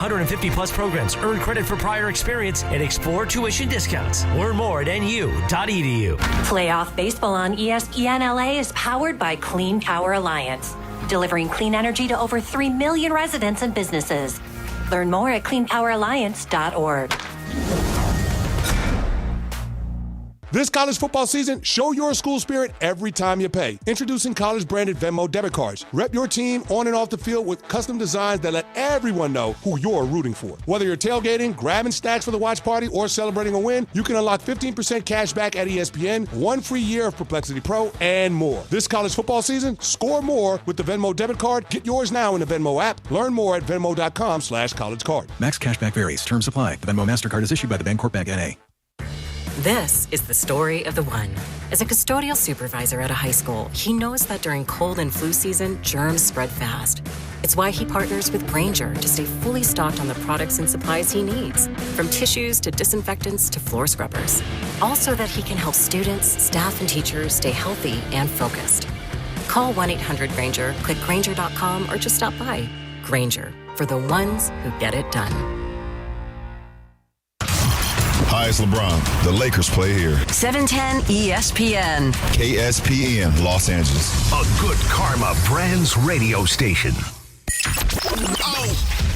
150 plus programs, earn credit for prior experience, and explore tuition discounts. Learn more at nu.edu. Playoff baseball on ESPN LA is powered by Clean Power Alliance, delivering clean energy to over 3 million residents and businesses. Learn more at cleanpoweralliance.org. This college football season, show your school spirit every time you pay. Introducing college-branded Venmo debit cards. Rep your team on and off the field with custom designs that let everyone know who you're rooting for. Whether you're tailgating, grabbing stacks for the watch party, or celebrating a win, you can unlock 15% cash back at ESPN, 1 free year of Perplexity Pro, and more. This college football season, score more with the Venmo debit card. Get yours now in the Venmo app. Learn more at venmo.com/collegecard. Max cashback varies. Terms apply. The Venmo MasterCard is issued by the Bancorp Bank N.A. This is the story of the one. As a custodial supervisor at a high school, he knows that during cold and flu season, germs spread fast. It's why he partners with Grainger to stay fully stocked on the products and supplies he needs, from tissues to disinfectants to floor scrubbers. All so that he can help students, staff, and teachers stay healthy and focused. Call 1-800-GRAINGER, click Grainger.com, or just stop by. Grainger, for the ones who get it done. Hi, it's LeBron. The Lakers play here. 710 ESPN. KSPN, Los Angeles. A Good Karma Brands radio station.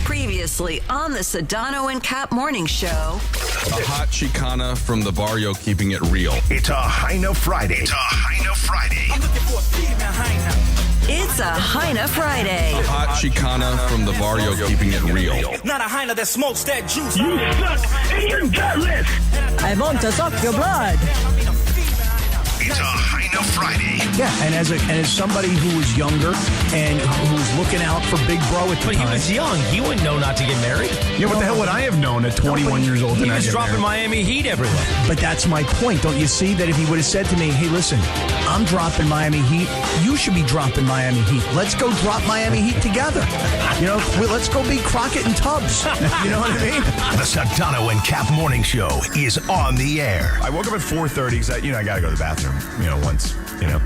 Previously on the Sedano and Kap Morning Show. A hot Chicana from the barrio keeping it real. It's a Heina Friday. It's a Heina Friday. A hot Chicana from the barrio keeping it real. Not a Heina that smokes that juice. You suck and you're gutless. I want to suck your blood. It's a Heina Friday. Yeah, and as somebody who was younger and who was looking out for Big Bro at the time. But he was young. He wouldn't know not to get married. Yeah, what the hell would I have known at 21 years old? He was dropping Miami Heat everywhere. But that's my point. Don't you see that if he would have said to me, hey, listen, I'm dropping Miami Heat. You should be dropping Miami Heat. Let's go drop Miami Heat together. You know, let's go be Crockett and Tubbs. You know what I mean? The Sedano and Kap Morning Show is on the air. I woke up at 4:30 because I got to go to the bathroom, once.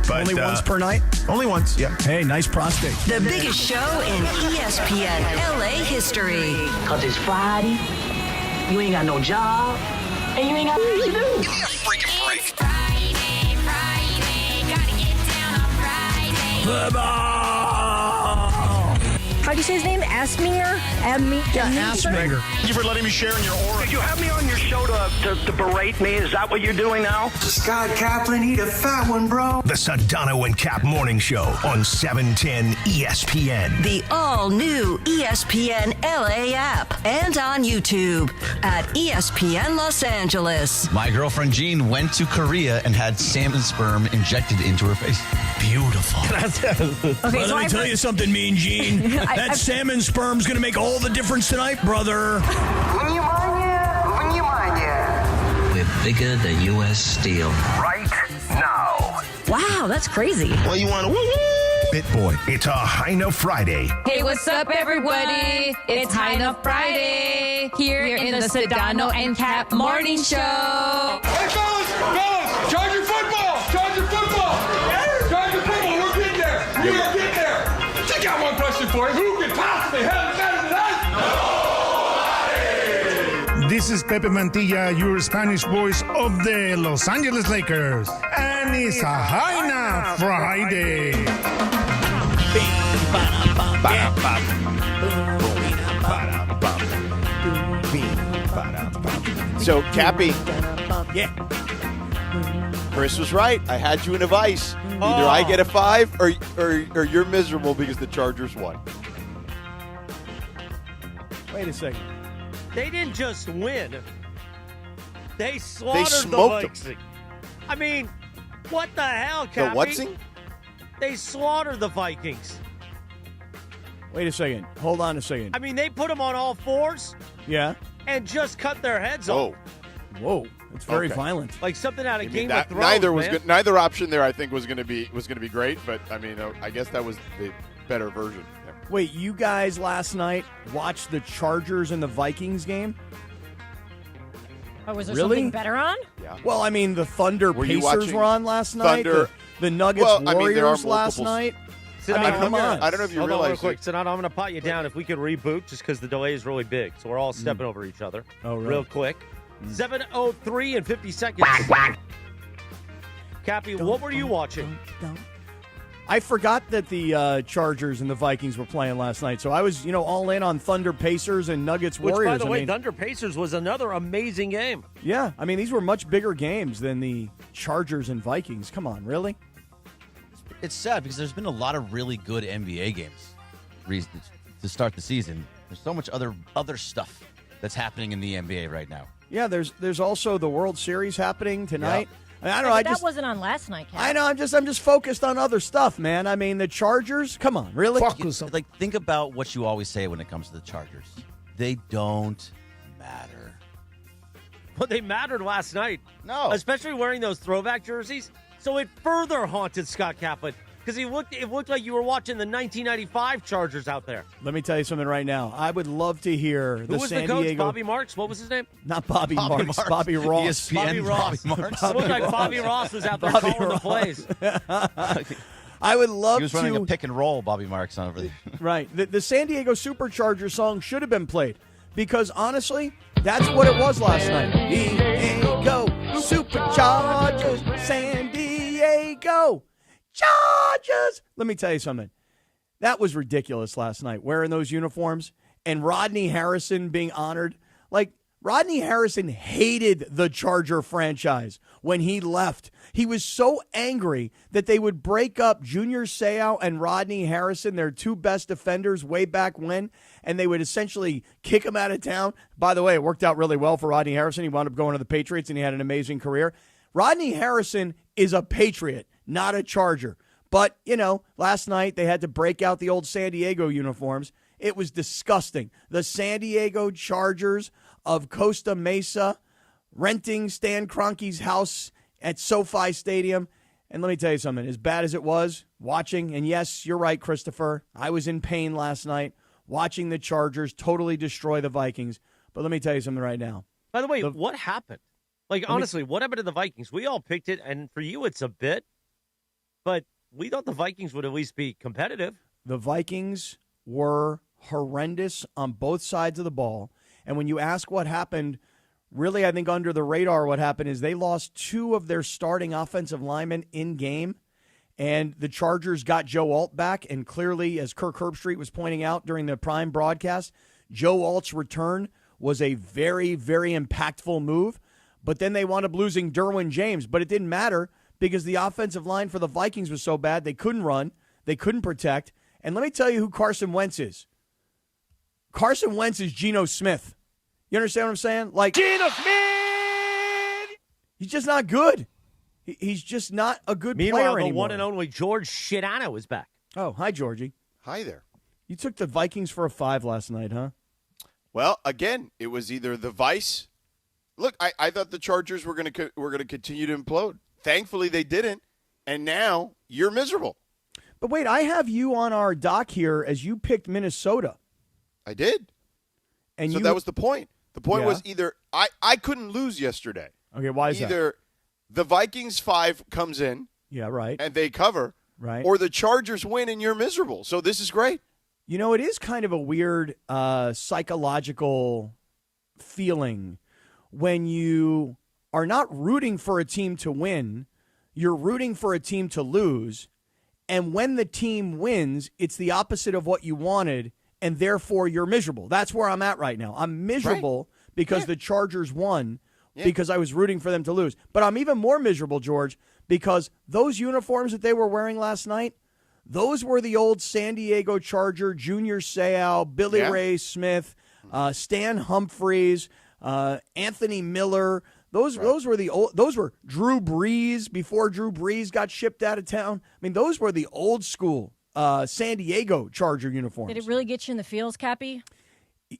But, only once per night? Only once, yeah. Hey, nice prostate. The biggest show in ESPN LA history. Because it's Friday, you ain't got no job, and you ain't got nothing to do. Give me a freaking break. Friday, gotta get down on Friday. How do you say his name? Asminger? Asminger. Thank you for letting me share in your aura. Did you have me on your show to berate me? Is that what you're doing now? Scott Kaplan, eat a fat one, bro. The Sedano and Kap Morning Show on 710 ESPN. The all-new ESPN LA app and on YouTube at ESPN Los Angeles. My girlfriend Jean went to Korea and had salmon sperm injected into her face. Beautiful. Okay, let me tell you something, Mean Gene. That salmon sperm's going to make all the difference tonight, brother. We're bigger than U.S. Steel. Right now. Wow, that's crazy. Well, you want to woo-woo? Bit Boy. It's a Heina Friday. Hey, what's up, everybody? It's Heina Friday here in the Sedano and Kap Morning Show. Hey, fellas, charge your football. Charge your football. We're getting there. We're going to get there. I got one question for you. Who could possibly have it better than us? Nobody! This is Pepe Mantilla, your Spanish voice of the Los Angeles Lakers. And it's a Heina Friday. So, Cappy. Yeah. Chris was right. I had you in a vice. Either I get a 5 or you're miserable because the Chargers won. Wait a second. They didn't just win. They slaughtered the Vikings. I mean, what the hell, Cappy? The whatsing? They slaughtered the Vikings. Wait a second. Hold on a second. I mean, they put them on all fours. Yeah. And just cut their heads off. Whoa. That's very violent. Like something out of Game of Thrones. Neither was good. Neither option there, I think, was going to be great. But I mean, I guess that was the better version. Yeah. Wait, you guys last night watched the Chargers and the Vikings game? Oh, was there something better on? Yeah. Well, I mean, the Thunder Pacers were on last night. Thunder. The Nuggets Warriors last night. don't know if you Hold on realize real quick. Sedano, I'm going to pot you down if we could reboot just because the delay is really big. So we're all stepping over each other. Oh, really? Real quick. 7:03 and 50 seconds. Cappy, what were you watching? I forgot that the Chargers and the Vikings were playing last night, so I was, all in on Thunder Pacers and Nuggets Which, Warriors. by the way, Thunder Pacers was another amazing game. Yeah, I mean, these were much bigger games than the Chargers and Vikings. Come on, really? It's sad because there's been a lot of really good NBA games to start the season. There's so much other stuff that's happening in the NBA right now. Yeah, there's also the World Series happening tonight. Yep. I don't know. That wasn't on last night, Cap. I know. I'm just focused on other stuff, man. I mean, the Chargers. Come on, really? Think about what you always say when it comes to the Chargers. They don't matter. Well, they mattered last night. No, especially wearing those throwback jerseys. So it further haunted Scott Kaplan because it looked like you were watching the 1995 Chargers out there. Let me tell you something right now. I would love to hear Who was San the coach? Diego. Bobby Marks? What was his name? Not Bobby Marks. Bobby Ross. ESPN, Bobby Ross. Bobby Marks. It looked like Bobby Ross was out there calling the plays. I would love to. He was running a pick and roll, Bobby Marks, over there. Right. The San Diego Superchargers song should have been played because, honestly, that's what it was last night. Diego Superchargers, San Diego Chargers. Let me tell you something. That was ridiculous last night, wearing those uniforms and Rodney Harrison being honored. Like, Rodney Harrison hated the Charger franchise when he left. He was so angry that they would break up Junior Seau and Rodney Harrison, their two best defenders way back when, and they would essentially kick him out of town. By the way, it worked out really well for Rodney Harrison. He wound up going to the Patriots, and he had an amazing career. Rodney Harrison is a Patriot, not a Charger. But, last night they had to break out the old San Diego uniforms. It was disgusting. The San Diego Chargers of Costa Mesa renting Stan Kroenke's house at SoFi Stadium. And let me tell you something. As bad as it was watching, and yes, you're right, Christopher, I was in pain last night watching the Chargers totally destroy the Vikings. But let me tell you something right now. By the way, what happened? Honestly, what happened to the Vikings? We all picked it, and for you it's a bit, but we thought the Vikings would at least be competitive. The Vikings were horrendous on both sides of the ball. And when you ask what happened, really, I think under the radar what happened is they lost two of their starting offensive linemen in game. And the Chargers got Joe Alt back. And clearly, as Kirk Herbstreit was pointing out during the Prime broadcast, Joe Alt's return was a very, very impactful move. But then they wound up losing Derwin James. But it didn't matter because the offensive line for the Vikings was so bad they couldn't run, they couldn't protect. And let me tell you who Carson Wentz is. Carson Wentz is Geno Smith. You understand what I'm saying? Like Geno Smith! He's just not good. He's just not a good player anymore. Meanwhile, the one and only George Sedano is back. Oh, hi, Georgie. Hi there. You took the Vikings for a 5 last night, huh? Well, again, it was either the Vice. Look, I thought the Chargers were going to continue to implode. Thankfully, they didn't, and now you're miserable. But wait, I have you on our doc here as you picked Minnesota. I did. And so that was the point. The point was either I couldn't lose yesterday. Okay, why is that? Either the Vikings 5 comes in. Yeah, right. And they cover. Right. Or the Chargers win and you're miserable. So this is great. It is kind of a weird psychological feeling when you are not rooting for a team to win, you're rooting for a team to lose, and when the team wins, it's the opposite of what you wanted, and therefore you're miserable. That's where I'm at right now. I'm miserable because the Chargers won because I was rooting for them to lose. But I'm even more miserable, George, because those uniforms that they were wearing last night, those were the old San Diego Charger, Junior Seau, Billy Ray Stan Humphries, Anthony Miller. Those were Drew Brees before Drew Brees got shipped out of town. I mean, those were the old school San Diego Charger uniforms. Did it really get you in the feels, Cappy?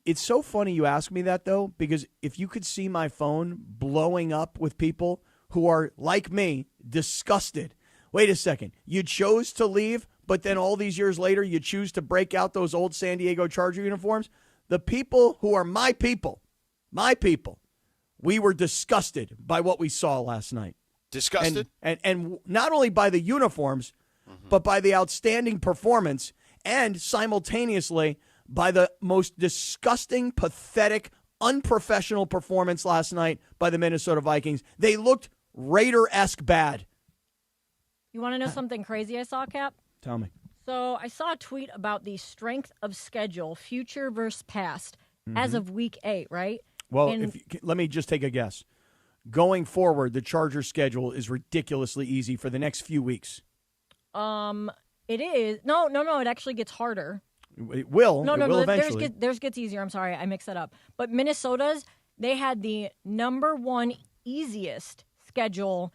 It's so funny you ask me that, though, because if you could see my phone blowing up with people who are, like me, disgusted. Wait a second. You chose to leave, but then all these years later, you choose to break out those old San Diego Charger uniforms? The people who are my people, we were disgusted by what we saw last night. Disgusted? And not only by the uniforms, but by the outstanding performance and simultaneously by the most disgusting, pathetic, unprofessional performance last night by the Minnesota Vikings. They looked Raider-esque bad. You want to know something crazy I saw, Cap? Tell me. So I saw a tweet about the strength of schedule, future versus past, as of week 8, right? Well, let me just take a guess. Going forward, the Chargers' schedule is ridiculously easy for the next few weeks. It is. No, it actually gets harder. It will. No, Eventually. Theirs gets easier. I'm sorry, I mixed that up. But Minnesota's, they had the number 1 easiest schedule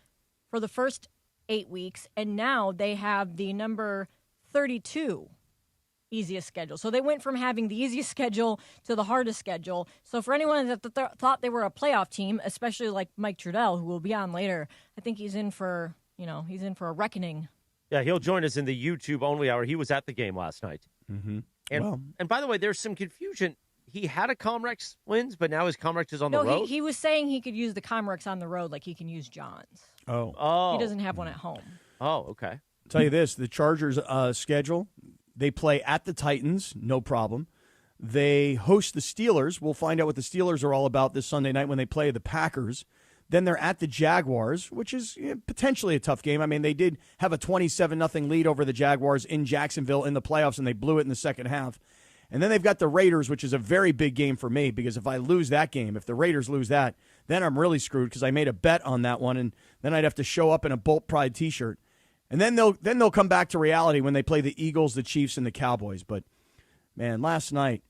for the first 8 weeks, and now they have the number 32 easiest schedule. So they went from having the easiest schedule to the hardest schedule. So for anyone that thought they were a playoff team, especially like Mike Trudell, who will be on later, I think he's in for a reckoning. Yeah, he'll join us in the YouTube only hour. He was at the game last night. Mm-hmm. And by the way, there's some confusion. He had a Comrex wins, but now his Comrex is on the road. No, he was saying he could use the Comrex on the road like he can use John's. Oh. He doesn't have one at home. Oh, okay. I'll tell you this, the Chargers' schedule, they play at the Titans, no problem. They host the Steelers. We'll find out what the Steelers are all about this Sunday night when they play the Packers. Then they're at the Jaguars, which is potentially a tough game. I mean, they did have a 27-0 lead over the Jaguars in Jacksonville in the playoffs, and they blew it in the second half. And then they've got the Raiders, which is a very big game for me, because if I lose that game, if the Raiders lose that, then I'm really screwed because I made a bet on that one, and then I'd have to show up in a Bolt Pride T-shirt. And then they'll come back to reality when they play the Eagles, the Chiefs, and the Cowboys. But, man, last night,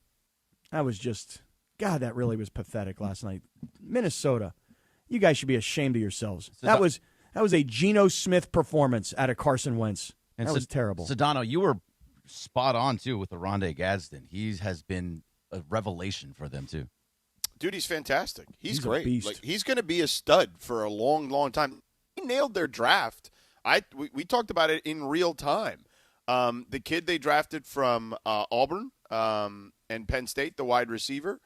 that really was pathetic last night. Minnesota, you guys should be ashamed of yourselves. That was a Geno Smith performance out of Carson Wentz. That was terrible. Sedano, you were spot on, too, with the Rondé Gadsden. He has been a revelation for them, too. Dude, he's fantastic. He's great. A beast. Like, he's going to be a stud for a long, long time. He nailed their draft. We talked about it in real time. The kid they drafted from Auburn and Penn State, the wide receiver,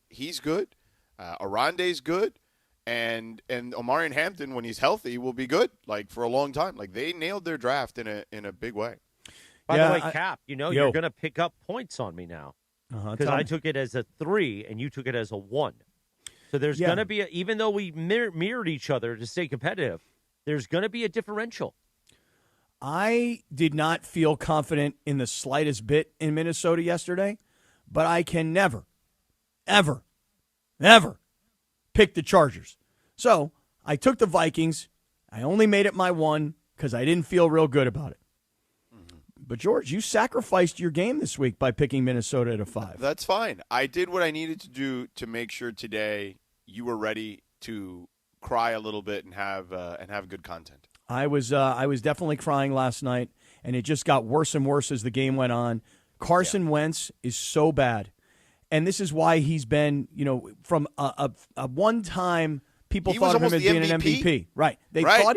he's good. Arande's good. And Omarion Hampton, when he's healthy, will be good, like, for a long time. Like, they nailed their draft in a big way. By the way, Cap, you're going to pick up points on me now. Because I took it as a 3 and you took it as a 1. So there's going to be, even though we mirrored each other to stay competitive, there's going to be a differential. I did not feel confident in the slightest bit in Minnesota yesterday, but I can never, ever, ever pick the Chargers. So I took the Vikings. I only made it my 1 because I didn't feel real good about it. But, George, you sacrificed your game this week by picking Minnesota at a 5. That's fine. I did what I needed to do to make sure today you were ready to cry a little bit and have good content. I was definitely crying last night, and it just got worse and worse as the game went on. Carson Wentz is so bad, and this is why he's been, from a one-time people thought of him as being an MVP. Right. They thought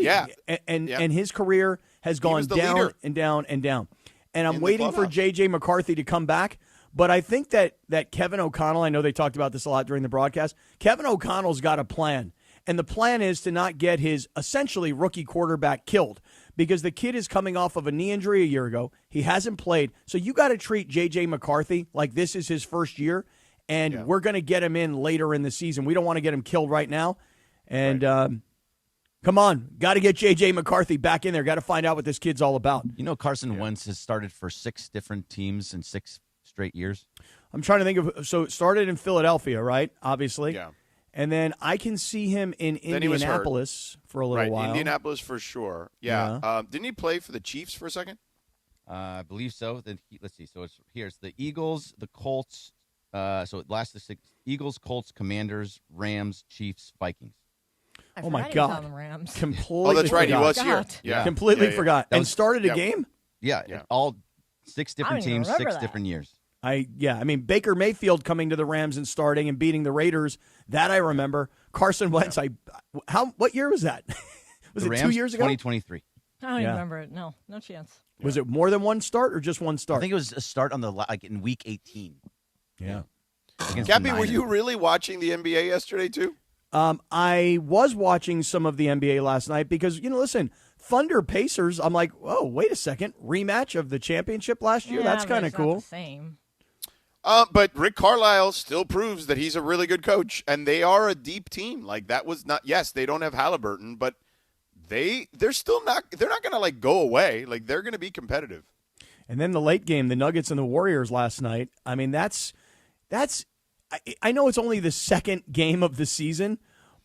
and his career has gone down and down and down. And I'm waiting for J.J. McCarthy to come back. But I think that Kevin O'Connell, I know they talked about this a lot during the broadcast, Kevin O'Connell's got a plan. And the plan is to not get his essentially rookie quarterback killed because the kid is coming off of a knee injury a year ago. He hasn't played. So you got to treat J.J. McCarthy like this is his first year, and we're going to get him in later in the season. We don't want to get him killed right now. And come on, got to get J.J. McCarthy back in there. Got to find out what this kid's all about. Carson Wentz has started for 6 different teams in 6 straight years. I'm trying to think of – so it started in Philadelphia, right, obviously? Yeah. And then I can see him in Indianapolis for a little while. Indianapolis for sure. Yeah. Didn't he play for the Chiefs for a second? I believe so. Then let's see. So here's the Eagles, the Colts. So it lasts the 6: Eagles, Colts, Commanders, Rams, Chiefs, Vikings. Oh my God! Rams. Completely. Oh, that's right. Forgot. He was here. Yeah. Completely forgot. And started a game. Yeah. All 6 different teams, 6 different years. I mean, Baker Mayfield coming to the Rams and starting and beating the Raiders. That I remember. Carson Wentz. What year was that? Was the it Rams, 2 years ago? 2023. I don't even remember it. No chance. Was it more than one start or just one start? I think it was a start on in week 18. Yeah. Cappy, were you really watching the NBA yesterday too? I was watching some of the NBA last night because, listen, Thunder Pacers, I'm like, oh, wait a second. Rematch of the championship last year? That's kind of cool. Not the same. But Rick Carlisle still proves that he's a really good coach, and they are a deep team. Like, that was not – yes, they don't have Halliburton, but they're still not – they're not going to, like, go away. Like, they're going to be competitive. And then the late game, the Nuggets and the Warriors last night. I mean, that's I know it's only the second game of the season,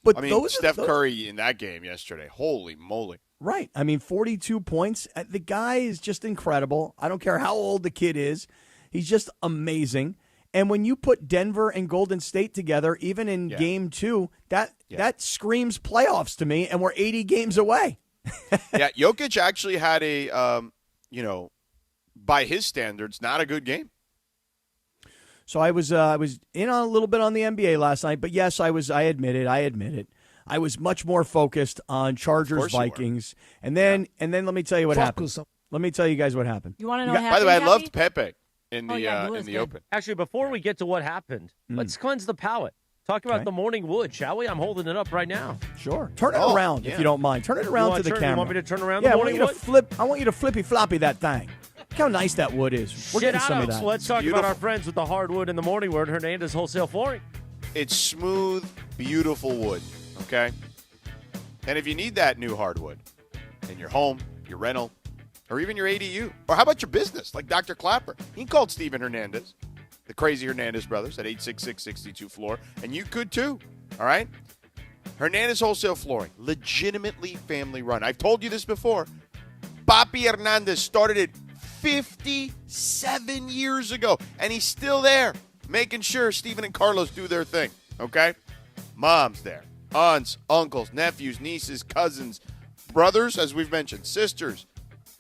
but Steph Curry in that game yesterday, holy moly. Right. I mean, 42 points. The guy is just incredible. I don't care how old the kid is. He's just amazing. And when you put Denver and Golden State together, even in game 2, that screams playoffs to me, and we're 80 games away. Yeah, Jokic actually had a, by his standards, not a good game. So I was in on a little bit on the NBA last night, but yes, I admit it. I was much more focused on Chargers Vikings, and then let me tell you what happened. Let me tell you guys what happened. You want to know what happened? By the way, I Happy? loved Pepe in the good. Open. Actually, before we get to what happened, let's cleanse the palate. Talk about the morning wood, shall we? I'm holding it up right now. Sure. Turn it around if you don't mind. Turn it around to the camera. You want me to turn around the morning wood? I want you to flippy floppy that thing. Look how nice that wood is. We're getting some of that. Let's talk about our friends with the hardwood in the morning wood, Hernandez Wholesale Flooring. It's smooth, beautiful wood, okay? And if you need that new hardwood in your home, your rental, or even your ADU, or how about your business, like Dr. Clapper? He called Steven Hernandez, the crazy Hernandez brothers, at 866-62-FLOOR, and you could too, all right? Hernandez Wholesale Flooring, legitimately family run. I've told you this before. Papi Hernandez started it 57 years ago, and he's still there, making sure Steven and Carlos do their thing, okay? Mom's there, aunts, uncles, nephews, nieces, cousins, brothers, as we've mentioned, sisters,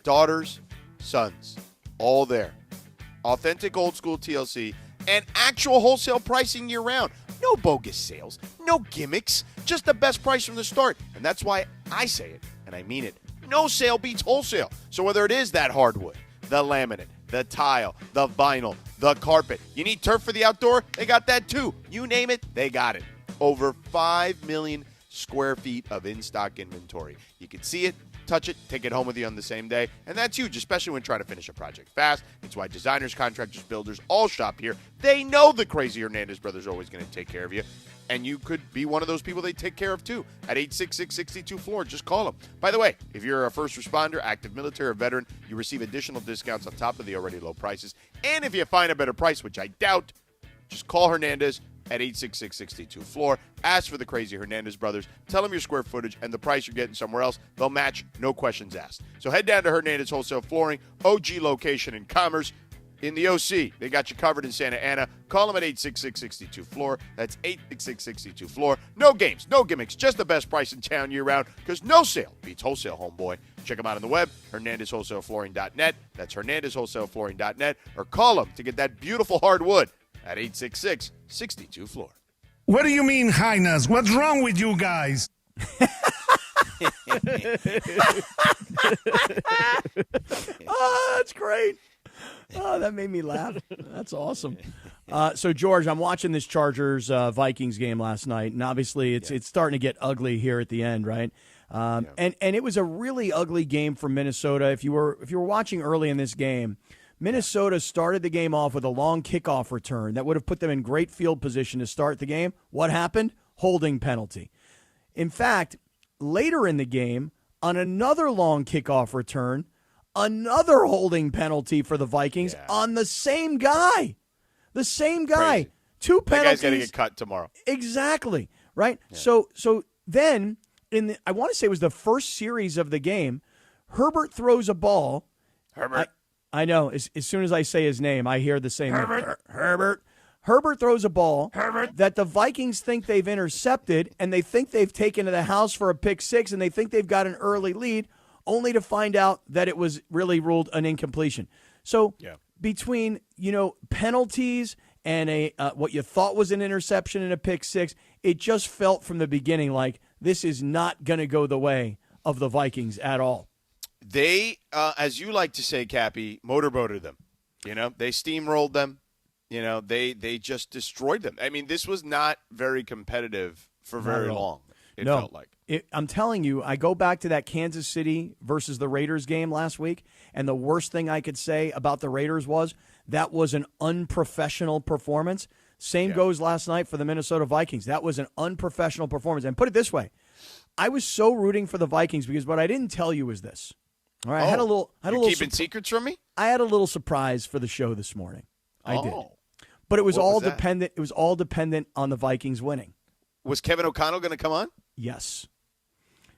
daughters, sons, all there. Authentic old school TLC and actual wholesale pricing year-round. No bogus sales, no gimmicks, just the best price from the start. And that's why I say it, and I mean it. No sale beats wholesale. So whether it is that hardwood, the laminate, the tile, the vinyl, the carpet, you need turf for the outdoor, they got that too. You name it, they got it. Over 5 million square feet of in-stock inventory. You can see it, touch it, take it home with you on the same day, and that's huge, especially when trying to finish a project fast. It's why designers, contractors, builders all shop here. They know the crazy Hernandez brothers are always going to take care of you, and you could be one of those people they take care of too. At 866-62-FLOOR, just call them. By the way, if you're a first responder, active military, or veteran, you receive additional discounts on top of the already low prices. And if you find a better price, which I doubt, just call Hernandez at 866-62-FLOOR. Ask for the crazy Hernandez brothers. Tell them your square footage and the price you're getting somewhere else. They'll match, no questions asked. So head down to Hernandez Wholesale Flooring, OG location in Commerce. In the OC, they got you covered in Santa Ana. Call them at 866-62-FLOOR. That's 866-62-FLOOR. No games, no gimmicks, just the best price in town year-round, because no sale beats wholesale, homeboy. Check them out on the web, HernandezWholesaleFlooring.net. That's HernandezWholesaleFlooring.net. Or call them to get that beautiful hardwood at 866-62-FLOOR. What do you mean, Highness? What's wrong with you guys? Oh, that's great. Oh, that made me laugh. That's awesome. So, George, I'm watching this Chargers Vikings game last night, and obviously it's starting to get ugly here at the end, right? And it was a really ugly game for Minnesota. If you were watching early in this game, Minnesota started the game off with a long kickoff return that would have put them in great field position to start the game. What happened? Holding penalty. In fact, later in the game, on another long kickoff return, another holding penalty for the Vikings on the same guy. The same guy. Crazy. Two penalties. That guy's going to get cut tomorrow. Exactly. Right? Yeah. So then, I want to say it was the first series of the game, Herbert throws a ball. Herbert. I know. As soon as I say his name, I hear the same. Herbert. Herbert throws a ball that the Vikings think they've intercepted, and they think they've taken to the house for a pick six, and they think they've got an early lead, only to find out that it was really ruled an incompletion. So between, penalties and what you thought was an interception and a pick six, it just felt from the beginning like this is not going to go the way of the Vikings at all. They, as you like to say, Cappy, motorboated them. They steamrolled them. They just destroyed them. I mean, this was not very competitive for very long. It felt like. I'm telling you, I go back to that Kansas City versus the Raiders game last week, and the worst thing I could say about the Raiders was that was an unprofessional performance. Same goes last night for the Minnesota Vikings. That was an unprofessional performance. And put it this way, I was so rooting for the Vikings because what I didn't tell you was this. All right, I had a little. Keeping secrets from me? I had a little surprise for the show this morning. I did, but it was all dependent. It was all dependent on the Vikings winning. Was Kevin O'Connell going to come on? Yes.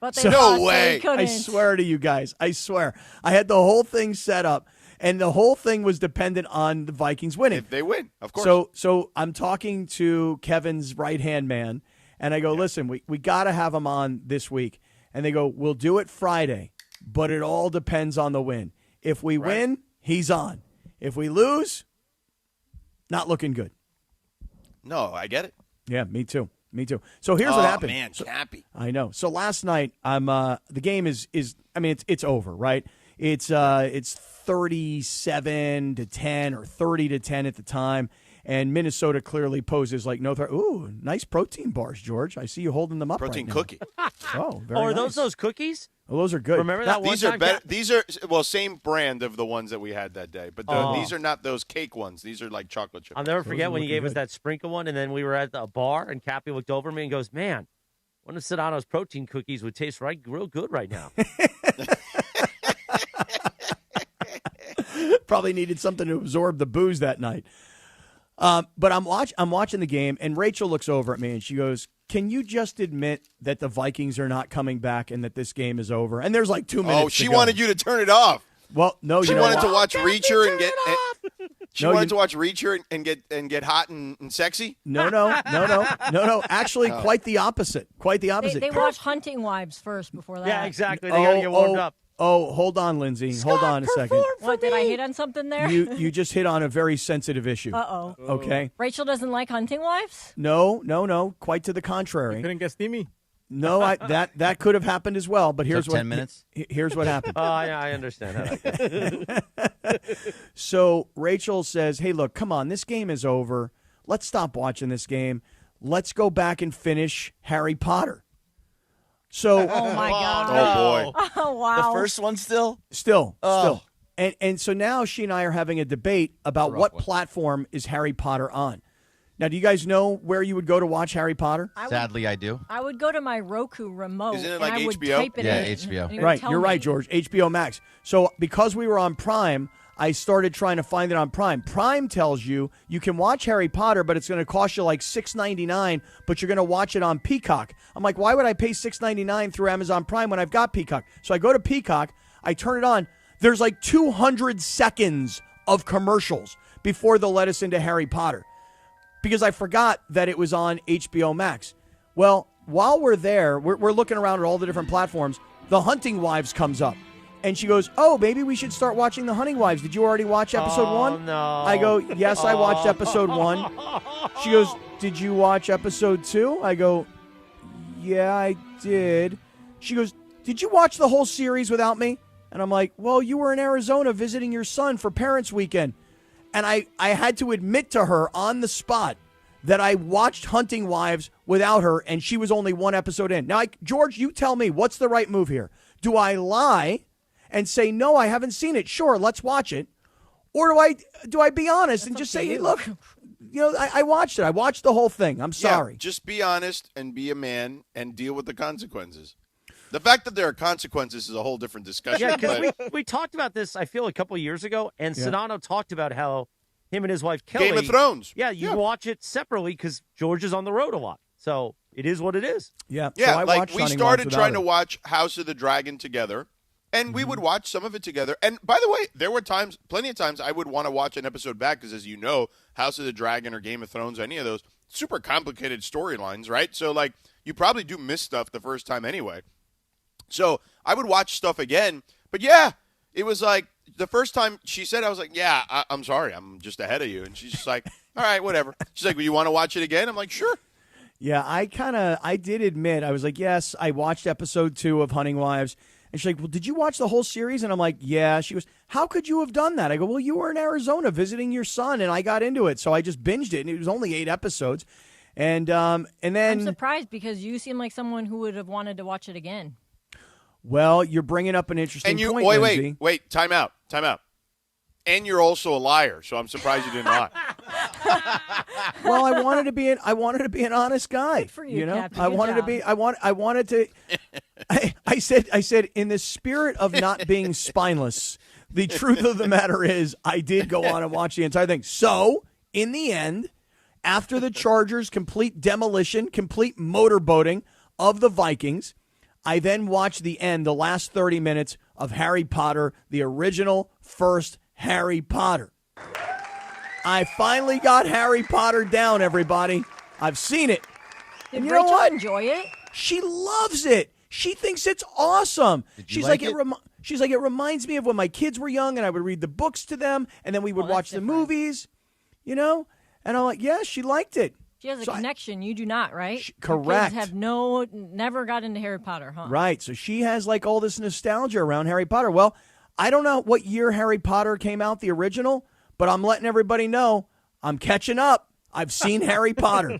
But they no way. I swear to you guys. I swear. I had the whole thing set up, and the whole thing was dependent on the Vikings winning. If they win, of course. So I'm talking to Kevin's right-hand man, and I go, listen, we got to have him on this week. And they go, we'll do it Friday, but it all depends on the win. If we win, he's on. If we lose, not looking good. No, I get it. Yeah, me too. So here's what happened. Oh, man, Cappy. I know. So last night, the game is I mean, it's over, right? It's 37-10 or 30-10 at the time, and Minnesota clearly poses like no threat. Ooh, nice protein bars, George. I see you holding them up. Protein right cookie. Oh, very are nice. those cookies? Oh, those are good. Remember that one these time? These are same brand of the ones that we had that day, but these are not those cake ones. These are like chocolate chip. I'll never forget when you gave us that sprinkle one, and then we were at the bar, and Cappy looked over at me and goes, "Man, one of Sedano's protein cookies would taste real good right now." Probably needed something to absorb the booze that night. But I'm watching the game, and Rachel looks over at me, and she goes, can you just admit that the Vikings are not coming back and that this game is over? And there's like 2 minutes Oh, she wanted you to turn it off. Well, no, she wanted to watch Reacher and get. She wanted to watch Reacher and get hot and sexy. No. Actually, quite the opposite. They watch Hunting Wives first before that. Yeah, exactly. They gotta get warmed up. Oh, hold on, Lindsay. Hold on a second. What, did I hit on something there? You just hit on a very sensitive issue. Uh-oh. Okay. Rachel doesn't like Hunting Wives? No. Quite to the contrary. You couldn't get steamy? No, that could have happened as well. But here's 10 minutes. Here's what happened. Yeah, I understand that. So Rachel says, "Hey, look, come on, this game is over. Let's stop watching this game. Let's go back and finish Harry Potter." So, oh my God! Oh boy! Oh wow! The first one still. And so now she and I are having a debate about what platform is Harry Potter on. Now, do you guys know where you would go to watch Harry Potter? Sadly, I do. I would go to my Roku remote. Isn't it like and I would HBO? type it in. HBO. Right, you're right, George. HBO Max. So because we were on Prime, I started trying to find it on Prime. Prime tells you can watch Harry Potter, but it's going to cost you like $6.99, but you're going to watch it on Peacock. I'm like, why would I pay $6.99 through Amazon Prime when I've got Peacock? So I go to Peacock, I turn it on. There's like 200 seconds of commercials before they'll let us into Harry Potter because I forgot that it was on HBO Max. Well, while we're there, we're looking around at all the different platforms. The Hunting Wives comes up. And she goes, oh, maybe we should start watching The Hunting Wives. Did you already watch episode 1? No. I go, yes, I watched episode 1. She goes, did you watch episode 2? I go, yeah, I did. She goes, did you watch the whole series without me? And I'm like, well, you were in Arizona visiting your son for Parents Weekend. And I had to admit to her on the spot that I watched Hunting Wives without her, and she was only 1 episode in. Now, George, you tell me, what's the right move here? Do I lie and say, no, I haven't seen it? Sure, let's watch it. Or do I be honest and just say, hey, look, I watched it. I watched the whole thing. I'm sorry. Yeah, just be honest and be a man and deal with the consequences. The fact that there are consequences is a whole different discussion. Yeah, because we talked about this, I feel, a couple of years ago, and Sedano talked about how him and his wife, Kelly. Game of Thrones. Yeah, you watch it separately because George is on the road a lot. So it is what it is. Yeah. Yeah, so like we started trying to watch House of the Dragon together. And we would watch some of it together. And by the way, there were plenty of times I would want to watch an episode back because, as you know, House of the Dragon or Game of Thrones, any of those, super complicated storylines, right? So, like, you probably do miss stuff the first time anyway. So I would watch stuff again. But, yeah, it was like the first time she said, I was like, yeah, I'm sorry. I'm just ahead of you. And she's just like, all right, whatever. She's like, well, you want to watch it again? I'm like, sure. Yeah, I did admit, I was like, yes, I watched episode 2 of Hunting Wives. And she's like, well, did you watch the whole series? And I'm like, yeah. She goes, how could you have done that? I go, well, you were in Arizona visiting your son, and I got into it. So I just binged it, and it was only 8 episodes. And then I'm surprised because you seem like someone who would have wanted to watch it again. Well, you're bringing up an interesting point. Wait, time out. And you're also a liar, so I'm surprised you didn't lie. Well, I wanted to be an honest guy. Good for you, know, Captain. I wanted to. I said in the spirit of not being spineless. The truth of the matter is, I did go on and watch the entire thing. So, in the end, after the Chargers' complete demolition, complete motorboating of the Vikings, I then watched the last 30 minutes of Harry Potter, the original first Harry Potter. I finally got Harry Potter down, everybody. I've seen it. Did Rachel enjoy it? She loves it. She thinks it's awesome. She's like it reminds me of when my kids were young and I would read the books to them and then we would watch the movies, And I'm like, yeah, she liked it. She has a connection. You do not, right? Correct. Your kids have never got into Harry Potter, huh? Right. So she has like all this nostalgia around Harry Potter. Well, I don't know what year Harry Potter came out, the original, but I'm letting everybody know I'm catching up. I've seen Harry Potter.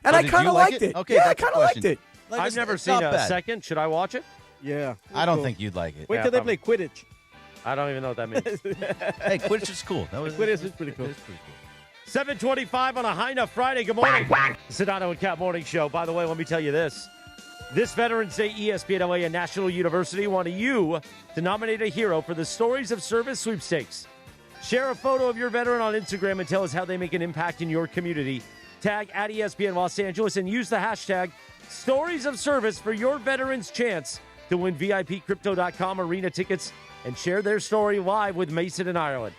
And I kind of liked it. Okay, yeah, I kind of liked it. I've never seen a second. Should I watch it? Yeah. I don't think you'd like it. Wait till they play Quidditch. I don't even know what that means. Hey, Quidditch is cool. Quidditch is pretty cool. 7:25 on a high enough Friday. Good morning. Sedano and Kap Morning Show. By the way, let me tell you this. This Veterans Day, ESPN LA and National University wanted you to nominate a hero for the Stories of Service sweepstakes. Share a photo of your veteran on Instagram and tell us how they make an impact in your community. Tag at ESPN Los Angeles and use the hashtag Stories of Service for your veterans' chance to win VIP Crypto.com arena tickets and share their story live with Mason in Ireland.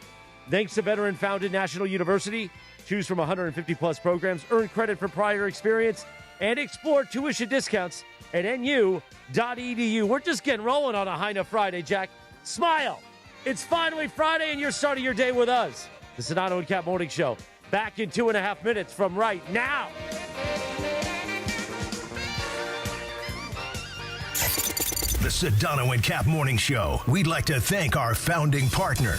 Thanks to veteran-founded National University. Choose from 150-plus programs, earn credit for prior experience, and explore tuition discounts at nu.edu. We're just getting rolling on a high enough Friday, Jack. Smile. It's finally Friday, and you're starting your day with us. The Sedano and Kap Morning Show. Back in 2.5 minutes from right now. The Sedano and Kap Morning Show. We'd like to thank our founding partner,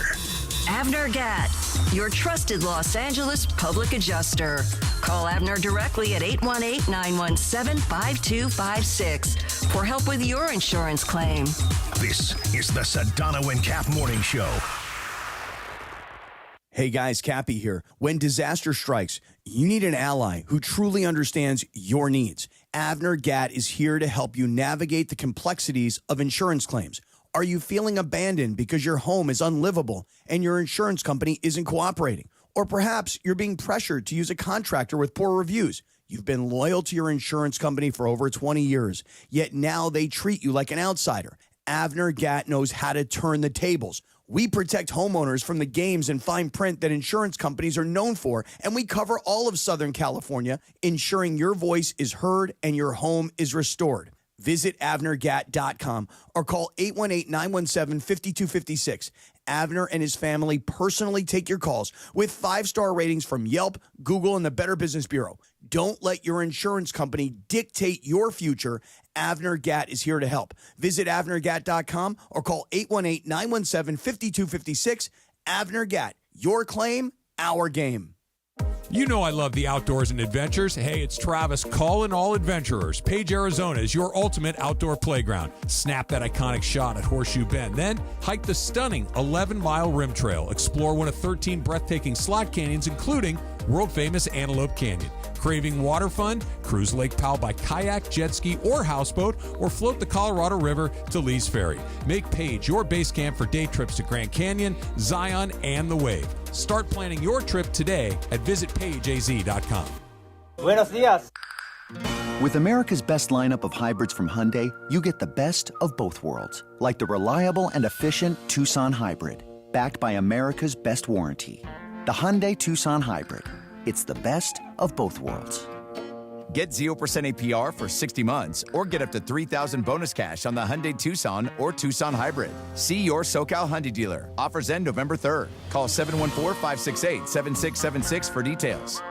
Avner Gatt, your trusted Los Angeles public adjuster. Call Avner directly at 818-917-5256 for help with your insurance claim. This is the Sedano and Kap Morning Show. Hey guys, Cappy here. When disaster strikes, you need an ally who truly understands your needs. Avner Gatt is here to help you navigate the complexities of insurance claims. Are you feeling abandoned because your home is unlivable and your insurance company isn't cooperating? Or perhaps you're being pressured to use a contractor with poor reviews. You've been loyal to your insurance company for over 20 years, yet now they treat you like an outsider. Avner Gatt knows how to turn the tables. We protect homeowners from the games and fine print that insurance companies are known for, and we cover all of Southern California, ensuring your voice is heard and your home is restored. Visit AvnerGatt.com or call 818-917-5256. Avner and his family personally take your calls with 5-star ratings from Yelp, Google, and the Better Business Bureau. Don't let your insurance company dictate your future. Avner Gatt is here to help. Visit AvnerGatt.com or call 818-917-5256. Avner Gatt, your claim, our game. You know I love the outdoors and adventures. Hey, it's Travis calling all adventurers. Page, Arizona is your ultimate outdoor playground. Snap that iconic shot at Horseshoe Bend. Then hike the stunning 11-mile rim trail. Explore one of 13 breathtaking slot canyons, including world-famous Antelope Canyon. Craving water fun? Cruise Lake Powell by kayak, jet ski, or houseboat, or float the Colorado River to Lee's Ferry. Make Page your base camp for day trips to Grand Canyon, Zion, and the Wave. Start planning your trip today at visitpageaz.com. Buenos dias. With America's best lineup of hybrids from Hyundai, you get the best of both worlds. Like the reliable and efficient Tucson Hybrid, backed by America's best warranty. The Hyundai Tucson Hybrid. It's the best of both worlds. Get 0% APR for 60 months or get up to $3,000 bonus cash on the Hyundai Tucson or Tucson Hybrid. See your SoCal Hyundai dealer. Offers end November 3rd. Call 714-568-7676 for details.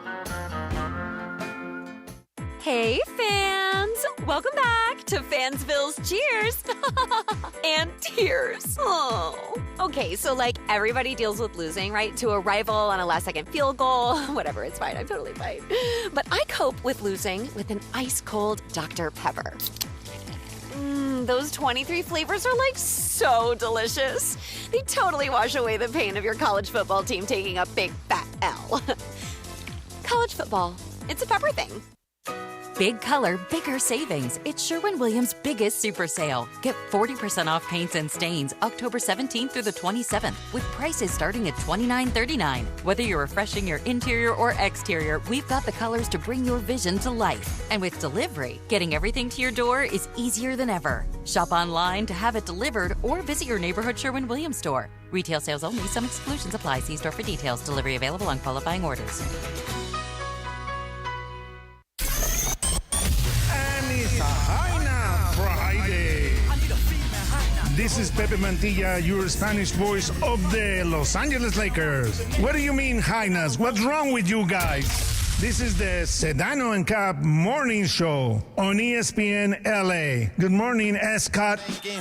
Hey, fans! Welcome back to Fansville's Cheers and Tears. Oh. Okay, so like everybody deals with losing, right? To a rival on a last-second field goal. Whatever, it's fine. I'm totally fine. But I cope with losing with an ice-cold Dr. Pepper. Those 23 flavors are like so delicious. They totally wash away the pain of your college football team taking a big fat L. College football, it's a pepper thing. Big color, bigger savings. It's Sherwin-Williams' biggest super sale. Get 40% off paints and stains October 17th through the 27th with prices starting at $29.39. Whether you're refreshing your interior or exterior, we've got the colors to bring your vision to life. And with delivery, getting everything to your door is easier than ever. Shop online to have it delivered or visit your neighborhood Sherwin-Williams store. Retail sales only. Some exclusions apply. See store for details. Delivery available on qualifying orders. Friday. This is Pepe Mantilla, your Spanish voice of the Los Angeles Lakers. What do you mean, Highness? What's wrong with you guys? This is the Sedano and Kap Morning Show on ESPN LA. Good morning, Scott. See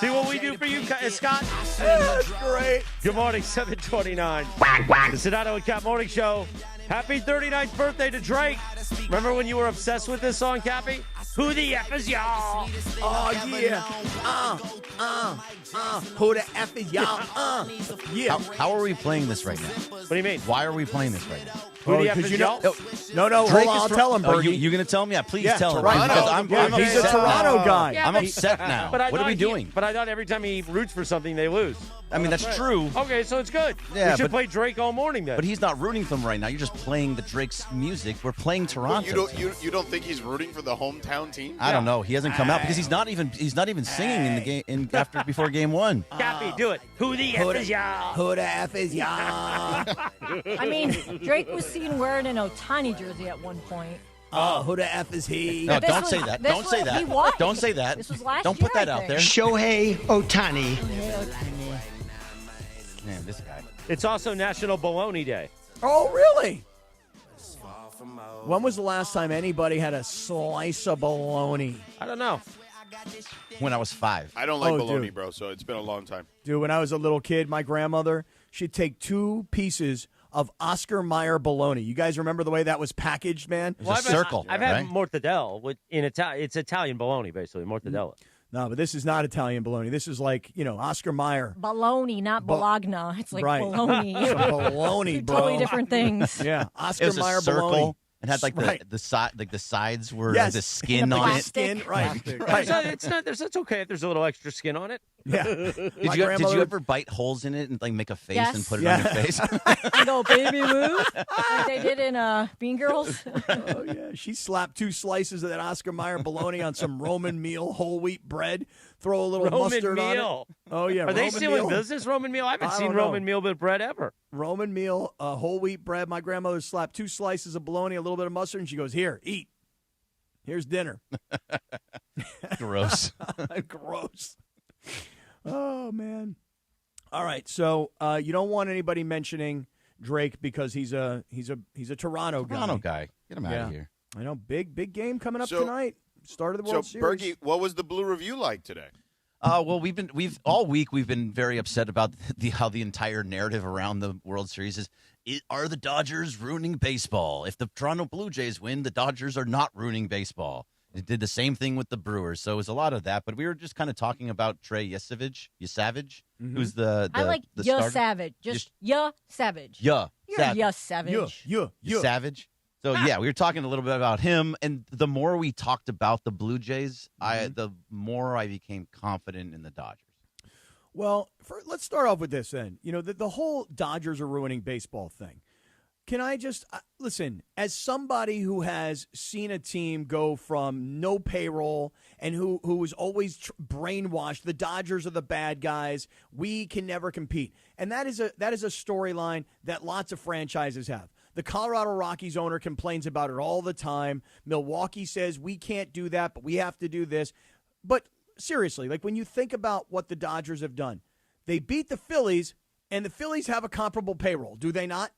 what we do for you, Scott? That's great. Good morning, 729. The Sedano and Kap Morning Show. Happy 39th birthday to Drake. Remember when you were obsessed with this song, Cappy? Who the F is y'all? Oh, yeah. Who the F is y'all? Yeah. How are we playing this right now? What do you mean? Why are we playing this right now? Who the F is y'all? No, hold on, I'll tell him, Bergie. You going to tell him? Yeah, please tell him. Toronto. Because I'm He's a upset Toronto now. guy. Yeah, I'm upset now. What are we doing? But I thought every time he roots for something, they lose. I mean, that's true. Okay, so it's good. Yeah, we should play Drake all morning then. But he's not rooting for them right now. You're just playing the Drake's music. We're playing Toronto. You don't think he's rooting for the hometown team? I don't know. He hasn't come out because he's not even singing in the game before game one. Cappy, do it. Who the F is y'all? Who the F is y'all? I mean, Drake was seen wearing an Ohtani jersey at one point. Oh, who the F is he? No, don't say that. Don't say that. Don't say that. This was last Don't year, put that I out think. there. Shohei Ohtani. Man, this guy. It's also National Bologna Day. Oh, really? When was the last time anybody had a slice of bologna? I don't know. When I was 5. I don't like bologna, dude. bro, so it's been a long time. Dude, when I was a little kid, my grandmother, she'd take 2 pieces of Oscar Mayer bologna. You guys remember the way that was packaged, man? It was a circle. I've had mortadella in Italian. It's Italian bologna, basically, mortadella. No, but this is not Italian bologna. This is like, Oscar Mayer. Bologna, not bologna. It's like bologna. Some bologna, bro. Totally different things. Yeah, Oscar Mayer circle. bologna. It had the sides were Yes. the skin on it. Skin, right. It's not. It's okay if there's a little extra skin on it. Yeah. Did you ever bite holes in it and like make a face and put it on your face? And go, baby, move. Like they did in Bean Girls. Oh, yeah. She slapped 2 slices of that Oscar Mayer bologna on some Roman meal, whole wheat bread. Throw a little mustard on it. Oh, yeah. Are they still in business, Roman meal? I haven't seen Roman meal with bread ever. Roman meal, whole wheat bread. My grandmother slapped 2 slices of bologna, a little bit of mustard, and she goes, here, eat. Here's dinner. Gross. Gross. Oh, man. All right, so you don't want anybody mentioning Drake because he's a Toronto guy. Toronto guy. Get him out of here. I know. Big game coming up tonight. Start of the World Series. Bergie, what was the Blue Review like today? Well, we've all week we've been very upset about how the entire narrative around the World Series is. Are the Dodgers ruining baseball? If the Toronto Blue Jays win, the Dodgers are not ruining baseball. It did the same thing with the Brewers, so it was a lot of that. But we were just kind of talking about Trey Yesavage, who's the I like the Ya starter. Savage. Just Ya Savage. Yeah, You're Ya Savage. Yeah. Savage. So, yeah, we were talking a little bit about him, and the more we talked about the Blue Jays, the more I became confident in the Dodgers. Well, let's start off with this then. The whole Dodgers are ruining baseball thing. Can I just listen, as somebody who has seen a team go from no payroll and who was always brainwashed, the Dodgers are the bad guys, we can never compete. And that is a storyline that lots of franchises have. The Colorado Rockies owner complains about it all the time. Milwaukee says we can't do that, but we have to do this. But seriously, like when you think about what the Dodgers have done, they beat the Phillies, and the Phillies have a comparable payroll, do they not?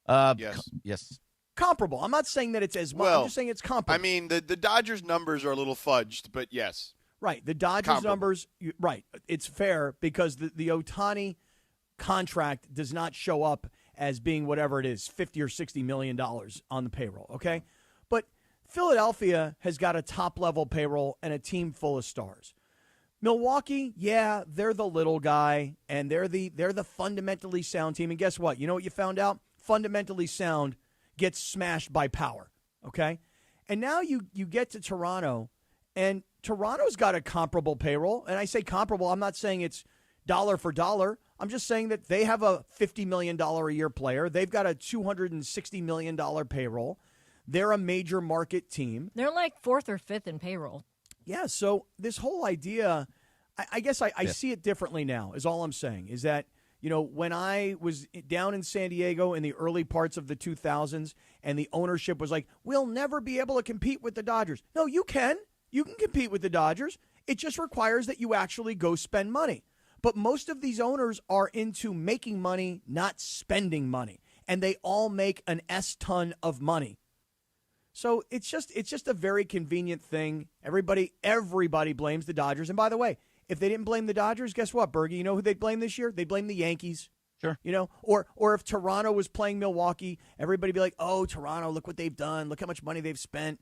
Yes. Yes. Comparable. I'm not saying that it's as much. Well, I'm just saying it's comparable. I mean, the Dodgers' numbers are a little fudged, but yes. Right. The Dodgers' comparable numbers, right. It's fair because the Ohtani contract does not show up as being whatever it is, $50 or $60 million on the payroll, okay? But Philadelphia has got a top-level payroll and a team full of stars. Milwaukee, yeah, they're the little guy, and they're the fundamentally sound team. And guess what? You know what you found out? Fundamentally sound gets smashed by power, okay? And now you get to Toronto, and Toronto's got a comparable payroll. And I say comparable, I'm not saying it's dollar for dollar. I'm just saying that they have a $50 million a year player. They've got a $260 million payroll. They're a major market team. They're like 4th or 5th in payroll. Yeah, so this whole idea, I guess I see it differently now, is all I'm saying, is that, you know, when I was down in San Diego in the early parts of the 2000s and the ownership was like, we'll never be able to compete with the Dodgers. No, you can. You can compete with the Dodgers. It just requires that you actually go spend money. But most of these owners are into making money, not spending money. And they all make an S-ton of money. So it's just a very convenient thing. Everybody blames the Dodgers. And by the way, if they didn't blame the Dodgers, guess what, Bergie? You know who they'd blame this year? They'd blame the Yankees. Sure. You know, or if Toronto was playing Milwaukee, everybody'd be like, oh, Toronto, look what they've done. Look how much money they've spent.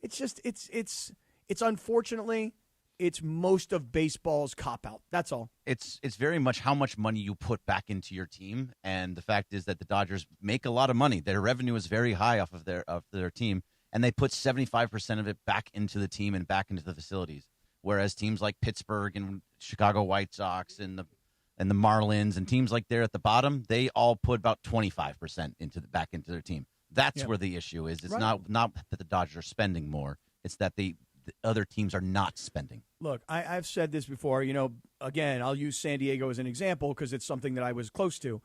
It's just, it's unfortunately, it's most of baseball's cop-out. That's all. It's very much how much money you put back into your team, and the fact is that the Dodgers make a lot of money. Their revenue is very high off of their team, and they put 75% of it back into the team and back into the facilities. Whereas teams like Pittsburgh and Chicago White Sox and the Marlins and teams like they're at the bottom, they all put about 25% back into their team. That's where the issue is. It's not that the Dodgers are spending more. It's that the other teams are not spending. Look, I've said this before. You know, again, I'll use San Diego as an example because it's something that I was close to.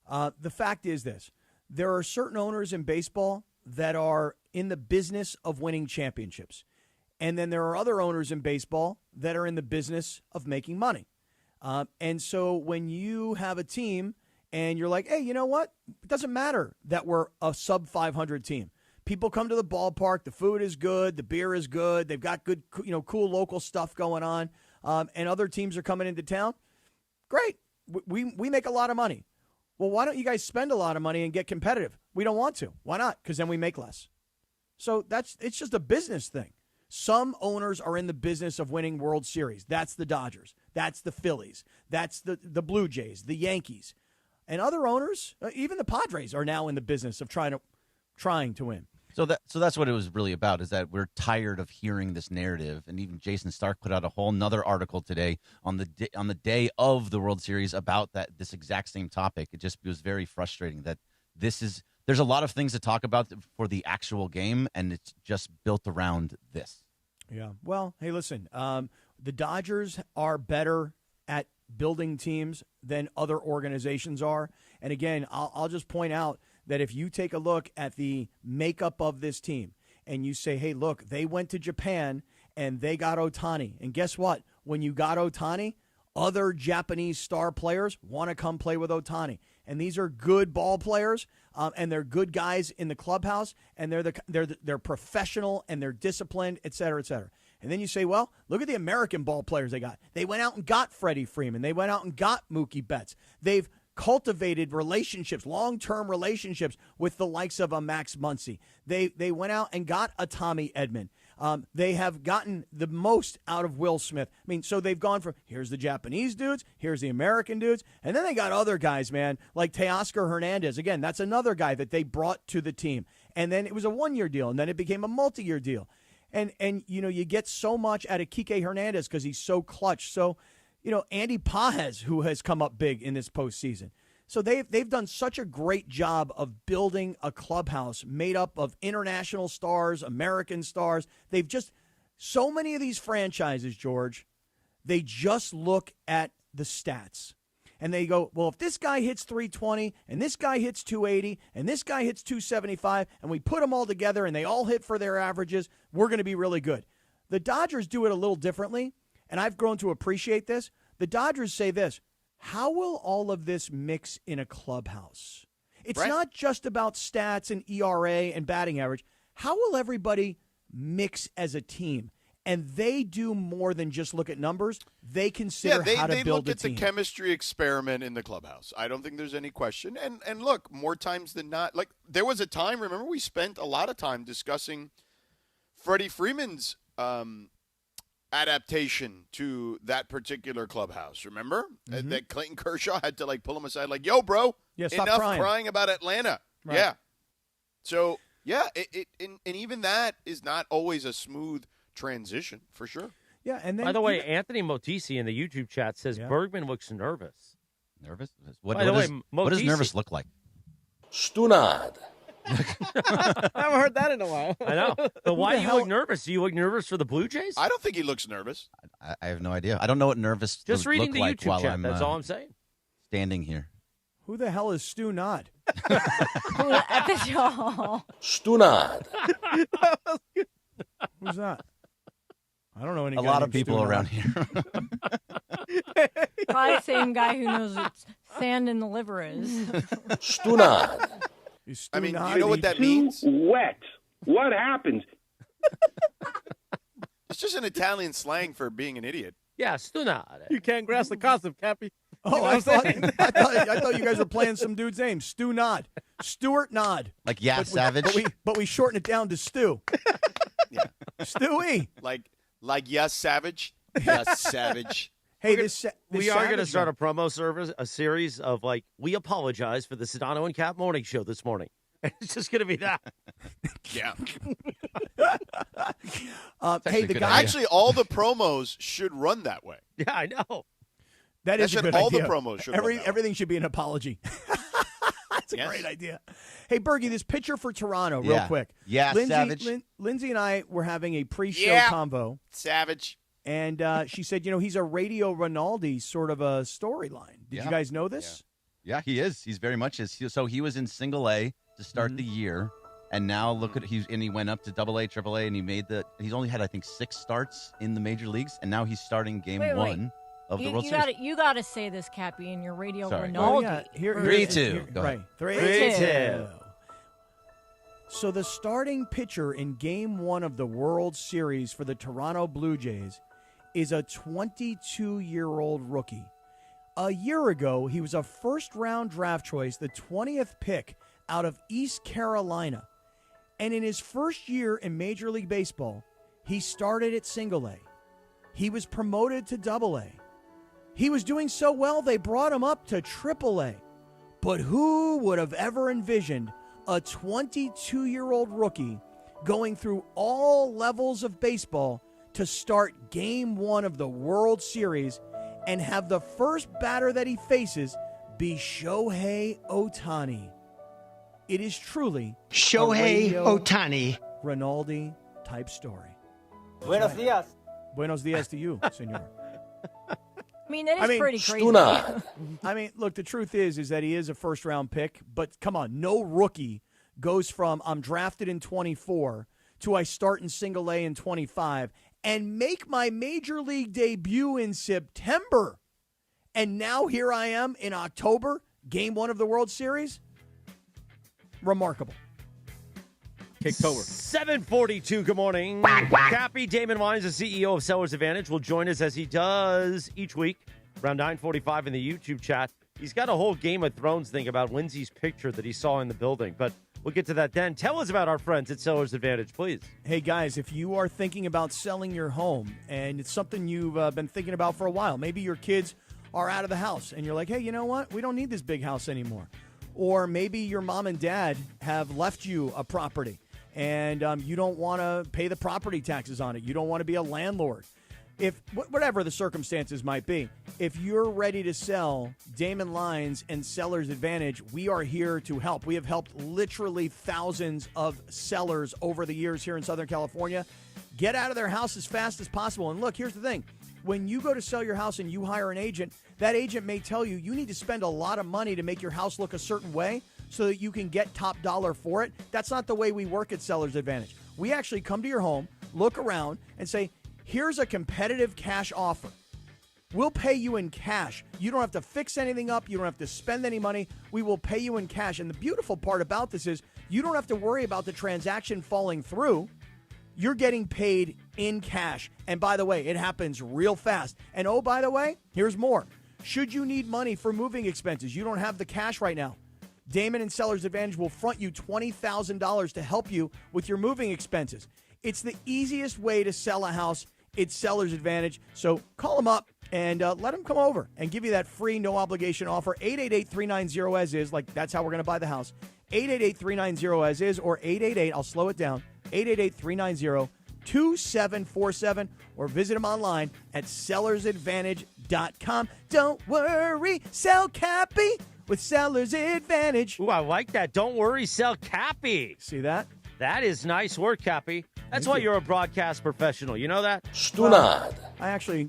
The fact is this. There are certain owners in baseball that are in the business of winning championships. And then there are other owners in baseball that are in the business of making money. And so when you have a team and you're like, hey, you know what? It doesn't matter that we're a sub 500 team. People come to the ballpark. The food is good. The beer is good. They've got good, cool local stuff going on. And other teams are coming into town. Great. We make a lot of money. Well, why don't you guys spend a lot of money and get competitive? We don't want to. Why not? Because then we make less. So it's just a business thing. Some owners are in the business of winning World Series. That's the Dodgers. That's the Phillies. That's the Blue Jays, the Yankees. And other owners, even the Padres, are now in the business of trying to win. So that's what it was really about, is that we're tired of hearing this narrative. And even Jason Stark put out a whole nother article today on the day of the World Series about this exact same topic. It was very frustrating that there's a lot of things to talk about for the actual game, and it's just built around this. Yeah. Well, hey, listen, the Dodgers are better at building teams than other organizations are. And again, I'll just point out that if you take a look at the makeup of this team and you say, hey, look, they went to Japan and they got Ohtani. And guess what? When you got Ohtani, other Japanese star players want to come play with Ohtani. And these are good ball players, and they're good guys in the clubhouse, and they're professional, and they're disciplined, et cetera, et cetera. And then you say, well, look at the American ball players they got. They went out and got Freddie Freeman. They went out and got Mookie Betts. They've cultivated relationships, long-term relationships with the likes of a Max Muncy. They went out and got a Tommy Edman. They have gotten the most out of Will Smith. I mean, so they've gone from here's the Japanese dudes, here's the American dudes, and then they got other guys, man, like Teoscar Hernandez. Again, that's another guy that they brought to the team. And then it was a one-year deal, and then it became a multi-year deal. And you get so much out of Kike Hernandez because he's so clutch. So, Andy Pages, who has come up big in this postseason. So they've done such a great job of building a clubhouse made up of international stars, American stars. They've just so many of these franchises, George, they just look at the stats. And they go, well, if this guy hits 320 and this guy hits 280 and this guy hits 275 and we put them all together and they all hit for their averages, we're going to be really good. The Dodgers do it a little differently, and I've grown to appreciate this. The Dodgers say this: how will all of this mix in a clubhouse? It's Right. not just about stats and ERA and batting average. How will everybody mix as a team? And they do more than just look at numbers. They consider how to they build look a at team. the chemistry experiment in the clubhouse. I don't think there's any question. And look, more times than not, like there was a time, remember, we spent a lot of time discussing Freddie Freeman's adaptation to that particular clubhouse. Remember? That Clayton Kershaw had to pull him aside, yo, bro, stop enough crying about Atlanta. Right. Yeah. So, yeah, and even that is not always a smooth transition, for sure. Yeah, and then by the way, Anthony Motisi in the YouTube chat says Bergman looks nervous. Nervous? By the way, what does Motisi- nervous look like? Stunad. I haven't heard that in a while. I know. But why do you look nervous? Do you look nervous for the Blue Jays? I don't think he looks nervous. I have no idea. I don't know what nervous Just reading look the like YouTube while chat. I'm That's all I'm saying. standing here. Who the hell is Stu Nod? Stunad. Who's that? I don't know any. A guy lot of named people Stu around Nod. here. Probably the same guy who knows what sand in the liver is. Stunad. I mean, you know what that means? Wet. What happens? It's just an Italian slang for being an idiot. Yeah, stunad. You can't grasp the concept, Cappy. Oh, I thought you guys were playing some dude's name, Stu Nod, Stuart Nod. Like Savage. But we shorten it down to Stu. Yeah. Stewie. Like yes, Savage. Yes, Savage. Hey, we are going to start a promo service, a series of we apologize for the Sedano and Cap morning show this morning. It's just going to be that. Yeah. Hey, the guy. Actually, all the promos should run that way. Yeah, I know. That is a good all idea. the promos should run that way. Everything should be an apology. That's a great idea. Hey, Bergie, this pitcher for Toronto, real quick. Yeah, Savage. Lindsay and I were having a pre-show convo. Savage. And she said, he's a Radio Ronaldo sort of a storyline. Did you guys know this? Yeah, he is. He's very much is. So he was in Single A to start the year, and now look at he went up to Double A, Triple A, and he's only had I think 6 starts in the major leagues, and now he's starting game one of the World Series. You got to say this, Cappy, in your Radio Sorry. Ronaldo. 3-2. Go ahead. 3-2. So the starting pitcher in Game 1 of the World Series for the Toronto Blue Jays is a 22-year-old rookie. A year ago, he was a first-round draft choice, the 20th pick out of East Carolina. And in his first year in Major League Baseball, he started at Single A. He was promoted to Double A. He was doing so well, they brought him up to Triple A. But who would have ever envisioned a 22-year-old rookie going through all levels of baseball to start Game 1 of the World Series and have the first batter that he faces be Shohei Ohtani? It is truly Shohei Ohtani. Ronaldo type story. Buenos dias. Buenos dias to you, senor. I mean, that is pretty crazy. I mean, look, the truth is that he is a first-round pick, but come on, no rookie goes from I'm drafted in 24 to I start in Single A in 25 and make my Major League debut in September. And now here I am in October, Game 1 of the World Series. Remarkable. Kicktober. 7:42. Good morning. Cappy Damon Wines, the CEO of Sellers Advantage, will join us as he does each week around 9:45 in the YouTube chat. He's got a whole Game of Thrones thing about Lindsay's picture that he saw in the building, but we'll get to that then. Tell us about our friends at Sellers Advantage, please. Hey, guys, if you are thinking about selling your home and it's something you've been thinking about for a while, maybe your kids are out of the house and you're like, hey, you know what? We don't need this big house anymore. Or maybe your mom and dad have left you a property and you don't want to pay the property taxes on it. You don't want to be a landlord. If whatever the circumstances might be, if you're ready to sell, Damon Lines and Sellers Advantage, we are here to help. We have helped literally thousands of sellers over the years here in Southern California get out of their house as fast as possible. And look, here's the thing. When you go to sell your house and you hire an agent, that agent may tell you you need to spend a lot of money to make your house look a certain way so that you can get top dollar for it. That's not the way we work at Sellers Advantage. We actually come to your home, look around, and say, here's a competitive cash offer. We'll pay you in cash. You don't have to fix anything up. You don't have to spend any money. We will pay you in cash. And the beautiful part about this is you don't have to worry about the transaction falling through. You're getting paid in cash. And by the way, it happens real fast. And oh, by the way, here's more. Should you need money for moving expenses, you don't have the cash right now, Damon and Seller's Advantage will front you $20,000 to help you with your moving expenses. It's the easiest way to sell a house. It's Seller's Advantage. So call them up and let them come over and give you that free, no-obligation offer. 888-390-AS-IS. Like, that's how we're going to buy the house. 888-390-AS-IS or 888, I'll slow it down, 888-390-2747 or visit them online at sellersadvantage.com. Don't worry, sell Cappy with Seller's Advantage. Ooh, I like that. Don't worry, sell Cappy. See that? That is nice work, Cappy. That's why you're a broadcast professional. You know that? I actually,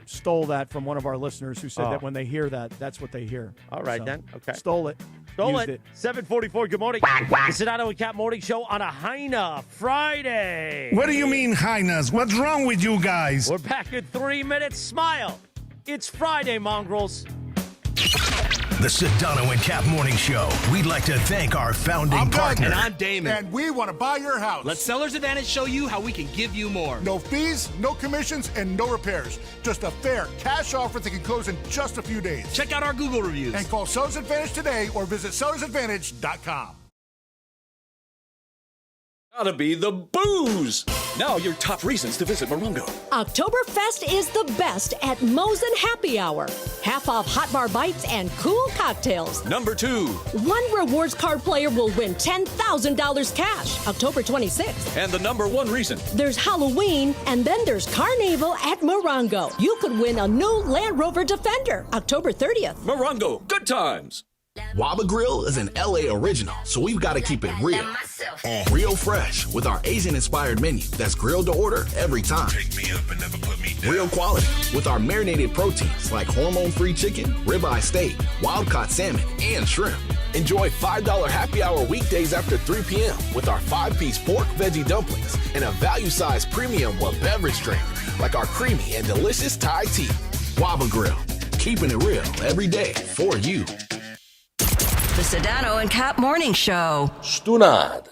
stole that from one of our listeners who said that when they hear that, that's what they hear. All right, then. Okay. Stole it. Stole Used it. 7:44. Good morning. The Sedano and Kap Morning Show on a Heina Friday. What do you mean, Highness? What's wrong with you guys? We're back in 3 minutes. Smile. It's Friday, mongrels. The Sedano and Kap Morning Show. We'd like to thank our founding partner. And I'm Damon. And we want to buy your house. Let Seller's Advantage show you how we can give you more. No fees, no commissions, and no repairs. Just a fair cash offer that can close in just a few days. Check out our Google reviews. And call Seller's Advantage today or visit sellersadvantage.com. Gotta be the booze. Now your top reasons to visit Morongo. Oktoberfest is the best at Mosin Happy Hour. Half off hot bar bites and cool cocktails. Number 2. One rewards card player will win $10,000 cash October 26th. And the number 1 reason. There's Halloween, and then there's Carnival at Morongo. You could win a new Land Rover Defender October 30th. Morongo, good times. Waba Grill is an LA original, so we've got to keep it real. Real fresh with our Asian-inspired menu that's grilled to order every time. Pick me up and never put me down. Real quality with our marinated proteins like hormone-free chicken, ribeye steak, wild-caught salmon, and shrimp. Enjoy $5 happy hour weekdays after 3 p.m. with our 5-piece pork veggie dumplings and a value-sized premium beverage drink like our creamy and delicious Thai tea. Waba Grill, keeping it real every day for you. The Sedano and Kap Morning Show. Stunad.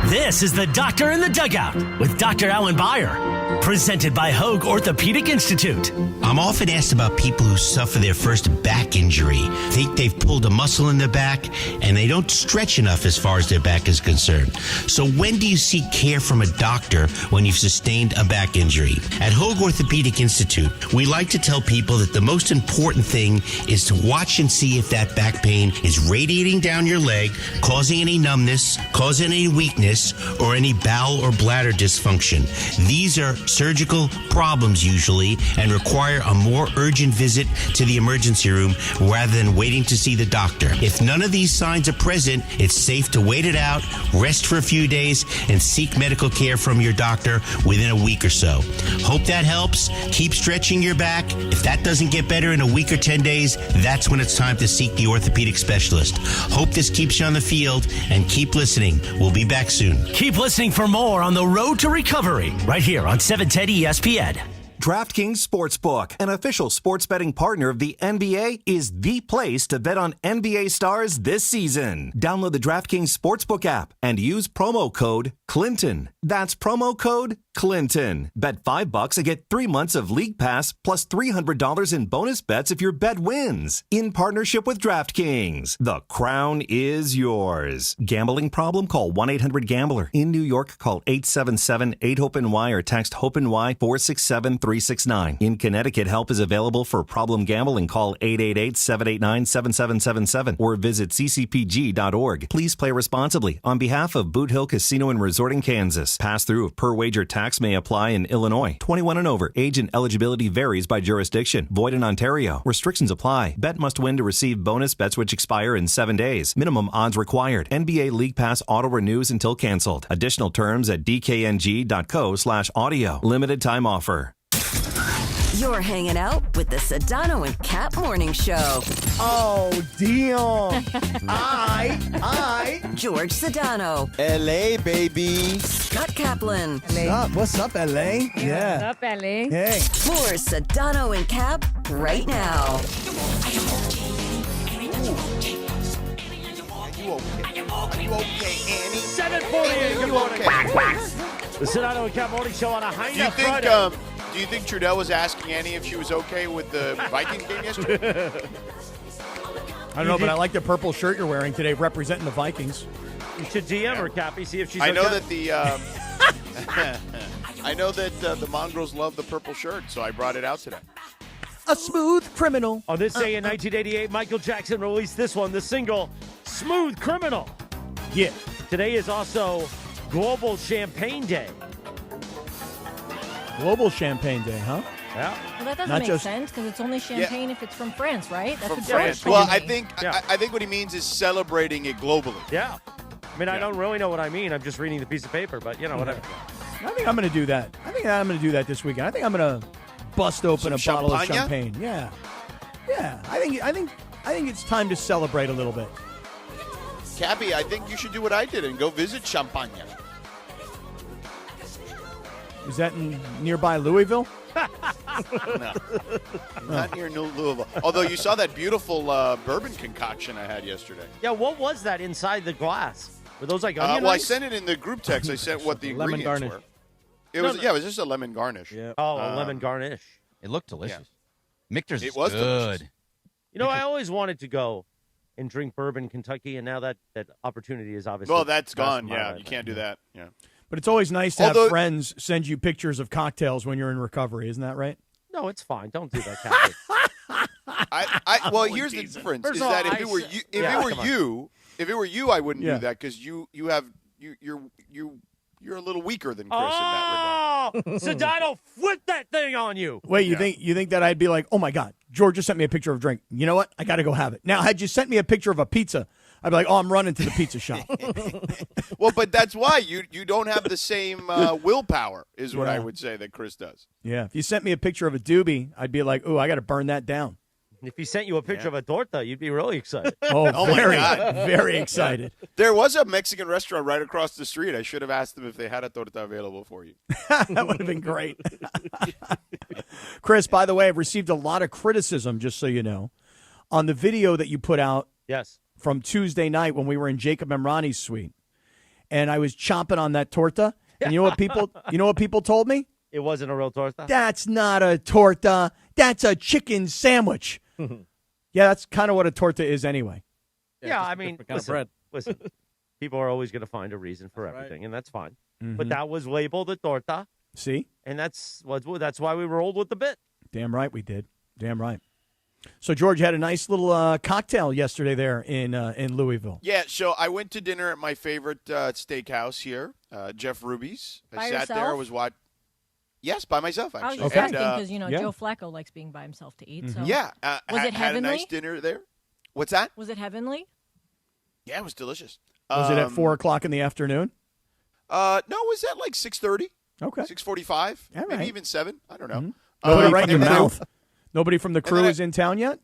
This is the Doctor in the Dugout with Dr. Alan Byer, presented by Hoag Orthopedic Institute. I'm often asked about people who suffer their first back injury, think they've pulled a muscle in their back, and they don't stretch enough as far as their back is concerned. So when do you seek care from a doctor when you've sustained a back injury? At Hoag Orthopedic Institute, we like to tell people that the most important thing is to watch and see if that back pain is radiating down your leg, causing any numbness, causing any weakness, or any bowel or bladder dysfunction. These are surgical problems usually and require a more urgent visit to the emergency room rather than waiting to see the doctor. If none of these signs are present, it's safe to wait it out, rest for a few days, and seek medical care from your doctor within a week or so. Hope that helps. Keep stretching your back. If that doesn't get better in a week or 10 days, that's when it's time to seek the orthopedic specialist. Hope this keeps you on the field, and keep listening. We'll be back soon. Keep listening for more on the road to recovery right here on 710 ESPN. DraftKings Sportsbook, an official sports betting partner of the NBA, is the place to bet on NBA stars this season. Download the DraftKings Sportsbook app and use promo code Clinton. That's promo code Clinton. Bet $5 and get 3 months of League Pass plus $300 in bonus bets if your bet wins. In partnership with DraftKings, the crown is yours. Gambling problem? Call 1-800-GAMBLER. In New York, call 877-8-HOPE-NY or text HOPE-NY 467-369. In Connecticut, help is available for problem gambling. Call 888-789-7777 or visit ccpg.org. Please play responsibly. On behalf of Boot Hill Casino and Resort in Kansas, pass-through of per-wager tax may apply in Illinois. 21 and over. Age and eligibility varies by jurisdiction. Void in Ontario. Restrictions apply. Bet must win to receive bonus bets which expire in 7 days. Minimum odds required. NBA League Pass auto renews until canceled. Additional terms at dkng.co/audio. Limited time offer. You're hanging out with the Sedano and Kap Morning Show. Oh, damn. I George Sedano. LA, baby. Scott Kaplan. What's up, LA? Yeah. What's up, LA? Hey. More Sedano and Cap right now. Are you okay, Annie? 7:48. Good morning. The Sedano and Cap Morning Show on a high note Friday. Do you think Trudell was asking Annie if she was okay with the Vikings game yesterday? I don't know, but I like the purple shirt you're wearing today, representing the Vikings. You should DM her, Cappy, see if she's I okay. know that I know that the mongrels love the purple shirt, so I brought it out today. A smooth criminal. On this day in 1988, Michael Jackson released this one, the single Smooth Criminal. Yeah. Today is also Global Champagne Day. Global Champagne Day, huh? Yeah. Well, that doesn't Not make just- sense because it's only champagne if it's from France, right? That's From what France. George Well, told I me. think I think what he means is celebrating it globally. Yeah. I mean, I don't really know what I mean. I'm just reading the piece of paper, but, you know, whatever. I think I'm going to do that. I think I'm going to do that this weekend. I think I'm going to bust open Some a bottle of champagne? champagne. Yeah. Yeah. I think it's time to celebrate a little bit. Cappy, I think you should do what I did and go visit Champagne. Is that in nearby Louisville? No. Not near Louisville. Although you saw that beautiful bourbon concoction I had yesterday. Yeah, what was that inside the glass? Were those like onion Well, I rings? sent it in the group text. I sent what the Lemon ingredients garnish. were. It was just a lemon garnish. Yeah. Oh, a lemon garnish. It looked delicious. Michter's It is was good. delicious. You know, I always wanted to go and drink bourbon in Kentucky, and now that opportunity is obviously Well, that's passed gone. my Yeah, way. you can't do that. Yeah. But it's always nice to Although- have friends send you pictures of cocktails when you're in recovery. Isn't that right? No, it's fine. Don't do that, Captain. Well, here's the difference: First is of all, that if I it were s- you, Yeah, come on. if it were you, I wouldn't Yeah. do that because you're a little weaker than Chris in that Oh, Sedano, flip that thing on you. Wait, you think that I'd be like, oh my God, George just sent me a picture of a drink. You know what? I got to go have it. Now, had you sent me a picture of a pizza, I'd be like, oh, I'm running to the pizza shop. regard. Well, but that's why you don't have the same willpower, is what I Yeah. would say that Chris does. Yeah. If you sent me a picture of a doobie, I'd be like, oh, I got to burn that down. If he sent you a picture of a torta, you'd be really excited. Oh, Oh, my very, God. very excited. There was a Mexican restaurant right across the street. I should have asked them if they had a torta available for you. That would have been great. Chris, by the way, I've received a lot of criticism, just so you know, on the video that you put out Yes. from Tuesday night when we were in Jacob Emrani's suite. And I was chomping on that torta. And you know what people told me? It wasn't a real torta? That's not a torta. That's a chicken sandwich. Yeah, that's kind of what a torta is anyway. Yeah, I mean, kind of bread. listen, people are always going to find a reason for everything, and that's fine. Mm-hmm. But that was labeled a torta, See? and that's why we rolled with the bit. Damn right we did. Damn right. So George had a nice little cocktail yesterday there in Louisville. Yeah, so I went to dinner at my favorite steakhouse here, Jeff Ruby's. I By sat there, I yourself? was watching. Yes, by myself, I was actually. just And, asking because yeah. Joe Flacco likes being by himself to eat. So yeah. Was it had a nice heavenly? dinner there. What's that? Was it heavenly? Yeah, it was delicious. Was it at 4 o'clock in the afternoon? No, it was at like 6:30. Okay. 6:45. All Maybe right. even 7. I don't know. Mm-hmm. Put it right in your and then mouth. Nobody from the crew then I- is in town yet?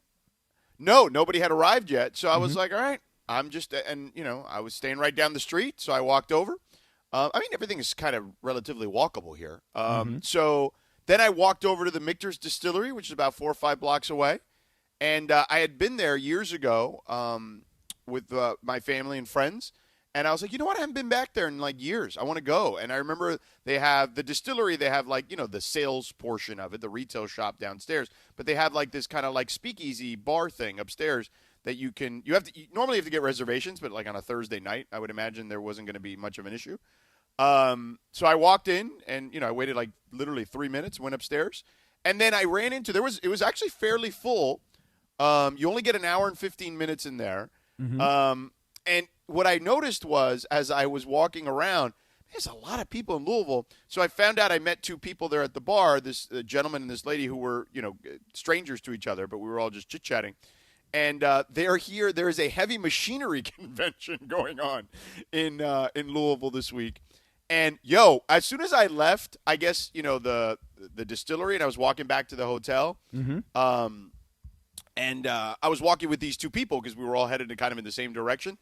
No, nobody had arrived yet. So I was Mm-hmm. like, all right, I'm just, and, I was staying right down the street. So I walked over. I mean, everything is kind of relatively walkable here. So then I walked over to the Michter's Distillery, which is about 4 or 5 blocks away. And I had been there years ago with my family and friends. And I was like, you know what? I haven't been back there in like years. I want to go. And I remember they have the distillery. They have like, the sales portion of it, the retail shop downstairs. But they have like this kind of like speakeasy bar thing upstairs that you normally have to get reservations, but like on a Thursday night, I would imagine there wasn't going to be much of an issue. So I walked in and, I waited like literally 3 minutes, went upstairs. And then I ran into, it was actually fairly full. You only get an hour and 15 minutes in there. And what I noticed was, as I was walking around, there's a lot of people in Louisville. So I found out I met 2 people there at the bar, this gentleman and this lady who were, strangers to each other, but we were all just chit-chatting. And they are here. There is a heavy machinery convention going on in Louisville this week. And, as soon as I left, I guess, the distillery, and I was walking back to the hotel, and I was walking with these 2 people because we were all headed kind of in the same direction.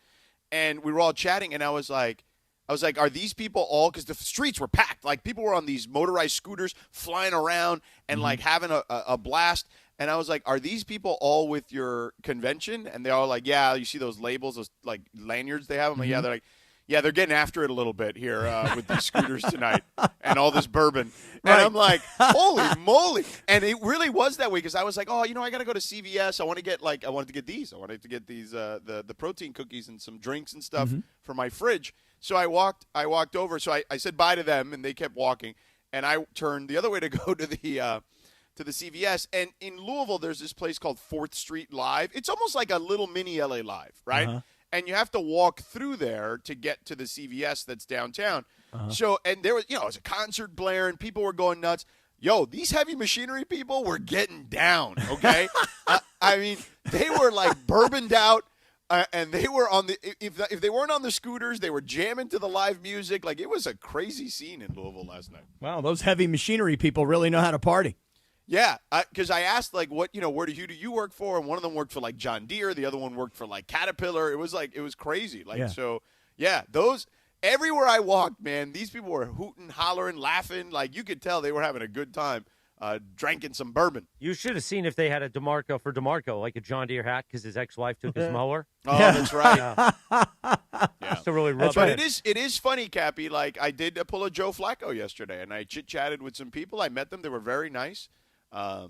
and we were all chatting, and I was like, are these people all, because the streets were packed. Like, people were on these motorized scooters flying around and, like, having a blast. And I was like, are these people all with your convention? And they're all like, yeah, you see those labels, those, like, lanyards they have? I'm like, yeah. They're like, yeah, they're getting after it a little bit here with these scooters tonight and all this bourbon. And I'm like, holy moly. And it really was that way, because I was like, oh, I got to go to CVS. I wanted to get these. I wanted to get these, the protein cookies and some drinks and stuff for my fridge. So I walked over. So I said bye to them, and they kept walking. And I turned the other way to go to the CVS. And in Louisville, there's this place called 4th Street Live. It's almost like a little mini LA Live, right? And you have to walk through there to get to the CVS that's downtown. So, and there was, it was a concert blaring. People were going nuts. Yo, these heavy machinery people were getting down, okay? I mean, they were, like, bourboned out. And they were on the if they weren't on the scooters, they were jamming to the live music. Like, it was a crazy scene in Louisville last night. Wow, those heavy machinery people really know how to party. Yeah, because I asked, like, who do you work for? And one of them worked for, like, John Deere. The other one worked for, like, Caterpillar. It was crazy. Like, so, yeah, everywhere I walked, man, these people were hooting, hollering, laughing. Like, you could tell they were having a good time. Drinking some bourbon. You should have seen if they had a DeMarco, like a John Deere hat, because his ex-wife took his mower. Oh, that's right. Just to really rub but it is funny, Cappy. Like, I did pull a Joe Flacco yesterday, and I chit-chatted with some people. I met them. They were very nice. So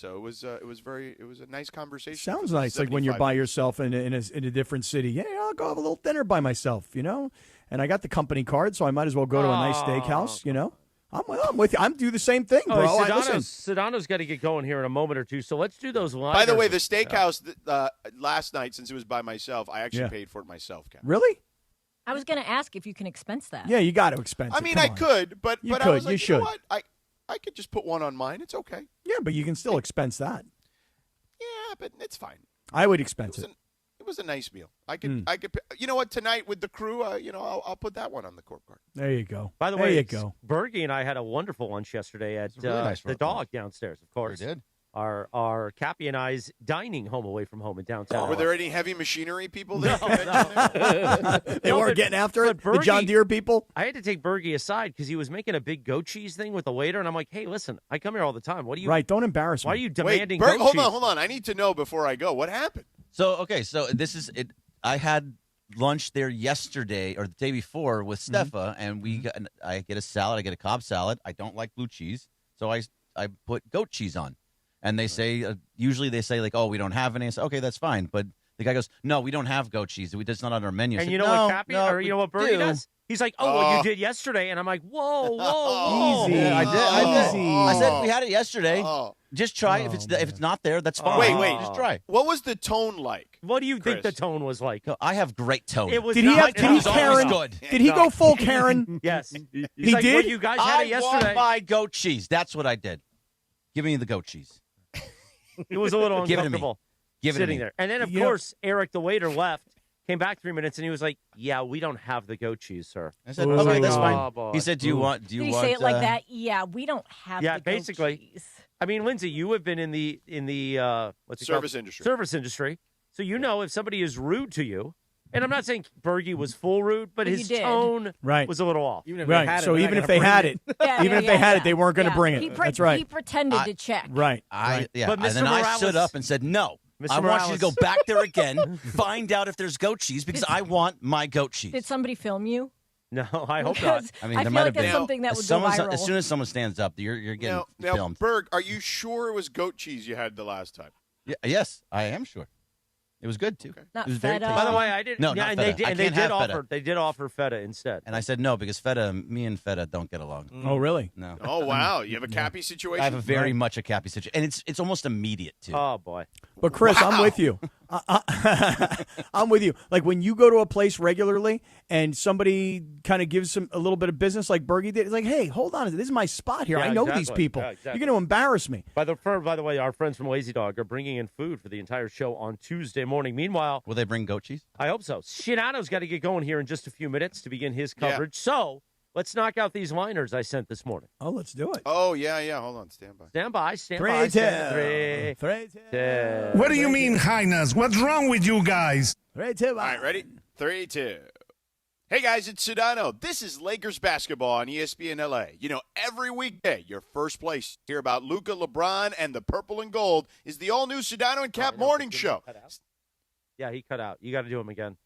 it was a nice conversation. Sounds nice, like when you're by yourself in a different city. Yeah, I'll go have a little dinner by myself, And I got the company card, so I might as well go to a nice steakhouse, I'm with you. I'm do the same thing, bro. Sedano's got to get going here in a moment or two, so let's do those lines. By the way, the steakhouse last night, since it was by myself, I actually paid for it myself, Ken. Really? I was going to ask if you can expense that. Yeah, you got to expense it. I mean, I could, but you I was like, you should. Know what? I could just put one on mine. It's okay. Yeah, but you can still expense that. Yeah, but it's fine. I would expense it. It was a nice meal. I could. You know what? Tonight with the crew, I'll put that one on the corp card. There you go. By the way, Bergie and I had a wonderful lunch yesterday at really nice the dog downstairs. Of course, we did. Our Cappy and I's dining home away from home in downtown. Were there any heavy machinery people there? No. They weren't getting after it. The John Deere people. I had to take Bergie aside because he was making a big goat cheese thing with the waiter, and I'm like, hey, listen, I come here all the time. What are you? Right? Don't embarrass me. Why are you demanding? Wait, goat cheese? Hold on. I need to know before I go. What happened? So this is it. I had lunch there yesterday or the day before with Steffa, and I get a salad. I get a Cobb salad. I don't like blue cheese, so I put goat cheese on. And they say usually they say like, oh, we don't have any. I say, okay, that's fine. But the guy goes, no, we don't have goat cheese. It's not on our menu. And you know what Cappy or you know what Bergie does? He's like, oh, well, you did yesterday, and I'm like, whoa. Easy. Yeah, I did. I said we had it yesterday. Just try. If it's not there, that's fine. Wait. Just try. What was the tone like? What do you think the tone was like? No, I have great tone. It was. Did he Karen? Good. Did he go full Karen? Yes. He like, did. Well, you guys had it yesterday. I want my goat cheese. That's what I did. Give me the goat cheese. It was a little uncomfortable. Sitting there. And then, of course, Eric, the waiter, left, came back 3 minutes, and he was like, yeah, we don't have the goat chease, sir. I said, okay, that's fine. He said, do you want Did he say it like that? Yeah, we don't have the basically. goat cheese. I mean, Lindsay, you have been in the what's it service called? industry. Service industry. So you know if somebody is rude to you, and I'm not saying Bergie was full rude, but his tone was a little off. Even if they had it, they weren't going to bring it. That's right. He pretended to check. Right. But Mr. and then Morales, I stood up and said, no. I want you to go back there again, find out if there's goat cheese, because I want my goat cheese. Did somebody film you? No, I hope not. I mean, I there feel might like have that's been. something that would go viral. As soon as someone stands up, you're getting filmed. Berg, are you sure it was goat cheese you had the last time? Yeah, yes, I am sure. It was good too. Not it was very feta. tasty. By the way, I didn't. No, yeah, not and feta. they did offer feta instead. And I said no because me and feta don't get along. Oh, really? No. Oh, wow. You have a Cappy situation? I have a very much a Cappy situation, and it's almost immediate too. Oh boy. But Chris, I'm with you. I'm with you. Like when you go to a place regularly and somebody kind of gives a little bit of business like Bergie did, it's like, hey, hold on, this is my spot here. Yeah, I know exactly. these people. Yeah, exactly. You're going to embarrass me. By the way, our friends from Lazy Dog are bringing in food for the entire show on Tuesday morning. Meanwhile, will they bring goat cheese? I hope so. Sedano's got to get going here in just a few minutes to begin his coverage. Yeah. So let's knock out these liners I sent this morning. Oh, let's do it. Oh, yeah. Hold on. Stand by. Stand by. What do you mean, Highness? What's wrong with you guys? All right, ready? 3-2. Hey guys, it's Sedano. This is Lakers basketball on ESPN LA. You know, every weekday, your first place to hear about Luka, LeBron, and the purple and gold is the all-new Sedano and Cap morning show. Yeah, he cut out. You got to do him again.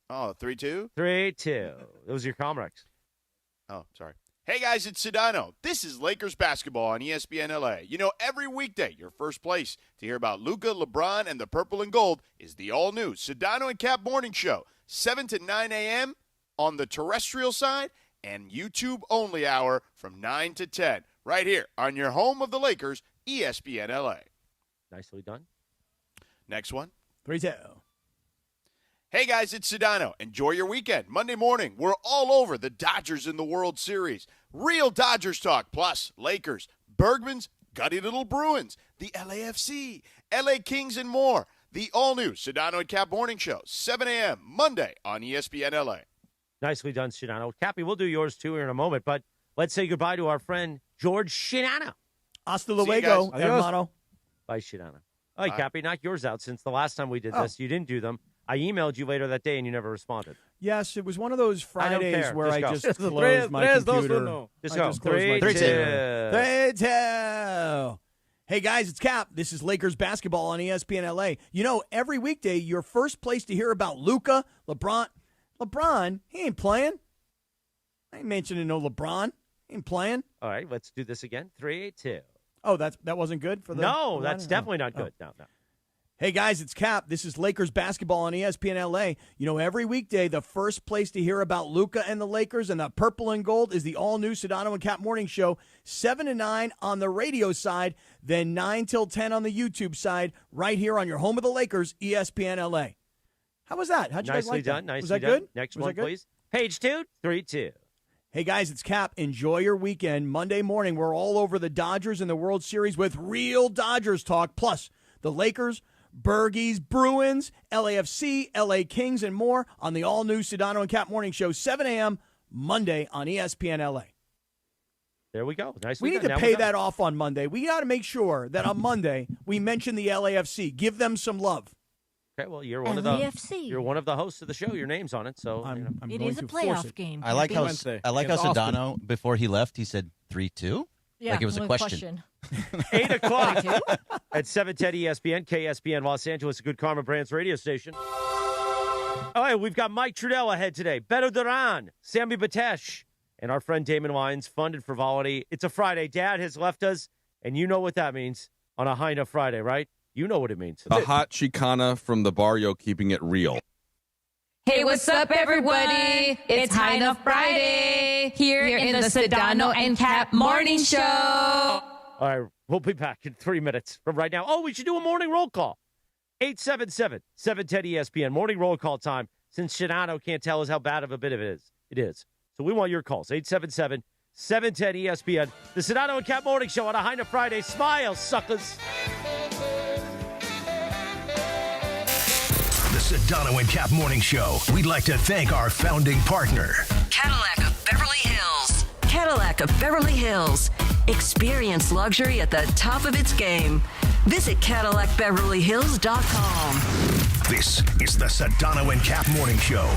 Oh, 3-2? 3-2. Those are your Comrex. Oh, sorry. Hey guys, it's Sedano. This is Lakers basketball on ESPN LA. You know, every weekday, your first place to hear about Luka, LeBron, and the purple and gold is the all-new Sedano and Cap morning show, 7 to 9 a.m. on the terrestrial side and YouTube-only hour from 9 to 10, right here on your home of the Lakers, ESPN LA. Nicely done. Next one. 3-2. Hey guys, it's Sedano. Enjoy your weekend. Monday morning, we're all over the Dodgers in the World Series. Real Dodgers talk, plus Lakers, Bergman's gutty little Bruins, the LAFC, LA Kings, and more. The all-new Sedano and Cap morning show, 7 a.m. Monday on ESPN LA. Nicely done, Sedano. Cappy, we'll do yours too here in a moment, but let's say goodbye to our friend George Sedano. Hasta luego, hermano. Bye, Sedano. All right, Cappy, knock yours out since the last time we did this. You didn't do them. I emailed you later that day, and you never responded. Yes, it was one of those Fridays where I just closed my computer. Just go. 3-2. Hey, guys, it's Cap. This is Lakers basketball on ESPN LA. You know, every weekday, your first place to hear about Luka, LeBron. LeBron, he ain't playing. I ain't mentioning no LeBron. He ain't playing. All right, let's do this again. 3-2. Oh, that wasn't good for the... No, that's definitely not good. No. Hey, guys, it's Cap. This is Lakers basketball on ESPN LA. You know, every weekday, the first place to hear about Luka and the Lakers and the purple and gold is the all-new Sedano and Cap morning show, 7 to 9 on the radio side, then 9 till 10 on the YouTube side, right here on your home of the Lakers, ESPN LA. How was that? How'd you guys like that? Nicely was that done. good? Next was one, please. Page 2, 3-2. Hey, guys, it's Cap. Enjoy your weekend. Monday morning, we're all over the Dodgers and the World Series with real Dodgers talk, plus the Lakers, Bergies, Bruins, LAFC, LA Kings, and more on the all-new Sedano and Cap morning show, 7 a.m. Monday on ESPN LA. There we go. Nicely We need done. to pay that off on Monday. We got to make sure that on Monday we mention the LAFC. Give them some love. Okay, well, you're one of the hosts of the show. Your name's on it, so It is a playoff game. I like how Sedano, before he left, he said 3-2. Yeah, like it was a question. 8 o'clock at 710 ESPN, KSPN Los Angeles, a Good Karma Brands radio station. All right, we've got Mike Trudell ahead today, Beto Duran, Sammy Batesh, and our friend Damon Wines, Fun and Frivolity. It's a Friday. Dad has left us, and you know what that means on a High Enough Friday, right? You know what it means. A hot Chicana from the barrio, keeping it real. Hey, what's up, everybody? It's High Enough Friday here in the Sedano and Cap Morning Show. All right, we'll be back in 3 minutes from right now. Oh, we should do a morning roll call. 877-710-ESPN. Morning roll call time, since Sedano can't tell us how bad of a bit of it is. So we want your calls. 877-710-ESPN. The Sedano and Cap Morning Show on a High Enough Friday. Smile, suckers. The Sedano and Cap Morning Show. We'd like to thank our founding partner, Cadillac of Beverly Hills. Cadillac of Beverly Hills. Experience luxury at the top of its game. Visit CadillacBeverlyHills.com. This is the Sedano and Cap Morning Show.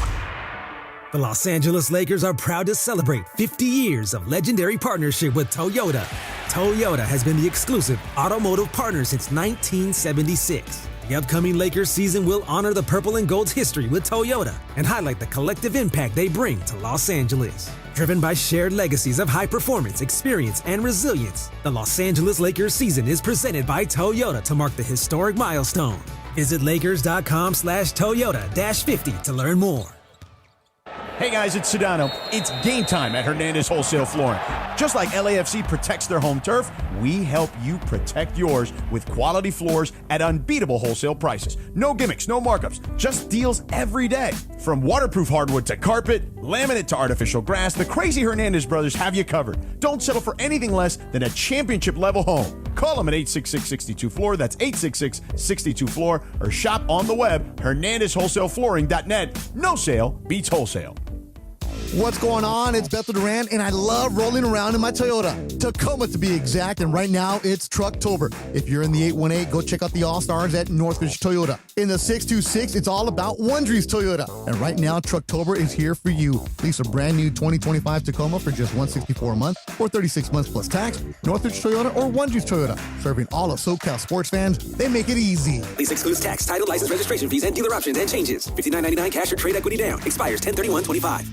The Los Angeles Lakers are proud to celebrate 50 years of legendary partnership with Toyota. Toyota has been the exclusive automotive partner since 1976. The upcoming Lakers season will honor the purple and gold's history with Toyota and highlight the collective impact they bring to Los Angeles. Driven by shared legacies of high performance, experience, and resilience, the Los Angeles Lakers season is presented by Toyota to mark the historic milestone. Visit Lakers.com/Toyota-50 to learn more. Hey guys, it's Sedano. It's game time at Hernandez Wholesale Flooring. Just like LAFC protects their home turf, we help you protect yours with quality floors at unbeatable wholesale prices. No gimmicks, no markups, just deals every day. From waterproof hardwood to carpet, laminate to artificial grass, the crazy Hernandez brothers have you covered. Don't settle for anything less than a championship level home. Call them at 866-62-FLOOR, that's 866-62-FLOOR, or shop on the web, hernandezwholesaleflooring.net. No sale beats wholesale. What's going on? It's Beto Duran, and I love rolling around in my Toyota. Tacoma, to be exact, and right now it's Trucktober. If you're in the 818, go check out the All-Stars at Northridge Toyota. In the 626, it's all about Wondries Toyota. And right now, Trucktober is here for you. Lease a brand new 2025 Tacoma for just $164 a month or 36 months plus tax. Northridge Toyota or Wondries Toyota. Serving all of SoCal sports fans, they make it easy. Lease excludes tax, title, license, registration fees, and dealer options and changes. $59.99 cash or trade equity down. Expires 10/31/25.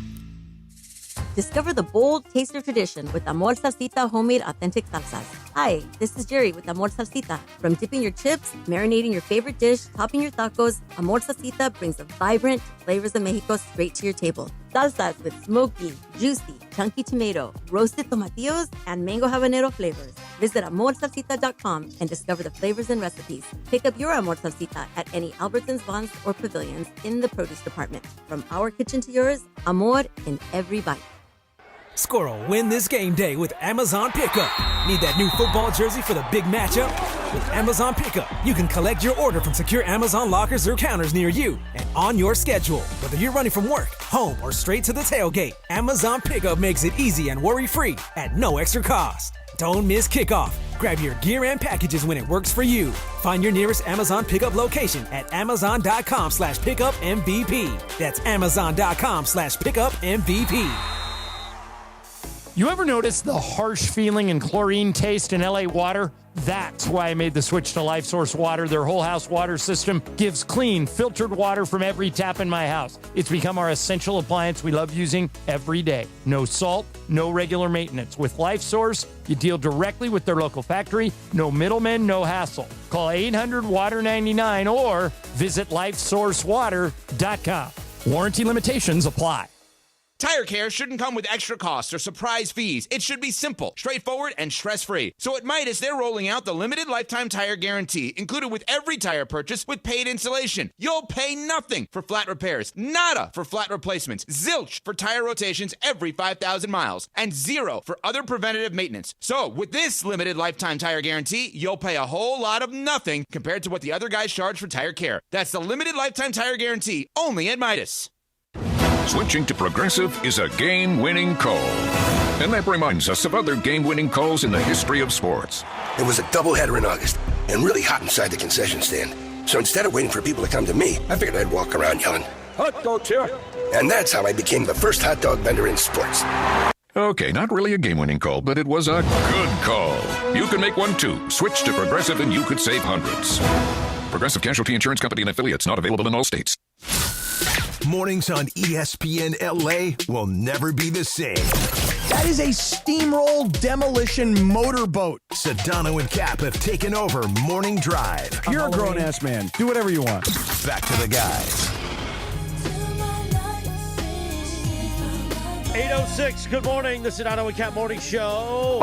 Discover the bold taste of tradition with Amor Salsita homemade authentic salsas. Hi, this is Jerry with Amor Salsita. From dipping your chips, marinating your favorite dish, topping your tacos, Amor Salsita brings the vibrant flavors of Mexico straight to your table. Salsas with smoky, juicy, chunky tomato, roasted tomatillos, and mango habanero flavors. Visit amorsalsita.com and discover the flavors and recipes. Pick up your Amor Salsita at any Albertsons, Vons, or Pavilions in the produce department. From our kitchen to yours, Amor in every bite. Score a win this game day with Amazon Pickup. Need that new football jersey for the big matchup? With Amazon Pickup, you can collect your order from secure Amazon lockers or counters near you and on your schedule. Whether you're running from work, home, or straight to the tailgate, Amazon Pickup makes it easy and worry-free at no extra cost. Don't miss kickoff. Grab your gear and packages when it works for you. Find your nearest Amazon Pickup location at amazon.com/pickupmvp. That's amazon.com/pickupmvp. You ever notice the harsh feeling and chlorine taste in LA water? That's why I made the switch to LifeSource Water. Their whole house water system gives clean, filtered water from every tap in my house. It's become our essential appliance we love using every day. No salt, no regular maintenance. With LifeSource, you deal directly with their local factory. No middlemen, no hassle. Call 800-WATER-99 or visit LifeSourceWater.com. Warranty limitations apply. Tire care shouldn't come with extra costs or surprise fees. It should be simple, straightforward, and stress-free. So at Midas, they're rolling out the limited lifetime tire guarantee, included with every tire purchase with paid installation. You'll pay nothing for flat repairs, nada for flat replacements, zilch for tire rotations every 5,000 miles, and zero for other preventative maintenance. So with this limited lifetime tire guarantee, you'll pay a whole lot of nothing compared to what the other guys charge for tire care. That's the limited lifetime tire guarantee, only at Midas. Switching to Progressive is a game-winning call. And that reminds us of other game-winning calls in the history of sports. It was a doubleheader in August and really hot inside the concession stand. So instead of waiting for people to come to me, I figured I'd walk around yelling, "Hot dogs here!" And that's how I became the first hot dog vendor in sports. Okay, not really a game-winning call, but it was a good call. You can make one too. Switch to Progressive and you could save hundreds. Progressive Casualty Insurance Company and affiliates, not available in all states. Mornings on ESPN LA will never be the same. That is a steamroll demolition motorboat. Sedano and Kap have taken over Morning Drive. You're a grown-ass man. Do whatever you want. Back to the guys. 8:06, good morning. The Sedano and Kap Morning Show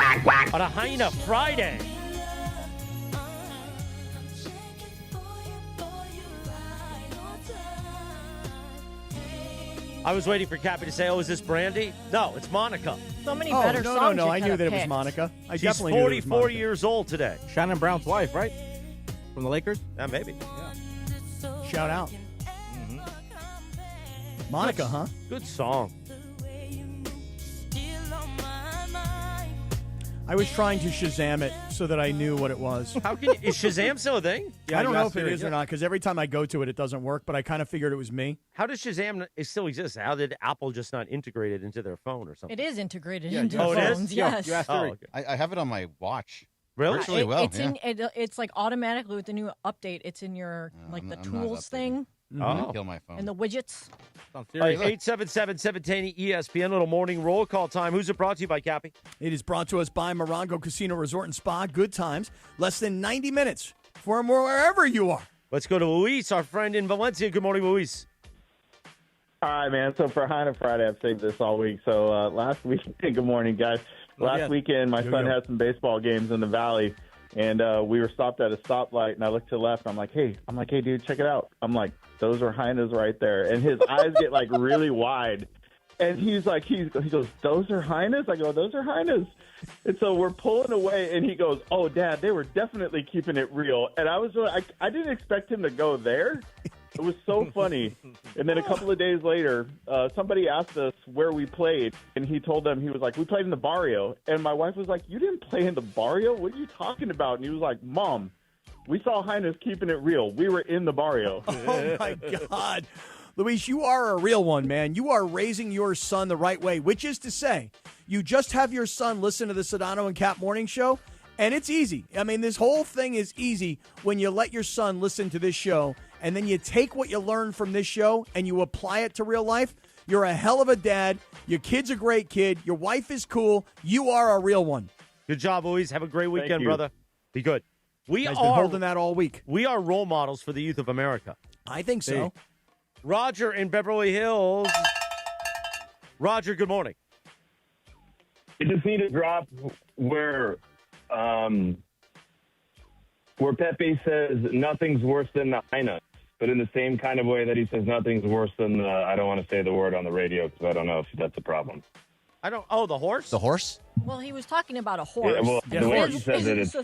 on a Heine Friday. I was waiting for Cappy to say, "Oh, is this Brandy?" No, it's Monica. So many better songs. No, you I knew that it was picked. Monica. She's definitely knew it was 44 Monica. years old today. Shannon Brown's wife, right? From the Lakers? Yeah, maybe. Shout out. Monica, huh? Good song. I was trying to Shazam it so that I knew what it was. How can you, is Shazam still a thing? I don't know if it is or not, because every time I go to it, it doesn't work, but I kind of figured it was me. How does Shazam still exist? How did Apple just not integrate it into their phone or something? It is integrated Yeah, into oh, it is? phones, Yeah, yes. you asked her. Oh, I have it on my watch. Really? Virtually well, It's yeah. it's like automatically with the new update. It's in your the I'm not tools updating. thing. I'm gonna kill my phone. And the widgets. All right, 877-17 ESPN, little morning roll call time. Who's it brought to you by, Cappy? It is brought to us by Morongo Casino Resort and Spa. Good times. Less than 90 minutes for wherever you are. Let's go to Luis, our friend in Valencia. Good morning, Luis. All right, man. So for Heine Friday, I've saved this all week. So last week, good morning, guys. Last weekend, my son had some baseball games in the Valley, and we were stopped at a stoplight, and I looked to the left. I'm like, hey, dude, check it out. I'm like, those are Heine's right there. And his eyes get like really wide. And he's like, he goes, those are Heine's? I go, those are Heine's. And so we're pulling away, and he goes, oh, Dad, they were definitely keeping it real. And I was like, I didn't expect him to go there. It was so funny. And then a couple of days later, somebody asked us where we played, and he told them, he was like, we played in the barrio. And my wife was like, you didn't play in the barrio? What are you talking about? And he was like, Mom, we saw Highness keeping it real. We were in the barrio. Oh, my God. Luis, you are a real one, man. You are raising your son the right way, which is to say, you just have your son listen to the Sedano and Kap Morning Show, and it's easy. I mean, this whole thing is easy when you let your son listen to this show, and then you take what you learn from this show and you apply it to real life. You're a hell of a dad. Your kid's a great kid. Your wife is cool. You are a real one. Good job, Luis. Have a great weekend, brother. Be good. We I've are been holding that all week. We are role models for the youth of America. I think so. Roger in Beverly Hills. Roger, good morning. You just need to drop where Pepe says nothing's worse than the Heine, but in the same kind of way that he says nothing's worse than the, I don't want to say the word on the radio because I don't know if that's a problem. The horse? The horse? Well, he was talking about a horse. Yeah, well, the way he says it, it's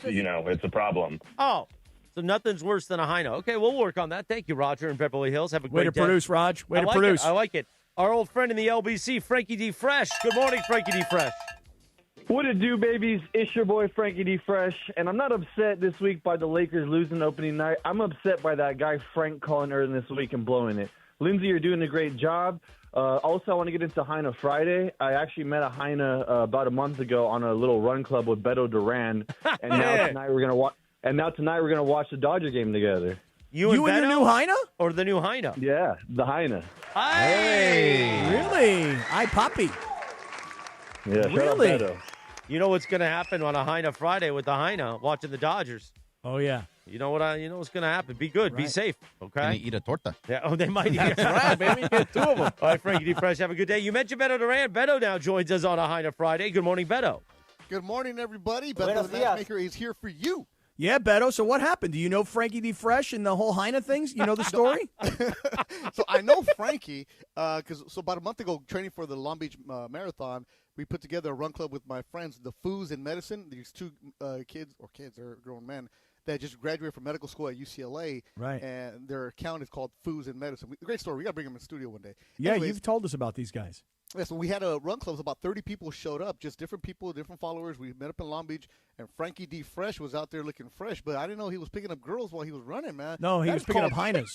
a problem. Oh, so nothing's worse than a Heine. Okay, we'll work on that. Thank you, Roger in Beverly Hills. Have a great Way to day. produce, Raj. Way to produce. I like it. Our old friend in the LBC, Frankie D. Fresh. Good morning, Frankie D. Fresh. What it do, babies? It's your boy, Frankie D. Fresh, and I'm not upset this week by the Lakers losing opening night. I'm upset by that guy, Frank, calling early this week and blowing it. Lindsay, you're doing a great job. Also, I want to get into Heine Friday. I actually met a Heine about a month ago on a little run club with Beto Duran, and now tonight we're gonna watch. And now tonight we're going to watch the Dodger game together. You and your new Heine? Or the new Heine? Yeah, the Heine. Hey! Really? Hi, Poppy. Yeah, really? Shout out Beto. You know what's going to happen on a Heine Friday with the Heine watching the Dodgers? Oh, yeah. You know what's going to happen. Be good. Be safe. Okay? Can they eat a torta? Yeah. Oh, they might eat a right, baby. Get two of them. All right, Frankie D. Fresh, have a good day. You mentioned Beto Duran. Beto now joins us on a Heine Friday. Good morning, Beto. Good morning, everybody. Beto the Matchmaker is here for you. Yeah, Beto. So what happened? Do you know Frankie D. Fresh and the whole Heine things? You know the story? So I know Frankie because about a month ago, training for the Long Beach Marathon, we put together a run club with my friends, the Foos in Medicine. These two kids, they're grown men, that just graduated from medical school at UCLA. Right. And their account is called Foos in Medicine. Great story. We got to bring them in the studio one day. Yeah, Anyways, you've told us about these guys. Yeah, so we had a run club. About 30 people showed up, just different people, different followers. We met up in Long Beach, and Frankie D. Fresh was out there looking fresh, but I didn't know he was picking up girls while he was running, man. No, he was picking up Heines.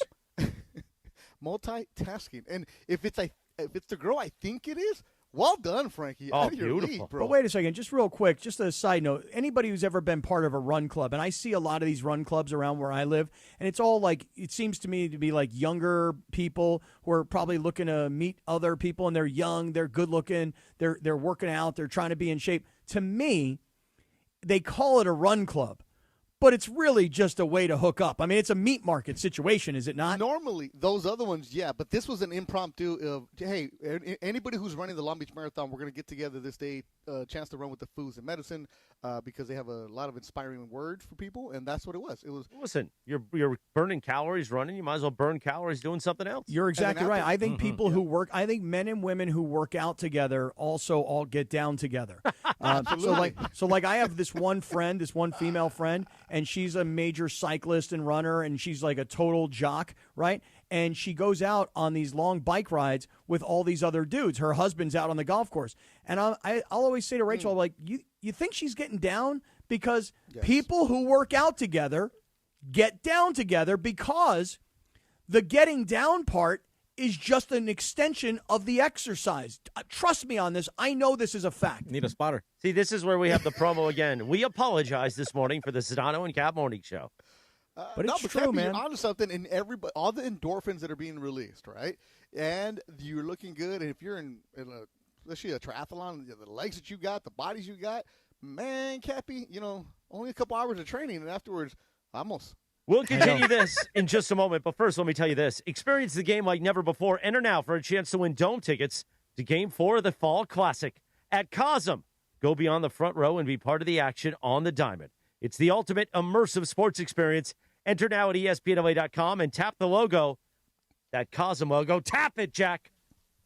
Multitasking. And if it's the girl I think it is, well done, Frankie. Oh, Out of your beautiful. league, bro. But wait a second, just real quick, just a side note. Anybody who's ever been part of a run club, and I see a lot of these run clubs around where I live, and it's all like, it seems to me to be like younger people who are probably looking to meet other people, and they're young, they're good looking, they're working out, they're trying to be in shape. To me, they call it a run club, but it's really just a way to hook up. I mean, it's a meat market situation, is it not? Normally, those other ones, yeah, but this was an impromptu of, hey, anybody who's running the Long Beach Marathon, we're going to get together this day, chance to run with the Foos in Medicine, because they have a lot of inspiring words for people, and that's what it was. It was. Listen, you're burning calories running. You might as well burn calories doing something else. You're exactly right. I think people who work, I think men and women who work out together also all get down together. So like I have this one friend, this one female friend, and she's a major cyclist and runner, and she's like a total jock, right? And she goes out on these long bike rides with all these other dudes. Her husband's out on the golf course. And I'll always say to Rachel, like, you think she's getting down? Because people who work out together get down together, because the getting down part is just an extension of the exercise. Trust me on this. I know this is a fact. Need a spotter. See, this is where we have the promo again. We apologize this morning for the Sedano and Kap Morning Show. But it's true, Cappy, man. You're onto something, and all the endorphins that are being released, right? And you're looking good, and if you're in especially a triathlon, the legs that you got, the bodies you got, man, Cappy, only a couple hours of training, and afterwards, almost. We'll continue this in just a moment, but first, let me tell you this. Experience the game like never before. Enter now for a chance to win Dome tickets to Game 4 of the Fall Classic at Cosm. Go beyond the front row and be part of the action on the diamond. It's the ultimate immersive sports experience. Enter now at ESPNLA.com and tap the logo, that Cosm logo. Tap it, Jack,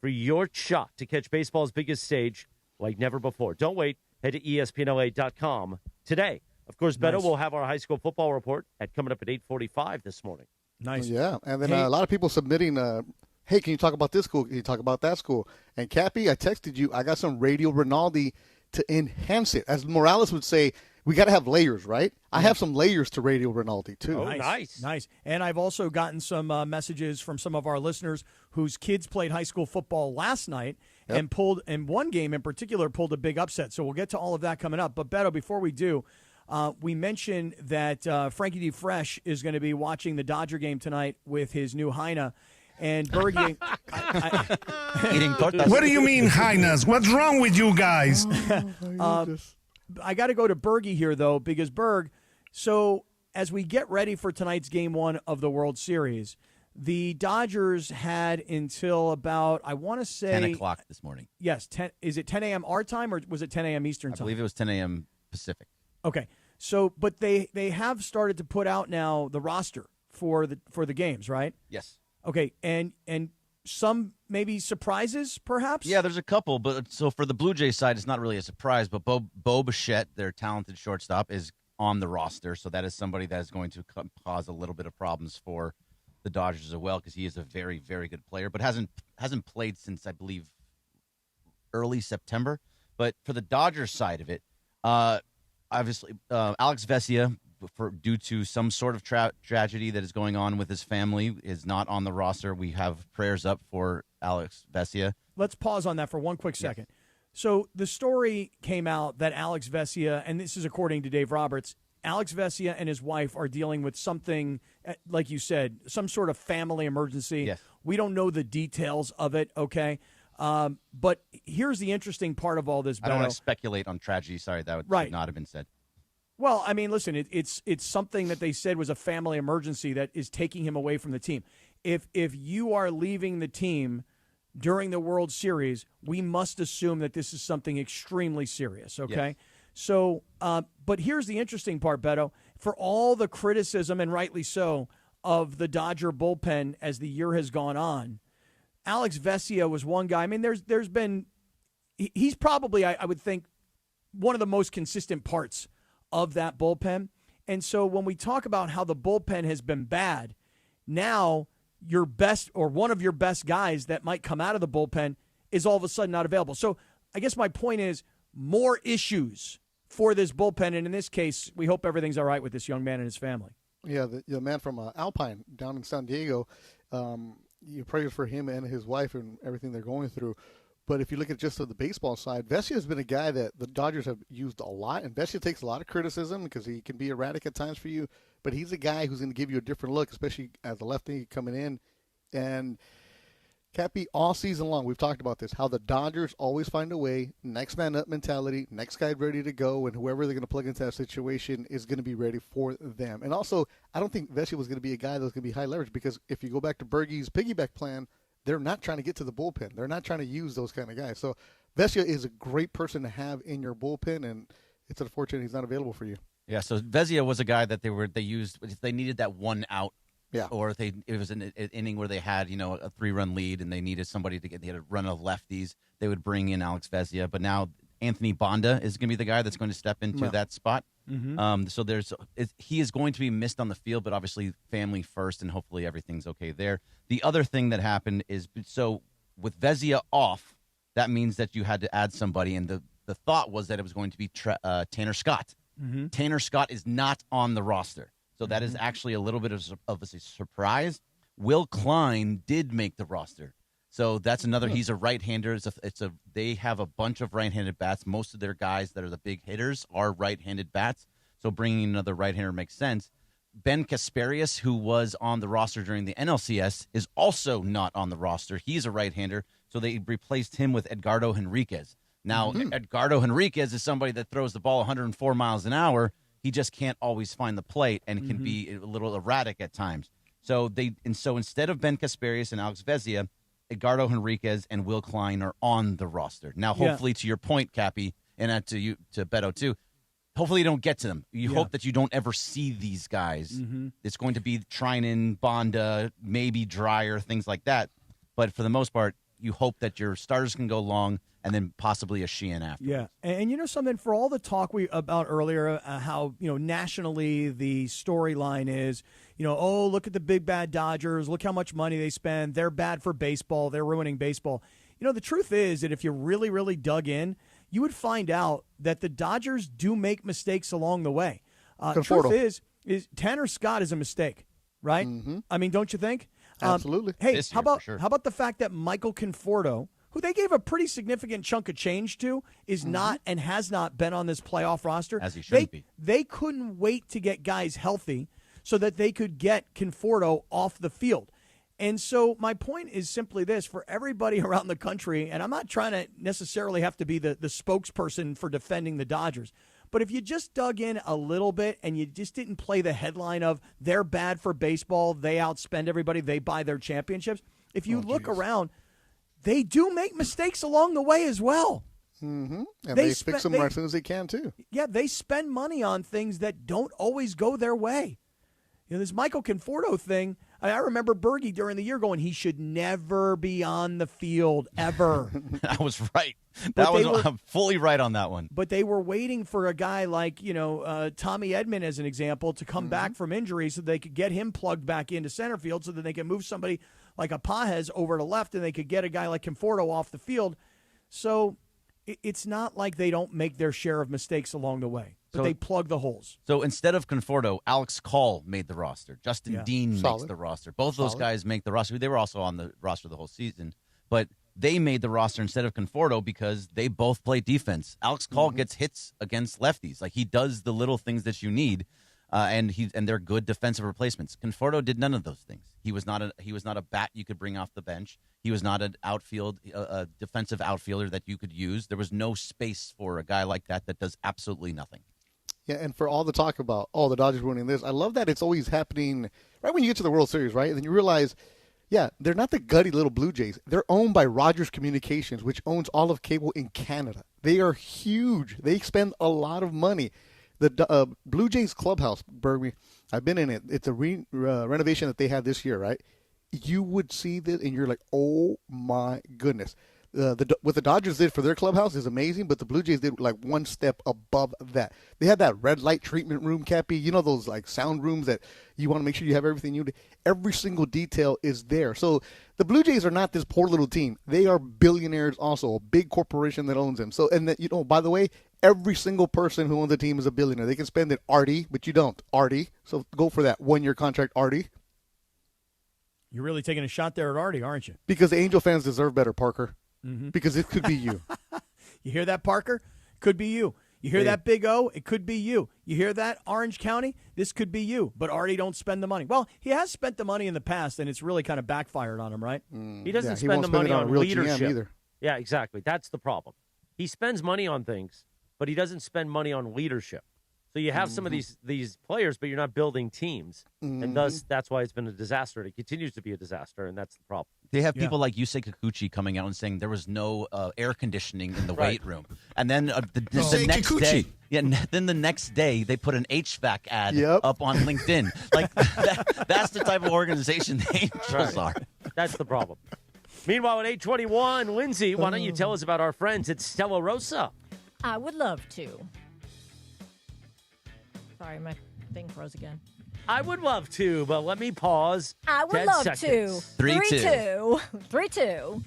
for your shot to catch baseball's biggest stage like never before. Don't wait. Head to ESPNLA.com today. Of course, Beto will have our high school football report coming up at 8:45 this morning. Nice. Yeah, and then a lot of people submitting, hey, can you talk about this school? Can you talk about that school? And Cappy, I texted you, I got some Radio Rinaldi to enhance it. As Morales would say, we got to have layers, right? I have some layers to Radio Rinaldi, too. Oh, nice. Nice. And I've also gotten some messages from some of our listeners whose kids played high school football last night and pulled, in one game in particular, pulled a big upset. So we'll get to all of that coming up. But, Beto, before we do, we mentioned that Frankie D. Fresh is going to be watching the Dodger game tonight with his new Heine. And Bergie... Eating tortas. What do you mean, Highness? What's wrong with you guys? I got to go to Bergie here, though, because Berg, so as we get ready for tonight's Game 1 of the World Series, the Dodgers had until about, I want to say... 10 o'clock this morning. Yes. Is it 10 a.m. our time, or was it 10 a.m. Eastern time? I believe it was 10 a.m. Pacific. Okay. So, but they have started to put out now the roster for the games, right? Yes. Okay. And some maybe surprises, perhaps? Yeah, there's a couple. But so for the Blue Jays side, it's not really a surprise. But Bo Bichette, their talented shortstop, is on the roster. So that is somebody that is going to cause a little bit of problems for the Dodgers as well, because he is a very, very good player, but hasn't played since, I believe, early September. But for the Dodgers side of it, obviously Alex Vesia, due to some sort of tragedy that is going on with his family, is not on the roster. We have prayers up for Alex Vesia. Let's pause on that for one quick second. Yes. So the story came out that Alex Vesia, and this is according to Dave Roberts, Alex Vesia and his wife are dealing with something, like you said, some sort of family emergency. Yes. We don't know the details of it, okay? But here's the interesting part of all this, Beto. I don't want to speculate on tragedy. Sorry, that would not have been said. Well, I mean, listen, it's something that they said was a family emergency that is taking him away from the team. If you are leaving the team during the World Series, we must assume that this is something extremely serious, okay? Yes. So, but here's the interesting part, Beto. For all the criticism, and rightly so, of the Dodger bullpen as the year has gone on, Alex Vesia was one guy. I mean, there's been – he's probably, I would think, one of the most consistent parts of that bullpen. And so when we talk about how the bullpen has been bad, now your best or one of your best guys that might come out of the bullpen is all of a sudden not available. So I guess my point is more issues for this bullpen. And in this case, we hope everything's all right with this young man and his family. Yeah, the man from Alpine down in San Diego, you pray for him and his wife and everything they're going through. But if you look at just the baseball side, Vesia has been a guy that the Dodgers have used a lot. And Vesia takes a lot of criticism because he can be erratic at times for you. But he's a guy who's going to give you a different look, especially as a lefty coming in. And Cappy, all season long, we've talked about this, how the Dodgers always find a way, next man up mentality, next guy ready to go, and whoever they're going to plug into that situation is going to be ready for them. And also, I don't think Vesia was going to be a guy that was going to be high leverage because if you go back to Bergie's piggyback plan, they're not trying to get to the bullpen. They're not trying to use those kind of guys. So Vesia is a great person to have in your bullpen, and it's unfortunate he's not available for you. Yeah, so Vesia was a guy that they used if they needed that one out. Yeah. Or if it was an inning where they had, a 3-run lead and they needed somebody they had a run of lefties, they would bring in Alex Vesia. But now Anthony Bonda is going to be the guy that's going to step into that spot. Mm-hmm. So he is going to be missed on the field, but obviously family first, and hopefully everything's okay there. The other thing that happened is, so with Vesia off, that means that you had to add somebody, and the thought was that it was going to be Tanner Scott. Mm-hmm. Tanner Scott is not on the roster. So that is actually a little bit of a surprise. Will Klein did make the roster. So that's another. He's a right-hander. They have a bunch of right-handed bats. Most of their guys that are the big hitters are right-handed bats. So bringing another right-hander makes sense. Ben Kasparius, who was on the roster during the NLCS, is also not on the roster. He's a right-hander. So they replaced him with Edgardo Henriquez. Now, Edgardo Henriquez is somebody that throws the ball 104 miles an hour. He just can't always find the plate and can be a little erratic at times. So instead of Ben Kasparius and Alex Vesia, Edgardo Henriquez and Will Klein are on the roster. Now, hopefully, to your point, Cappy, and to Beto too, hopefully you don't get to them. You hope that you don't ever see these guys. Mm-hmm. It's going to be Trinan, Bonda, maybe Dreyer, things like that. But for the most part, you hope that your starters can go long and then possibly a Sheehan after. Yeah, and you know something, for all the talk we about earlier, how nationally the storyline is, oh, look at the big bad Dodgers, look how much money they spend, they're bad for baseball, they're ruining baseball. The truth is that if you really, really dug in, you would find out that the Dodgers do make mistakes along the way. Truth is Tanner Scott is a mistake, right? Mm-hmm. I mean, don't you think? Absolutely. Hey, how about the fact that Michael Conforto, who they gave a pretty significant chunk of change to, is not and has not been on this playoff roster. As he shouldn't be. They couldn't wait to get guys healthy so that they could get Conforto off the field. And so my point is simply this, for everybody around the country, and I'm not trying to necessarily have to be the spokesperson for defending the Dodgers, but if you just dug in a little bit and you just didn't play the headline of they're bad for baseball, they outspend everybody, they buy their championships, if you look around, they do make mistakes along the way as well. Mm-hmm. And they fix them as soon as they can, too. Yeah, they spend money on things that don't always go their way. This Michael Conforto thing, I remember Bergie during the year going, he should never be on the field, ever. I was right. I'm fully right on that one. But they were waiting for a guy like, Tommy Edman, as an example, to come back from injury so they could get him plugged back into center field so that they could move somebody like a Pajes over to left and they could get a guy like Conforto off the field. So it's not like they don't make their share of mistakes along the way. But they plug the holes. So instead of Conforto, Alex Call made the roster. Justin Dean makes the roster. Both those guys make the roster. They were also on the roster the whole season. But they made the roster instead of Conforto because they both play defense. Alex Call gets hits against lefties. Like, he does the little things that you need, and they're good defensive replacements. Conforto did none of those things. He was not a bat you could bring off the bench. He was not an a defensive outfielder that you could use. There was no space for a guy like that does absolutely nothing. Yeah, and for all the talk about, the Dodgers winning this, I love that it's always happening right when you get to the World Series, right? And then you realize, they're not the gutty little Blue Jays. They're owned by Rogers Communications, which owns all of cable in Canada. They are huge. They spend a lot of money. The Blue Jays clubhouse, Bergie, I've been in it. It's a renovation that they had this year, right? You would see this, and you're like, oh, my goodness. What the Dodgers did for their clubhouse is amazing, but the Blue Jays did like one step above that. They had that red light treatment room, Cappy. You know those like sound rooms that you want to make sure you have everything you need. Every single detail is there. So the Blue Jays are not this poor little team. They are billionaires also, a big corporation that owns them. So, and that, by the way, every single person who owns a team is a billionaire. They can spend it, Artie, but you don't, Artie. So go for that one-year contract, Artie. You're really taking a shot there at Artie, aren't you? Because the Angel fans deserve better, Parker. Mm-hmm. Because it could be you. You hear that, Parker? Could be you. You hear that, Big O? It could be you. You hear that, Orange County? This could be you. But Artie don't spend the money. Well, he has spent the money in the past, and it's really kind of backfired on him, right? He doesn't spend the money on leadership either. Yeah, exactly. That's the problem. He spends money on things, but he doesn't spend money on leadership. So you have some of these players, but you're not building teams, and thus that's why it's been a disaster. And it continues to be a disaster, and that's the problem. They have people like Yusei Kikuchi coming out and saying there was no air conditioning in the weight room, and then the next day, then the next day they put an HVAC ad up on LinkedIn. Like that's the type of organization the Angels are. That's the problem. Meanwhile, at 8:21, Lindsay, why don't you tell us about our friends at Stella Rosa? I would love to. Sorry, my thing froze again. I would love to, but let me pause. I would love to. 3-2. 3-2.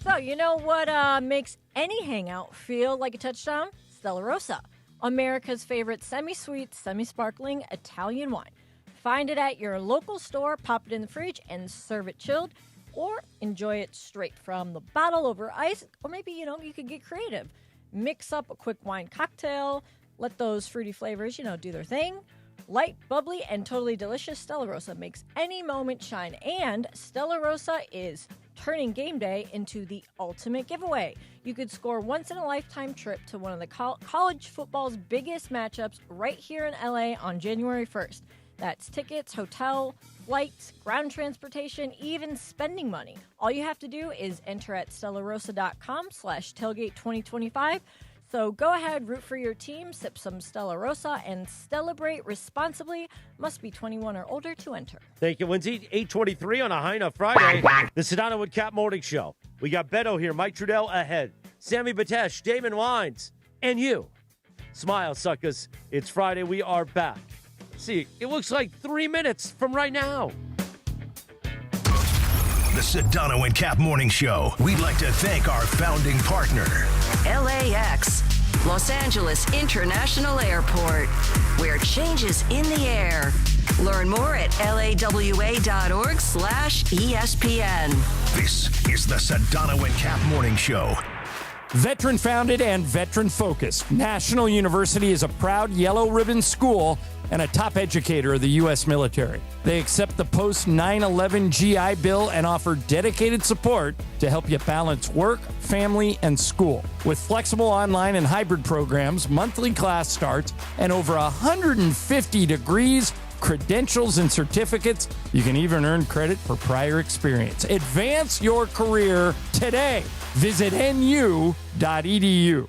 So, you know what makes any hangout feel like a touchdown? Stella Rosa, America's favorite semi-sweet, semi-sparkling Italian wine. Find it at your local store, pop it in the fridge, and serve it chilled, or enjoy it straight from the bottle over ice, or maybe, you could get creative. Mix up a quick wine cocktail. Let those fruity flavors, do their thing. Light, bubbly, and totally delicious, Stella Rosa makes any moment shine. And Stella Rosa is turning game day into the ultimate giveaway. You could score a once-in-a-lifetime trip to one of the college football's biggest matchups right here in LA on January 1st. That's tickets, hotel, flights, ground transportation, even spending money. All you have to do is enter at stellarosa.com/tailgate2025. So go ahead, root for your team, sip some Stella Rosa, and celebrate responsibly. Must be 21 or older to enter. Thank you, Lindsay. 8:23 on a High Enough Friday. The Sedano and Kap Morning Show. We got Beto here, Mike Trudell ahead, Sammy Batesh, Damon Wines, and you. Smile, suckers. It's Friday. We are back. See, it looks like 3 minutes from right now. The Sedano and Kap Morning Show. We'd like to thank our founding partner, LAX, Los Angeles International Airport, where change is in the air. Learn more at lawa.org/ESPN. This is the Sedano and Kap Morning Show. Veteran founded and veteran focused, National University is a proud yellow ribbon school and a top educator of the U.S. military. They accept the post 9/11 GI Bill and offer dedicated support to help you balance work, family, and school. With flexible online and hybrid programs, monthly class starts, and over 150 degrees, credentials, and certificates, you can even earn credit for prior experience. Advance your career today. Visit nu.edu.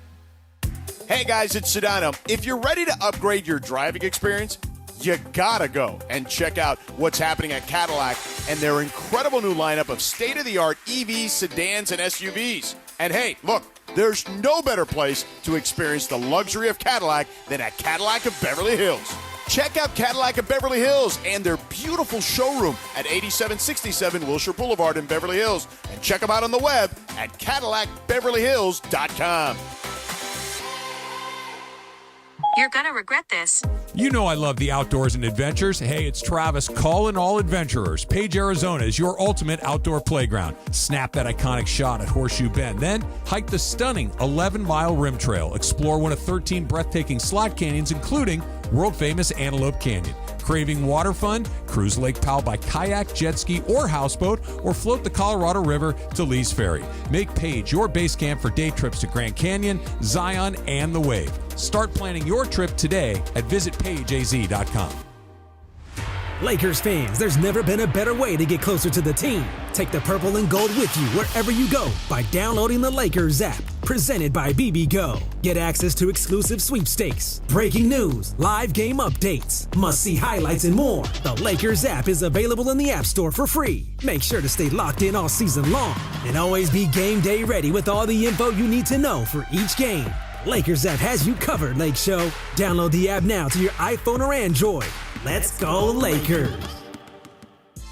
Hey guys, it's Sedano. If you're ready to upgrade your driving experience, you gotta go and check out what's happening at Cadillac and their incredible new lineup of state-of-the-art EVs, sedans, and SUVs. And hey, look, there's no better place to experience the luxury of Cadillac than at Cadillac of Beverly Hills. Check out Cadillac of Beverly Hills and their beautiful showroom at 8767 Wilshire Boulevard in Beverly Hills. And check them out on the web at CadillacBeverlyHills.com. You're gonna regret this. You know I love the outdoors and adventures. Hey, it's Travis calling all adventurers. Page, Arizona is your ultimate outdoor playground. Snap that iconic shot at Horseshoe Bend. Then hike the stunning 11-mile rim trail. Explore one of 13 breathtaking slot canyons, including world-famous Antelope Canyon. Craving water fun? Cruise Lake Powell by kayak, jet ski, or houseboat, or float the Colorado River to Lee's Ferry. Make Page your base camp for day trips to Grand Canyon, Zion, and the Wave. Start planning your trip today at visitpageaz.com. Lakers fans, there's never been a better way to get closer to the team. Take the purple and gold with you wherever you go by downloading the Lakers app. Presented by BBGO. Get access to exclusive sweepstakes, breaking news, live game updates, must-see highlights, and more. The Lakers app is available in the App Store for free. Make sure to stay locked in all season long and always be game day ready with all the info you need to know for each game. Lakers app has you covered, Lake Show. Download the app now to your iPhone or Android. Let's go Lakers.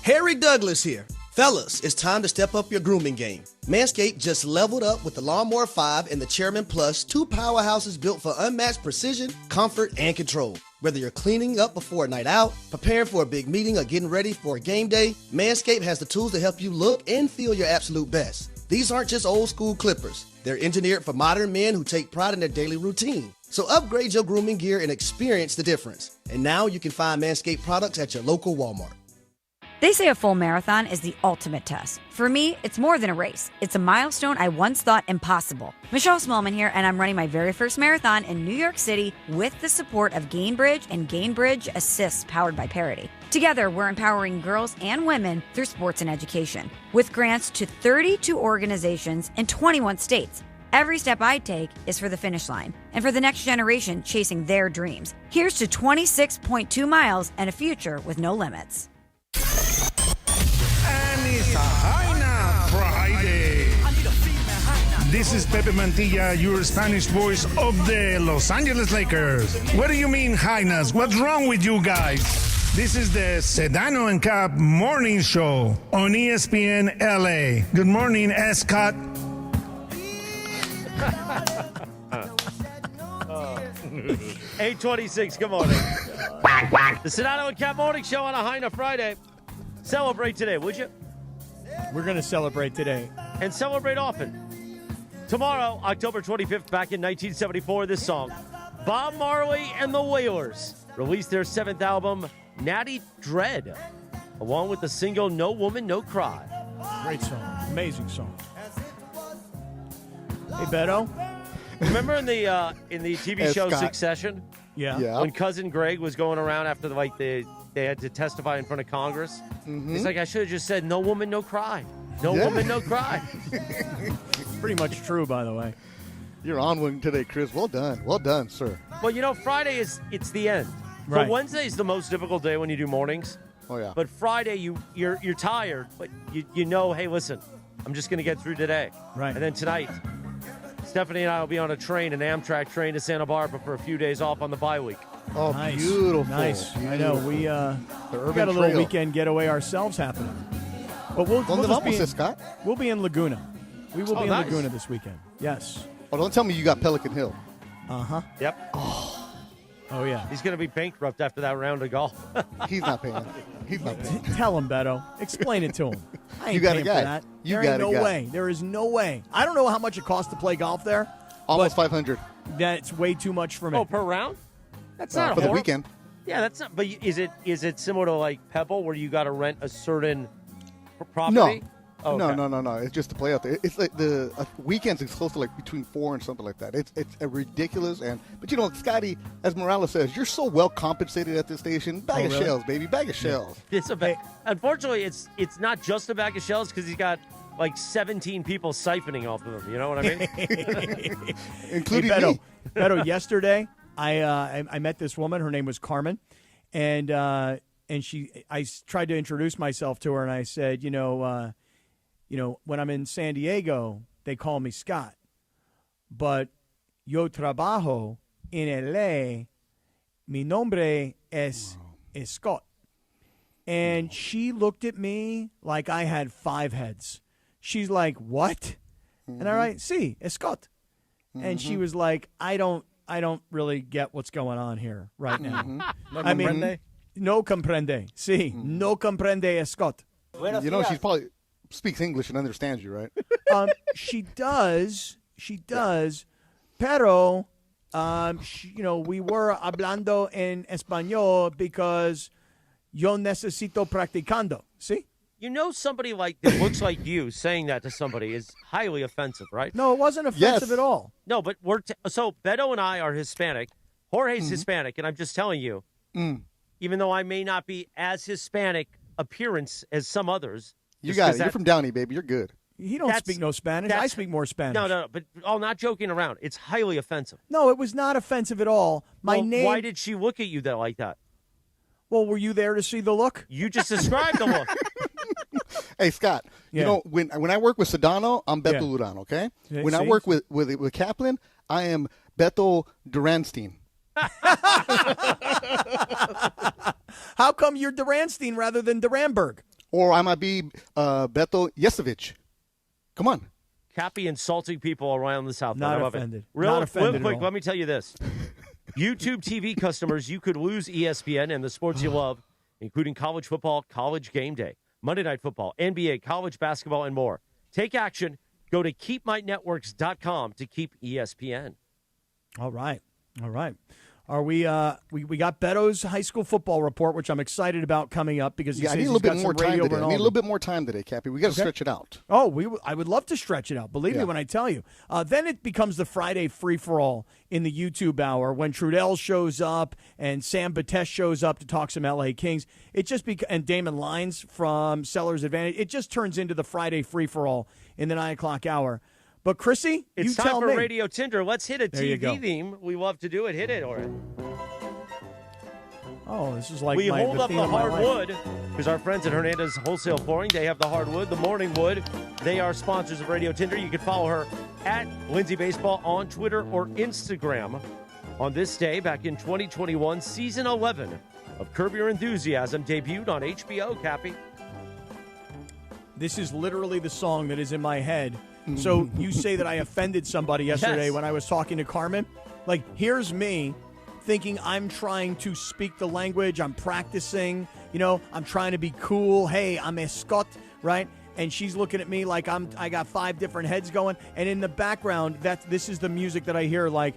Harry Douglas here. Fellas, it's time to step up your grooming game. Manscaped just leveled up with the Lawnmower 5 and the Chairman Plus, two powerhouses built for unmatched precision, comfort, and control. Whether you're cleaning up before a night out, preparing for a big meeting, or getting ready for a game day, Manscaped has the tools to help you look and feel your absolute best. These aren't just old school clippers. They're engineered for modern men who take pride in their daily routine. So upgrade your grooming gear and experience the difference. And now you can find Manscaped products at your local Walmart. They say a full marathon is the ultimate test. For me, it's more than a race. It's a milestone I once thought impossible. Michelle Smallman here, and I'm running my very first marathon in New York City with the support of Gainbridge and Gainbridge Assist powered by Parity. Together, we're empowering girls and women through sports and education. With grants to 32 organizations in 21 states. Every step I take is for the finish line and for the next generation chasing their dreams. Here's to 26.2 miles and a future with no limits. And it's a High Friday. This is Pepe Mantilla, your Spanish voice of the Los Angeles Lakers. What do you mean, Highness? What's wrong with you guys? This is the Sedano and Kap Morning Show on ESPN LA. Good morning, Scott. 8:26. Good morning. The Sedano and Kap Morning Show on a High Enough Friday. Celebrate today, would you? We're going to celebrate today. And celebrate often. Tomorrow, October 25th, back in 1974, this song. Bob Marley and the Wailers released their 7th album, Natty Dread, along with the single No Woman, No Cry. Great song. Amazing song. Hey, Beto? Remember in the TV show Succession? Yeah. When Cousin Greg was going around after they had to testify in front of Congress? Mm-hmm. He's like, I should have just said, no woman, no cry. No woman, no cry. Pretty much true, by the way. You're on one today, Chris. Well done, sir. Well, Friday it's the end. Right. So Wednesday is the most difficult day when you do mornings. Oh yeah. But Friday you're tired, but you know, hey, listen, I'm just going to get through today. Right. And then tonight, Stephanie and I will be on a train, an Amtrak train to Santa Barbara for a few days off on the bye week. Oh, nice. Beautiful. Nice. I know. We got a trail. little weekend getaway ourselves happening. But we'll be in Laguna. We will be in Laguna this weekend. Yes. Oh, don't tell me you got Pelican Hill. Uh-huh. Yep. Oh, yeah. He's going to be bankrupt after that round of golf. He's not paying. Tell him, Beto. Explain it to him. I ain't You got a paying guy. for that. You there got ain't a no guy. way. There is no way. I don't know how much it costs to play golf there. Almost $500. That's way too much for me. Oh, per round? That's not for the weekend. Yeah, that's not. But is it similar to like Pebble, where you got to rent a certain property? No. Oh, okay. No. It's just to play out there. It's like the weekends is close to like between 4 and something like that. It's ridiculous. But Scotty, as Morales says, you're so well compensated at this station. Bag of shells, baby. Bag of shells. It's a bag. Unfortunately, it's not just a bag of shells because he's got like 17 people siphoning off of him. You know what I mean? Including Beto, me. Beto, yesterday I met this woman. Her name was Carmen, and I tried to introduce myself to her, and I said, when I'm in San Diego, they call me Scott, but yo trabajo en LA. Mi nombre es Scott. And she looked at me like I had 5 heads. She's like, what? And I write, sí, es Scott. And she was like, I don't really get what's going on here right now. No comprende? No comprende. Sí, no comprende es Scott. She probably speaks English and understands you, right? She does. Pero, we were hablando en español because yo necesito practicando. ¿Sí? Somebody that looks like you saying that to somebody is highly offensive, right? No, it wasn't offensive at all. No, but so Beto and I are Hispanic. Jorge's Hispanic, and I'm just telling you, even though I may not be as Hispanic appearance as some others. You got it. You're from Downey, baby. You're good. He don't speak no Spanish. I speak more Spanish. No, but not joking around. It's highly offensive. No, it was not offensive at all. Why did she look at you like that? Well, were you there to see the look? You just described the look. Hey, Scott, when I work with Sedano, I'm Beto Duran, okay? When I work with Kaplan, I am Beto Duranstein. How come you're Duranstein rather than Duranberg? Or I might be Beto Yesevich. Come on. Cappy insulting people around the South. Not I love offended. It. Not offended Real quick, at all. let me tell you this. YouTube TV customers, you could lose ESPN and the sports you love, including college football, college game day, Monday Night Football, NBA, college basketball, and more. Take action. Go to keepmynetworks.com to keep ESPN. All right. Are we got Beto's high school football report, which I'm excited about coming up because he says I need a he's little got bit more some time radio today. I need a little bit more time today, Cappy. We got to stretch it out. Oh, I would love to stretch it out. Believe me when I tell you. Then it becomes the Friday free-for-all in the YouTube hour when Trudell shows up and Sam Batesh shows up to talk some LA Kings. It just and Damon Lyons from Sellers Advantage. It just turns into the Friday free-for-all in the 9 o'clock hour. But Chrissy, it's you time tell for me. Radio Tinder. Let's hit a There you go. TV theme. We love to do it. Hit it, or Oh, this is like we hold the up theme the of my life. hardwood because our friends at Hernandez Wholesale Flooring, they have the hardwood, the morning wood. They are sponsors of Radio Tinder. You can follow her at Lindsay Baseball on Twitter or Instagram. On this day, back in 2021, season 11 of Curb Your Enthusiasm debuted on HBO, Cappy. This is literally the song that is in my head. So you say that I offended somebody yesterday when I was talking to Carmen? Like, here's me thinking I'm trying to speak the language. I'm practicing. I'm trying to be cool. Hey, I'm a Scot, right? And she's looking at me like I got 5 different heads going. And in the background, this is the music that I hear like,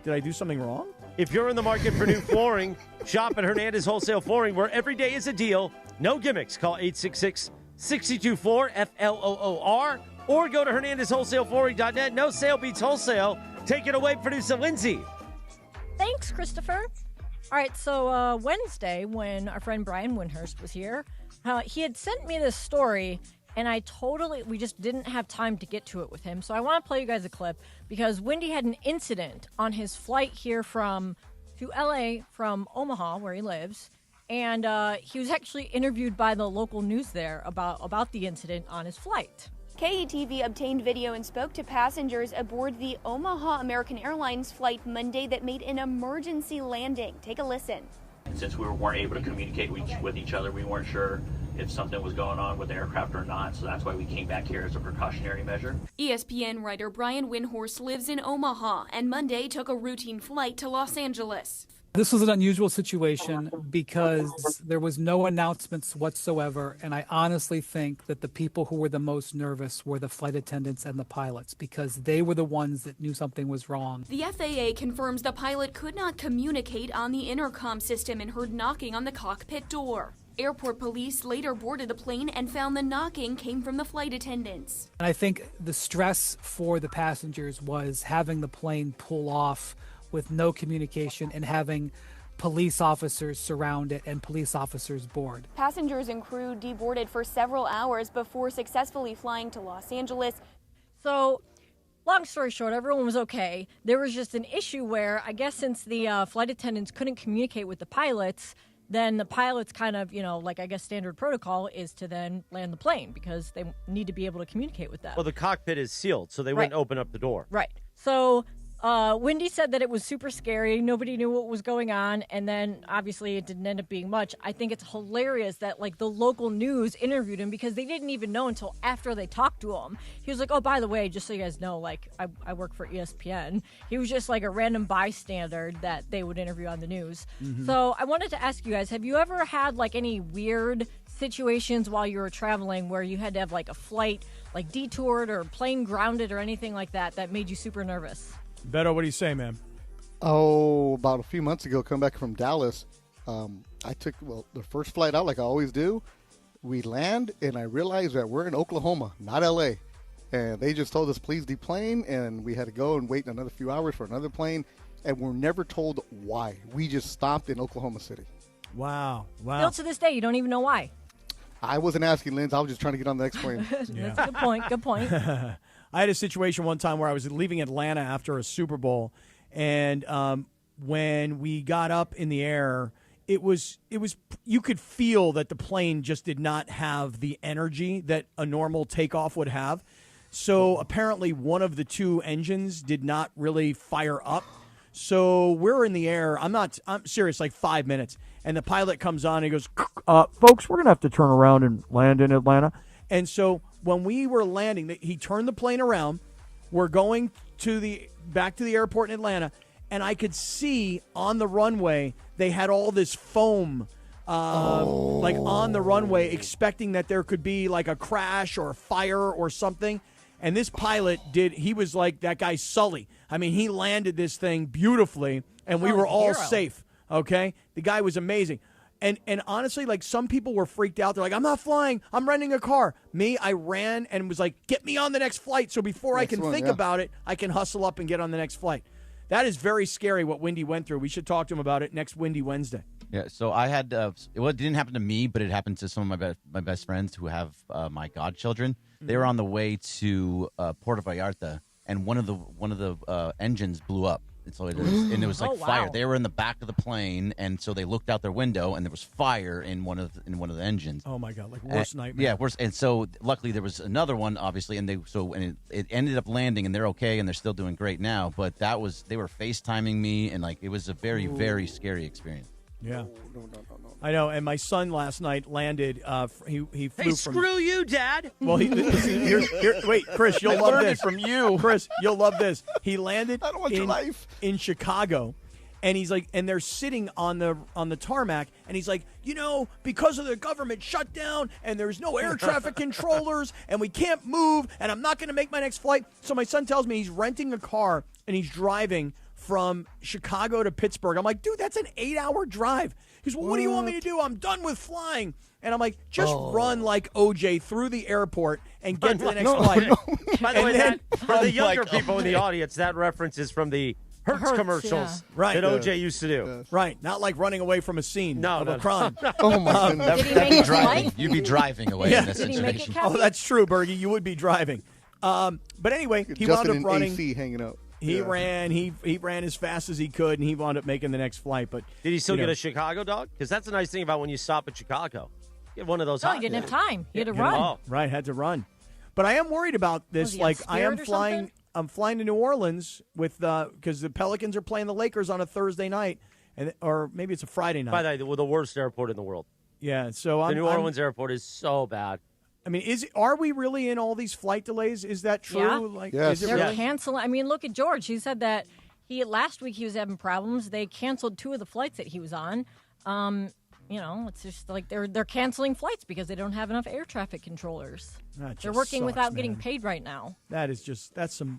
did I do something wrong? If you're in the market for new flooring, shop at Hernandez Wholesale Flooring, where every day is a deal. No gimmicks. Call 866-624-FLOOR or go to HernandezWholesaleFlooring.net. No sale beats wholesale. Take it away, producer Lindsay. Thanks, Christopher. All right, so Wednesday, when our friend Brian Windhurst was here, he had sent me this story, and we just didn't have time to get to it with him. So I want to play you guys a clip because Wendy had an incident on his flight here to LA from Omaha, where he lives. And he was actually interviewed by the local news there about the incident on his flight. KETV obtained video and spoke to passengers aboard the Omaha American Airlines flight Monday that made an emergency landing. Take a listen. Since we weren't able to communicate with each other, we weren't sure if something was going on with the aircraft or not, so that's why we came back here as a precautionary measure. ESPN writer Brian Windhorst lives in Omaha and Monday took a routine flight to Los Angeles. This was an unusual situation because there was no announcements whatsoever, and I honestly think that the people who were the most nervous were the flight attendants and the pilots because they were the ones that knew something was wrong. The FAA confirms the pilot could not communicate on the intercom system and heard knocking on the cockpit door. Airport police later boarded the plane and found the knocking came from the flight attendants. And I think the stress for the passengers was having the plane pull off with no communication and having police officers surround it and police officers board. Passengers and crew deboarded for several hours before successfully flying to Los Angeles. So, long story short, everyone was okay. There was just an issue where, I guess since the flight attendants couldn't communicate with the pilots, then the pilots kind of, I guess standard protocol is to then land the plane because they need to be able to communicate with them. Well, the cockpit is sealed, so they wouldn't open up the door. Right. So Wendy said that it was super scary. Nobody knew what was going on. And then obviously it didn't end up being much. I think it's hilarious that the local news interviewed him because they didn't even know until after they talked to him. He was like, oh, by the way, just so you guys know, I work for ESPN. He was just like a random bystander that they would interview on the news. Mm-hmm. So I wanted to ask you guys, have you ever had any weird situations while you were traveling where you had to have a flight detoured or plane grounded or anything like that made you super nervous? Beto, what do you say, man? Oh, about a few months ago, coming back from Dallas, I took the first flight out like I always do. We land, and I realized that we're in Oklahoma, not L.A. And they just told us, please deplane, and we had to go and wait another few hours for another plane, and we're never told why. We just stopped in Oklahoma City. Wow. Still to this day, you don't even know why. I wasn't asking, Linz. I was just trying to get on the next plane. That's a good point. Good point. I had a situation one time where I was leaving Atlanta after a Super Bowl, and when we got up in the air, it was you could feel that the plane just did not have the energy that a normal takeoff would have. So apparently one of the two engines did not really fire up. So we're in the air. I'm serious, 5 minutes. And the pilot comes on and he goes, folks, we're going to have to turn around and land in Atlanta. And so when we were landing, he turned the plane around. We're going back to the airport in Atlanta. And I could see on the runway, they had all this foam on the runway, expecting that there could be a crash or a fire or something. And this pilot he was like that guy Sully. I mean, he landed this thing beautifully, and we were all safe, okay? The guy was amazing. And honestly, some people were freaked out. They're like, I'm not flying. I'm renting a car. Me, I ran and was like, get me on the next flight. So before I can think about it, I can hustle up and get on the next flight. That is very scary what Wendy went through. We should talk to him about it next Windy Wednesday. Yeah, so I had it didn't happen to me, but it happened to some of my best friends who have my godchildren. Mm-hmm. They were on the way to Puerto Vallarta, and one of the engines blew up. And so it was fire. They were in the back of the plane, and so they looked out their window, and there was fire in one of the engines. Oh my God! Worst nightmare. Yeah, worst. And so luckily there was another one, obviously, and it ended up landing, and they're okay, and they're still doing great now. But they were FaceTiming me, and it was a very very scary experience. Yeah. No. I know, and my son last night landed. He flew from. Screw you, Dad. Well, wait, Chris, you'll love this. From you, Chris, you'll love this. He landed. I don't want your life. In Chicago, and he's like, and they're sitting on the tarmac, and he's like, because of the government shutdown, and there's no air traffic controllers, and we can't move, and I'm not going to make my next flight. So my son tells me he's renting a car and he's driving from Chicago to Pittsburgh. I'm like, dude, that's an 8-hour drive. He goes, well, what do you want me to do? I'm done with flying. And I'm like, just run like OJ through the airport and get to the next flight. By the way, for the younger people in the audience, that reference is from the Hertz commercials that OJ used to do. Right, not like running away from a scene of a crime. Oh, my goodness. Did he make it driving. You'd be driving away in this Did he make situation. it, Cappy? Oh, that's true, Bergie. You would be driving. But anyway, he wound up running. AC hanging out. He ran. He ran as fast as he could, and he wound up making the next flight. But did he still get a Chicago dog? Because that's the nice thing about when you stop at Chicago. You get one of those. No, he didn't have time. He had to run. Oh. Right, had to run. But I am worried about this. Like I am flying. I'm flying to New Orleans with because the Pelicans are playing the Lakers on a Thursday night, or maybe it's a Friday night. By the way, the worst airport in the world. Yeah, so the New Orleans airport is so bad. I mean, are we really in all these flight delays? Is that true? Yeah. Like, yes. is it They're really? canceling. I mean, look at George. He said that last week he was having problems. They canceled 2 of the flights that he was on. It's just like they're canceling flights because they don't have enough air traffic controllers. They're working without getting paid right now. That is that's some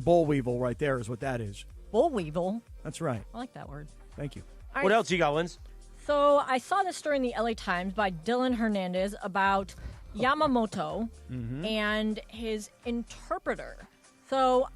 boll weevil right there is what that is. Boll weevil. That's right. I like that word. Thank you. What else you got, Linz? So I saw this story in the LA Times by Dylan Hernandez about Yamamoto and his interpreter. So,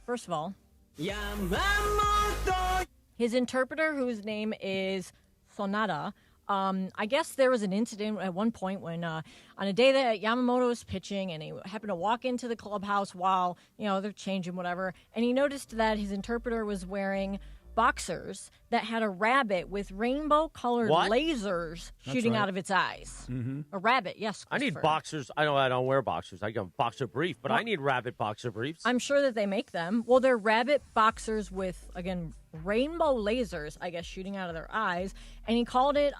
first of all, Yamamoto. His interpreter, whose name is Sonata. I guess there was an incident at one point when on a day that Yamamoto was pitching and he happened to walk into the clubhouse while, they're changing whatever, and he noticed that his interpreter was wearing boxers that had a rabbit with rainbow-colored lasers shooting out of its eyes. Mm-hmm. A rabbit, yes. I need boxers. I don't wear boxers. I got a boxer brief, but I need rabbit boxer briefs. I'm sure that they make them. Well, they're rabbit boxers with, again, rainbow lasers, I guess, shooting out of their eyes. And he called it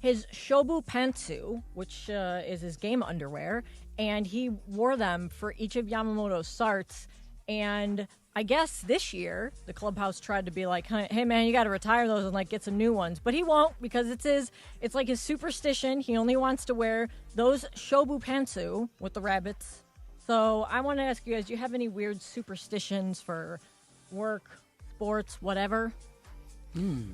his Shobu Pantsu, which is his game underwear. And he wore them for each of Yamamoto's starts. And I guess this year the clubhouse tried to be like, hey man, you got to retire those and get some new ones, but he won't because it's like his superstition. He only wants to wear those Shobu Pantsu with the rabbits. So I want to ask you guys, do you have any weird superstitions for work, sports, whatever?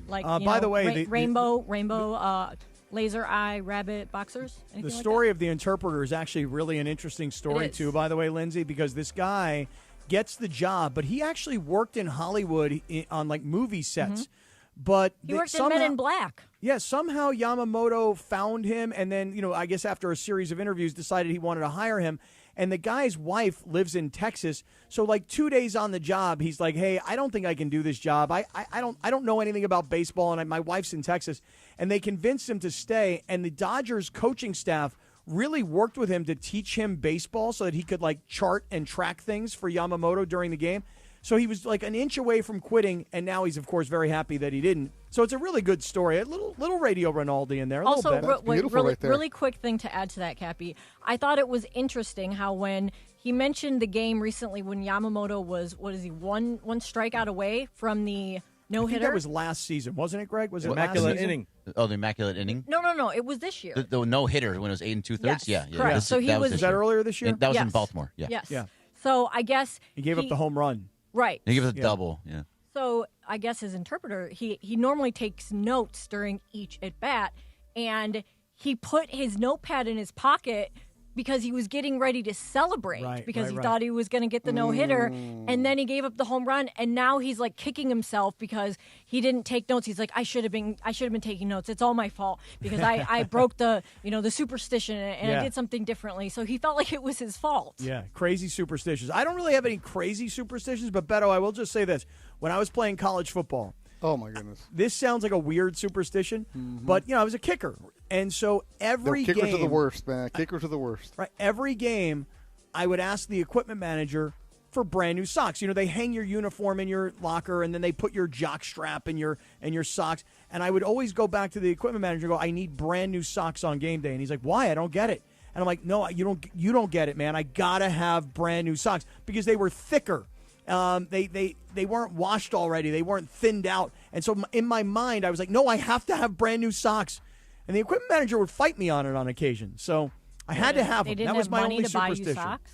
By the way, rainbow laser eye rabbit boxers. The story of the interpreter is actually really an interesting story too. By the way, Lindsay, because this guy gets the job, but he actually worked in Hollywood on movie sets. But he worked in Men in Black. Yeah, somehow Yamamoto found him, and then I guess after a series of interviews, decided he wanted to hire him. And the guy's wife lives in Texas, so 2 days on the job, he's like, "Hey, I don't think I can do this job. I don't know anything about baseball, and my wife's in Texas." And they convinced him to stay. And the Dodgers coaching staff really worked with him to teach him baseball so that he could chart and track things for Yamamoto during the game. So he was an inch away from quitting, and now he's of course very happy that he didn't. So it's a really good story. A little Radio Ronaldo in there. Also, right there. really quick thing to add to that, Cappy. I thought it was interesting how when he mentioned the game recently when Yamamoto was one strikeout away from the no-hitter. I think that was last season, wasn't it, Greg? Was it Immaculate last season? inning? Oh, the immaculate inning? No. It was this year. The no-hitter when it was 8 2/3? Yes, Yeah. correct. So was that earlier this year? That was in Yes. Baltimore, yeah. Yes. Yeah. So I guess he gave up the home run. Right. He gave us a double, yeah. So I guess his interpreter, he normally takes notes during each at-bat, and he put his notepad in his pocket because he was getting ready to celebrate because he thought he was going to get the no-hitter, and then he gave up the home run, and now he's kicking himself because he didn't take notes. He's like, I should have been taking notes. It's all my fault because I broke the superstition and I did something differently. So he felt like it was his fault. Yeah, crazy superstitions. I don't really have any crazy superstitions, but Beto, I will just say this. When I was playing college football, oh my goodness, this sounds like a weird superstition, but I was a kicker. And so every game... Kickers are the worst, man. Kickers are the worst. Right. Every game, I would ask the equipment manager for brand new socks. They hang your uniform in your locker, and then they put your jock strap in your socks. And I would always go back to the equipment manager and go, I need brand new socks on game day. And he's like, why? I don't get it. And I'm like, no, you don't get it, man. I got to have brand new socks because they were thicker. They weren't washed already. They weren't thinned out. And so in my mind, I was like, no, I have to have brand new socks. And the equipment manager would fight me on it on occasion. So I had to have them. That was my only superstition. Socks?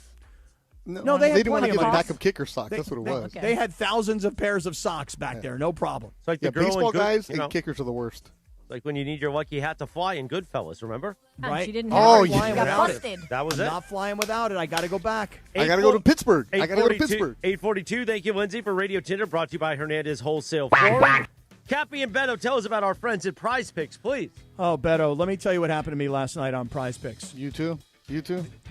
No, they didn't want to plenty get of a backup kicker sock. That's what it was. They had thousands of pairs of socks back there. No problem. It's like the girl baseball in guys and kickers are the worst. Like when you need your lucky hat to fly in Goodfellas, remember? Right. She didn't Oh, have it. yeah. She got busted. That was I'm it. not flying without it. I got to go back. I got to go to Pittsburgh. 842. Thank you, Lindsay, for Radio Tinder, brought to you by Hernandez Wholesale Flooring. Cappy and Beto, tell us about our friends at Prize Picks, please. Oh, Beto, let me tell you what happened to me last night on Prize Picks. You too?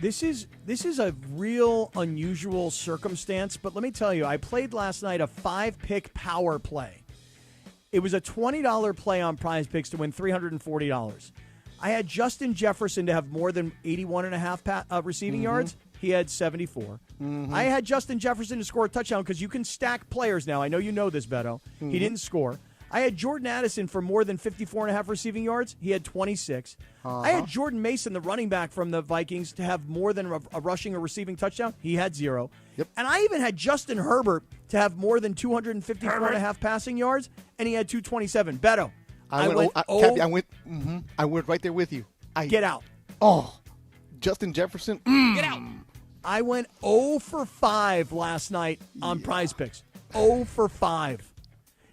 This is a real unusual circumstance, but let me tell you, I played last night a 5-pick power play. It was a $20 play on Prize Picks to win $340. I had Justin Jefferson to have more than 81.5 receiving yards. He had 74. I had Justin Jefferson to score a touchdown because you can stack players now. I know you know this, Beto. He didn't score. I had Jordan Addison for more than 54.5 receiving yards. He had 26. I had Jordan Mason, the running back from the Vikings, to have more than a rushing or receiving touchdown. He had 0. Yep. And I even had Justin Herbert to have more than 254.5 passing yards, and he had 227. Beto, I went right there with you. Get out. Oh, Justin Jefferson. Get out. I went 0 for 5 last night on Prize Picks. 0 for 5.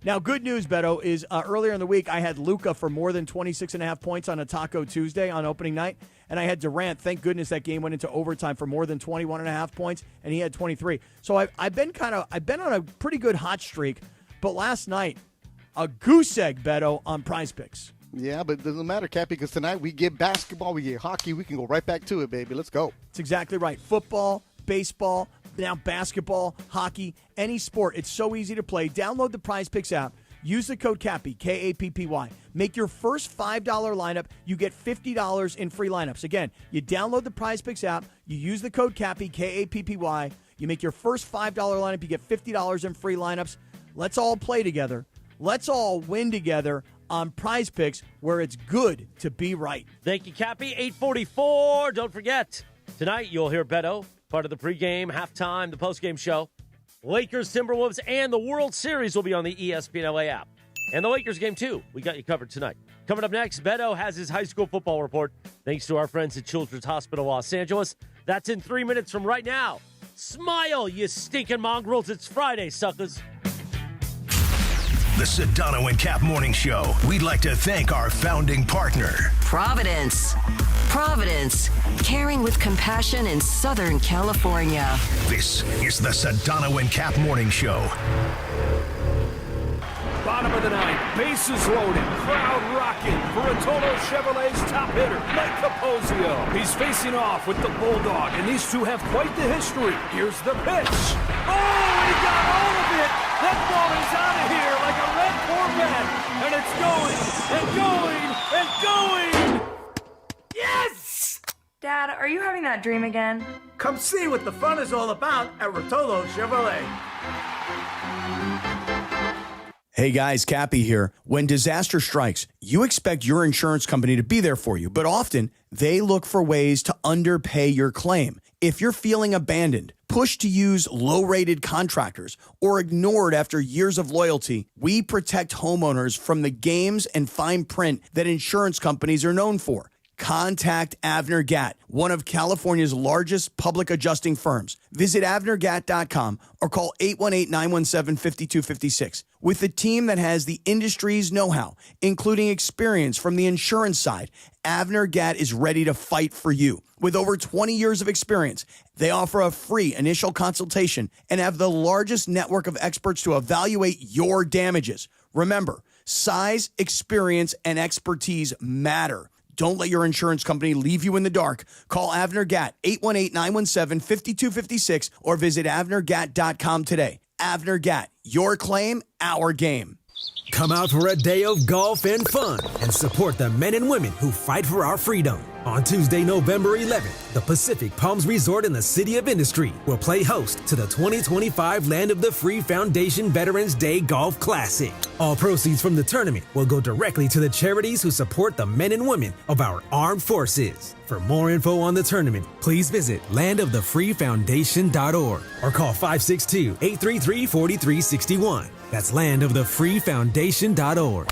Now, good news, Beto, is earlier in the week I had Luka for more than 26.5 points on a Taco Tuesday on opening night, and I had Durant. Thank goodness that game went into overtime for more than 21.5 points, and he had 23. So I've been on a pretty good hot streak, but last night a goose egg, Beto, on Prize Picks. Yeah, but it doesn't matter, Cappy, because tonight we get basketball, we get hockey, we can go right back to it, baby. Let's go. It's exactly right. Football, baseball, now basketball, hockey, any sport. It's so easy to play. Download the Prize Picks app. Use the code CAPPY, K-A-P-P-Y. Make your first $5 lineup. You get $50 in free lineups. Again, you download the Prize Picks app. You use the code CAPPY, K-A-P-P-Y. You make your first $5 lineup. You get $50 in free lineups. Let's all play together. Let's all win together on Prize Picks, where it's good to be right. Thank you, Cappy. 844. Don't forget, tonight you'll hear Beto, part of the pregame, halftime, the postgame show. Lakers, Timberwolves, and the World Series will be on the ESPN LA app. And the Lakers game, too. We got you covered tonight. Coming up next, Beto has his high school football report, thanks to our friends at Children's Hospital Los Angeles. That's in 3 minutes from right now. Smile, you stinking mongrels. It's Friday, suckers. The Sedano and Kap Morning Show. We'd like to thank our founding partner, Providence. Providence, caring with compassion in Southern California. This is the Sedano and Kap Morning Show. Bottom of the ninth, bases loaded, crowd rocking for Rotolo Chevrolet's top hitter, Mike Capozio. He's facing off with the Bulldog, and these two have quite the history. Here's the pitch. Oh, and he got all of it. That ball is out of here like a red Corvette, and it's going, and going, and going. Yes! Dad, are you having that dream again? Come see what the fun is all about at Rotolo Chevrolet. Hey guys, Cappy here. When disaster strikes, you expect your insurance company to be there for you, but often they look for ways to underpay your claim. If you're feeling abandoned, pushed to use low-rated contractors, or ignored after years of loyalty, we protect homeowners from the games and fine print that insurance companies are known for. Contact Avner Gatt, one of California's largest public adjusting firms. Visit avnergatt.com or call 818-917-5256. With a team that has the industry's know-how, including experience from the insurance side, Avner Gatt is ready to fight for you. With over 20 years of experience, they offer a free initial consultation and have the largest network of experts to evaluate your damages. Remember, size, experience, and expertise matter. Don't let your insurance company leave you in the dark. Call Avner Gatt, 818-917-5256, or visit avnergatt.com today. Avner Gatt, your claim, our game. Come out for a day of golf and fun and support the men and women who fight for our freedom. On Tuesday, November 11th, the Pacific Palms Resort in the City of Industry will play host to the 2025 Land of the Free Foundation Veterans Day Golf Classic. All proceeds from the tournament will go directly to the charities who support the men and women of our armed forces. For more info on the tournament, please visit landofthefreefoundation.org or call 562-833-4361. That's landofthefreefoundation.org.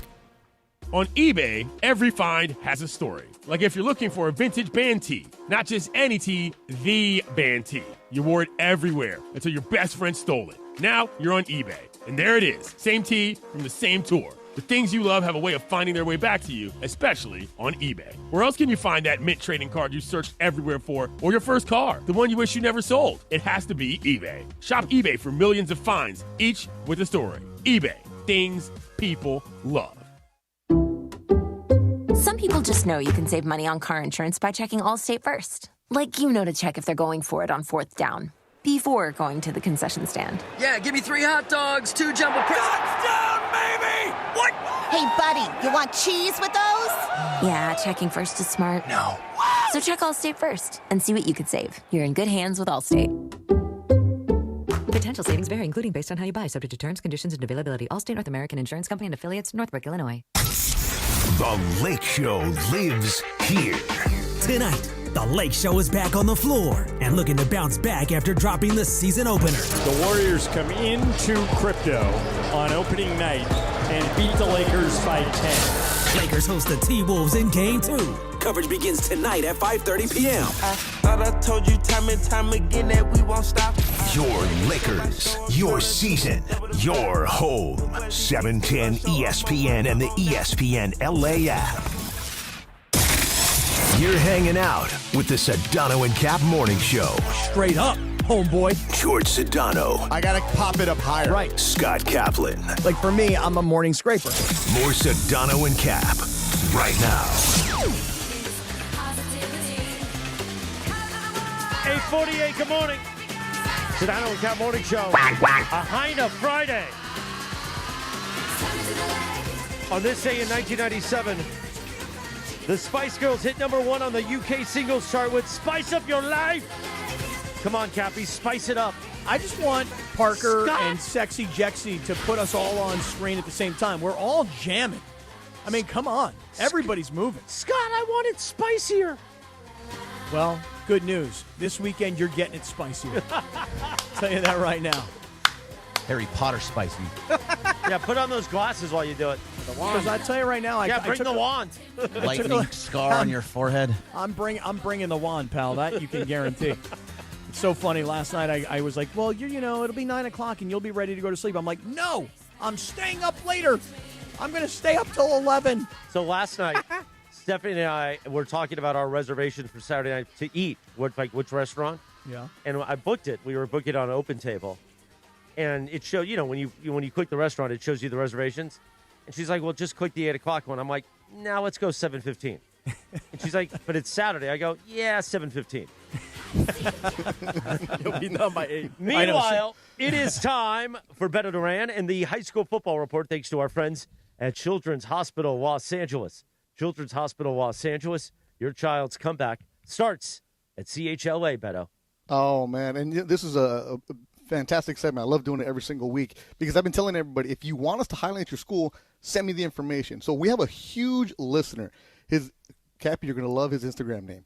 On eBay, every find has a story. Like if you're looking for a vintage band tee, not just any tee, the band tee. You wore it everywhere until your best friend stole it. Now you're on eBay, and there it is. Same tee from the same tour. The things you love have a way of finding their way back to you, especially on eBay. Where else can you find that mint trading card you searched everywhere for, or your first car, the one you wish you never sold? It has to be eBay. Shop eBay for millions of finds, each with a story. eBay, things people love. Some people just know you can save money on car insurance by checking Allstate first. Like to check if they're going for it on 4th down, before going to the concession stand. Yeah, give me 3 hot dogs, 2 jumbo touchdown, baby! What? Hey, buddy, you want cheese with those? Yeah, checking first is smart. No. So check Allstate first and see what you could save. You're in good hands with Allstate. Potential savings vary, including based on how you buy, subject to terms, conditions, and availability. Allstate North American Insurance Company and affiliates, Northbrook, Illinois. The Lake Show lives here. Tonight, the Lake Show is back on the floor and looking to bounce back after dropping the season opener. The Warriors come into crypto on opening night and beat the Lakers by 10. Lakers host the T-Wolves in Game 2. Coverage begins tonight at 5:30 p.m. I thought I told you time and time again that we won't stop. Your Lakers, your season, your home. 710 ESPN and the ESPN LA app. You're hanging out with the Sedano and Kap Morning Show. Straight up, homeboy. George Sedano. I gotta pop it up higher. Right. Scott Kaplan. Like for me, I'm a morning scraper. More Sedano and Kap right now. 8:48, good morning. Sedano and Kap Morning Show. A Heine Friday. On this day in 1997, the Spice Girls hit #1 on the UK singles chart with Spice Up Your Life. Come on, Cappy, spice it up. I just want Parker and Sexy Jexy to put us all on screen at the same time. We're all jamming. I mean, come on. Everybody's moving. Scott, I want it spicier. Well, good news. This weekend, you're getting it spicier. Tell you that right now. Harry Potter spicy. Yeah, put on those glasses while you do it. Because I tell you right now, bring I took the wand. Lightning scar on your forehead. I'm bringing the wand, pal. That you can guarantee. It's so funny. Last night I was like, well, it'll be 9 o'clock and you'll be ready to go to sleep. I'm like, no, I'm staying up later. I'm going to stay up till 11. So last night, Stephanie and I were talking about our reservations for Saturday night to eat. Which restaurant? Yeah. And I booked it. We were booking it on Open Table. And it showed, when you click the restaurant, it shows you the reservations. And she's like, well, just click the 8 o'clock one. I'm like, no, let's go 7:15. And she's like, but it's Saturday. I go, yeah, 7:15. You'll be done by 8. Meanwhile, it is time for Beto Duran and the high school football report, thanks to our friends at Children's Hospital Los Angeles. Children's Hospital Los Angeles, your child's comeback starts at CHLA, Beto. Oh, man. And this is a fantastic segment. I love doing it every single week because I've been telling everybody, if you want us to highlight your school, send me the information. So we have a huge listener. Cappy, you're going to love his Instagram name.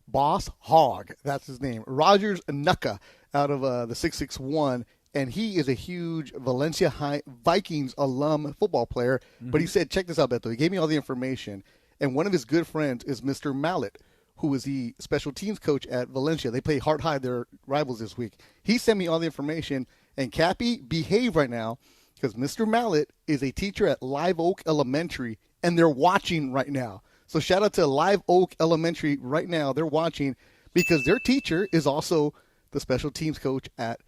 Boss Hog, that's his name. Rogers Nucka out of the 661, and he is a huge Valencia High Vikings alum football player. Mm-hmm. But he said, check this out, Beto. He gave me all the information, and one of his good friends is Mr. Mallet, who is the special teams coach at Valencia. They play Heart High, their rivals this week. He sent me all the information, and Cappy, behave right now, because Mr. Mallet is a teacher at Live Oak Elementary, and they're watching right now. So shout out to Live Oak Elementary right now. They're watching because their teacher is also the special teams coach at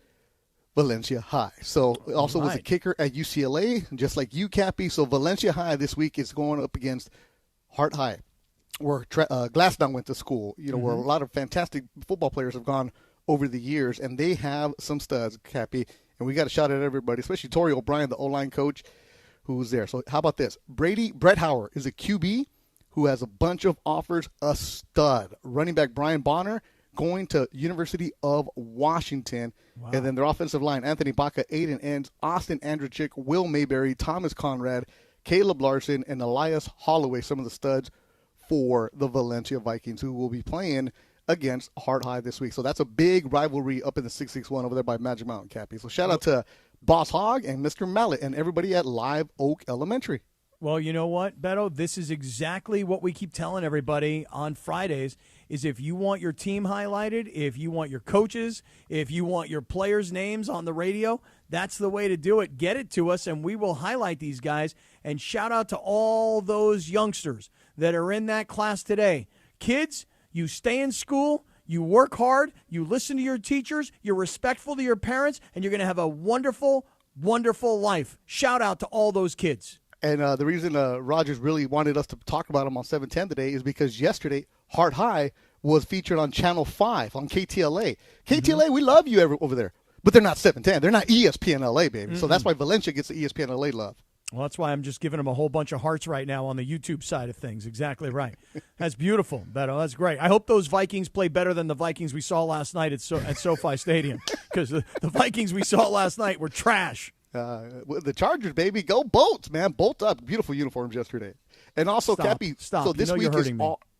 Valencia High. So also was a kicker at UCLA, just like you, Cappy. So Valencia High this week is going up against Heart High, where Glassdown went to school, where a lot of fantastic football players have gone over the years, and they have some studs, Cappy. And we got to shout out everybody, especially Torrey O'Brien, the O-line coach, who's there. So how about this? Brett Hauer is a QB who has a bunch of offers, a stud. Running back Brian Bonner going to University of Washington. Wow. And then their offensive line, Anthony Baca, Aiden Ends, Austin Andrechik, Will Mayberry, Thomas Conrad, Caleb Larson, and Elias Holloway, some of the studs for the Valencia Vikings, who will be playing against Heart High this week. So that's a big rivalry up in the 661 over there by Magic Mountain, Cappy. So shout out to Boss Hog and Mr. Mallet and everybody at Live Oak Elementary. Well, you know what, Beto? This is exactly what we keep telling everybody on Fridays is if you want your team highlighted, if you want your coaches, if you want your players' names on the radio, that's the way to do it. Get it to us, and we will highlight these guys. And shout out to all those youngsters that are in that class today. Kids, you stay in school, you work hard, you listen to your teachers, you're respectful to your parents, and you're going to have a wonderful, wonderful life. Shout out to all those kids. And the reason Rogers really wanted us to talk about him on 710 today is because yesterday, Heart High was featured on Channel 5 on KTLA. KTLA, we love you over there. But they're not 710. They're not ESPN LA, baby. So that's why Valencia gets the ESPN LA love. Well, that's why I'm just giving them a whole bunch of hearts right now on the YouTube side of things. Exactly right. That's beautiful, Beto. That's great. I hope those Vikings play better than the Vikings we saw last night at SoFi Stadium, because the Vikings we saw last night were trash. The Chargers, baby, go Bolts, man. Bolt up. Beautiful uniforms yesterday. And also, Cappy, so this week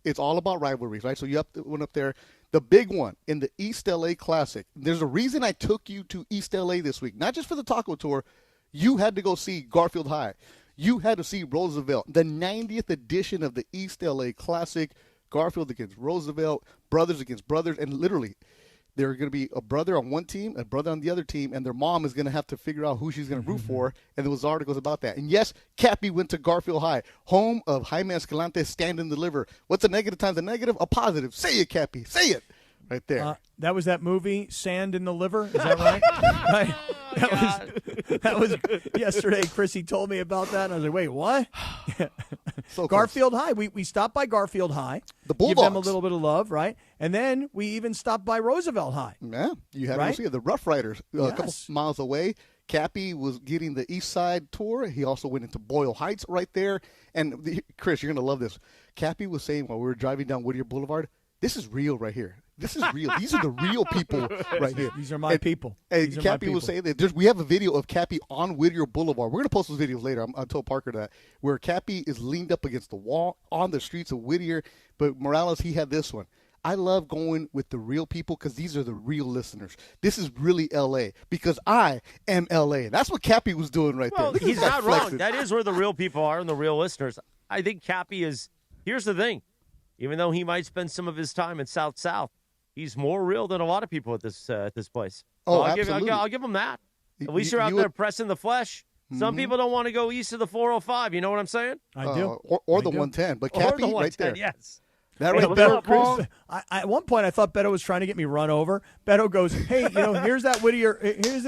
it's all about rivalries, right? So you went up there. The big one in the East LA Classic. There's a reason I took you to East LA this week, not just for the taco tour. You had to go see Garfield High. You had to see Roosevelt, the 90th edition of the East LA Classic. Garfield against Roosevelt, brothers against brothers, and literally they're going to be a brother on one team, a brother on the other team, and their mom is going to have to figure out who she's going to root for, and there was articles about that. And yes, Cappy went to Garfield High, home of Jaime Escalante's Stand and Deliver. What's a negative times a negative? A positive. Say it, Cappy. Say it. Right there. That was that movie, Sand in the Liver. Is that right? Right. That was yesterday. Chrissy told me about that, and I was like, wait, what? So Garfield High. We stopped by Garfield High. The Bulldogs. Give them a little bit of love, right? And then we even stopped by Roosevelt High. Yeah, you had to see the Rough Riders a couple miles away. Cappy was getting the East Side tour. He also went into Boyle Heights right there. And, Chris, you're going to love this. Cappy was saying while we were driving down Whittier Boulevard, this is real right here. This is real. These are the real people right here. These are my people. And Cappy was saying that we have a video of Cappy on Whittier Boulevard. We're going to post those videos later. I told Parker that, where Cappy is leaned up against the wall on the streets of Whittier. But Morales, he had this one. I love going with the real people because these are the real listeners. This is really L.A. because I am L.A. That's what Cappy was doing right there. He's not wrong. That is where the real people are and the real listeners. I think Cappy is – here's the thing. Even though he might spend some of his time in South, he's more real than a lot of people at this place. Oh, absolutely. I'll give him that. At least you're out there pressing the flesh. Some people don't want to go east of the 405. You know what I'm saying? I do. Or the 110. But Cappy right there. Yes. That right there, Chris. At one point, I thought Beto was trying to get me run over. Beto goes, "Hey, here's that Whittier. Here's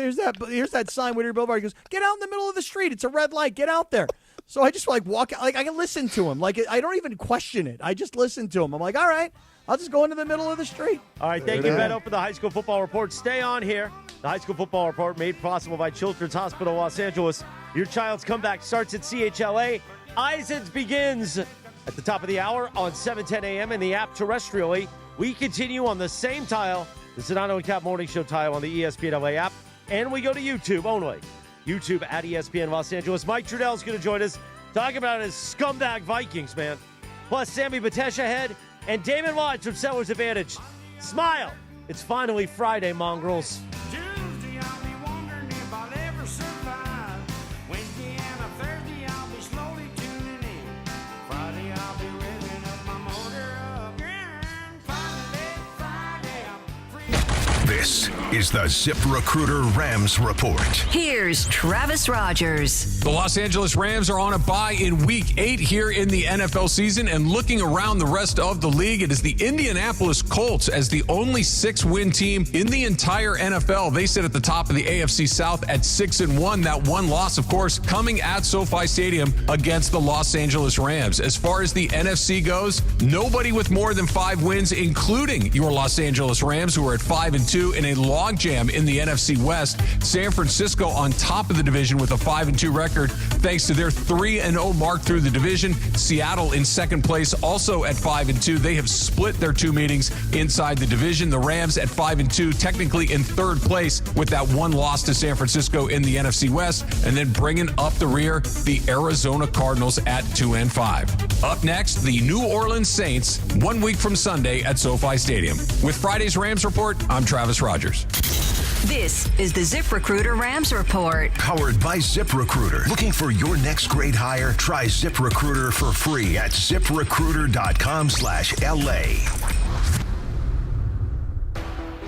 that sign, Whittier Boulevard." He goes, "Get out in the middle of the street. It's a red light. Get out there." So I just walk out. I can listen to him. I don't even question it. I just listen to him. I'm like, all right, I'll just go into the middle of the street. All right, thank you, Beto, for the High School Football Report. Stay on here. The High School Football Report made possible by Children's Hospital Los Angeles. Your child's comeback starts at CHLA. Isons begins at the top of the hour on 710 a.m. in the app terrestrially. We continue on the same tile, the Sedano Kap Morning Show tile on the ESPN LA app, and we go to YouTube only. YouTube at ESPN Los Angeles. Mike Trudell's going to join us, talking about his scumbag Vikings, man. Plus, Sammy Batesh ahead, and Damon Lodge from Sellers Advantage. Smile. It's finally Friday, mongrels. Tuesday, I'll be wondering if I'll ever survive. Wednesday and a Thursday, I'll be slowly tuning in. Friday, I'll be revving up my motor again. Finally, Friday, I'm free. This is the ZipRecruiter Rams Report. Here's Travis Rogers. The Los Angeles Rams are on a bye in Week 8 here in the NFL season, and looking around the rest of the league, it is the Indianapolis Colts as the only 6-win team in the entire NFL. They sit at the top of the AFC South at 6-1. That one loss, of course, coming at SoFi Stadium against the Los Angeles Rams. As far as the NFC goes, nobody with more than 5 wins, including your Los Angeles Rams, who are at 5-2 in a logjam in the NFC West. San Francisco on top of the division with a 5-2 record, thanks to their 3-0 mark through the division. Seattle in second place, also at 5-2. They have split their 2 meetings inside the division. The Rams at 5-2, technically in third place with that one loss to San Francisco in the NFC West. And then bringing up the rear, the Arizona Cardinals at 2-5. Up next, the New Orleans Saints, 1 week from Sunday at SoFi Stadium. With Friday's Rams Report, I'm Travis Rogers. This is the ZipRecruiter Rams Report. Powered by ZipRecruiter. Looking for your next great hire? Try ZipRecruiter for free at ZipRecruiter.com/LA.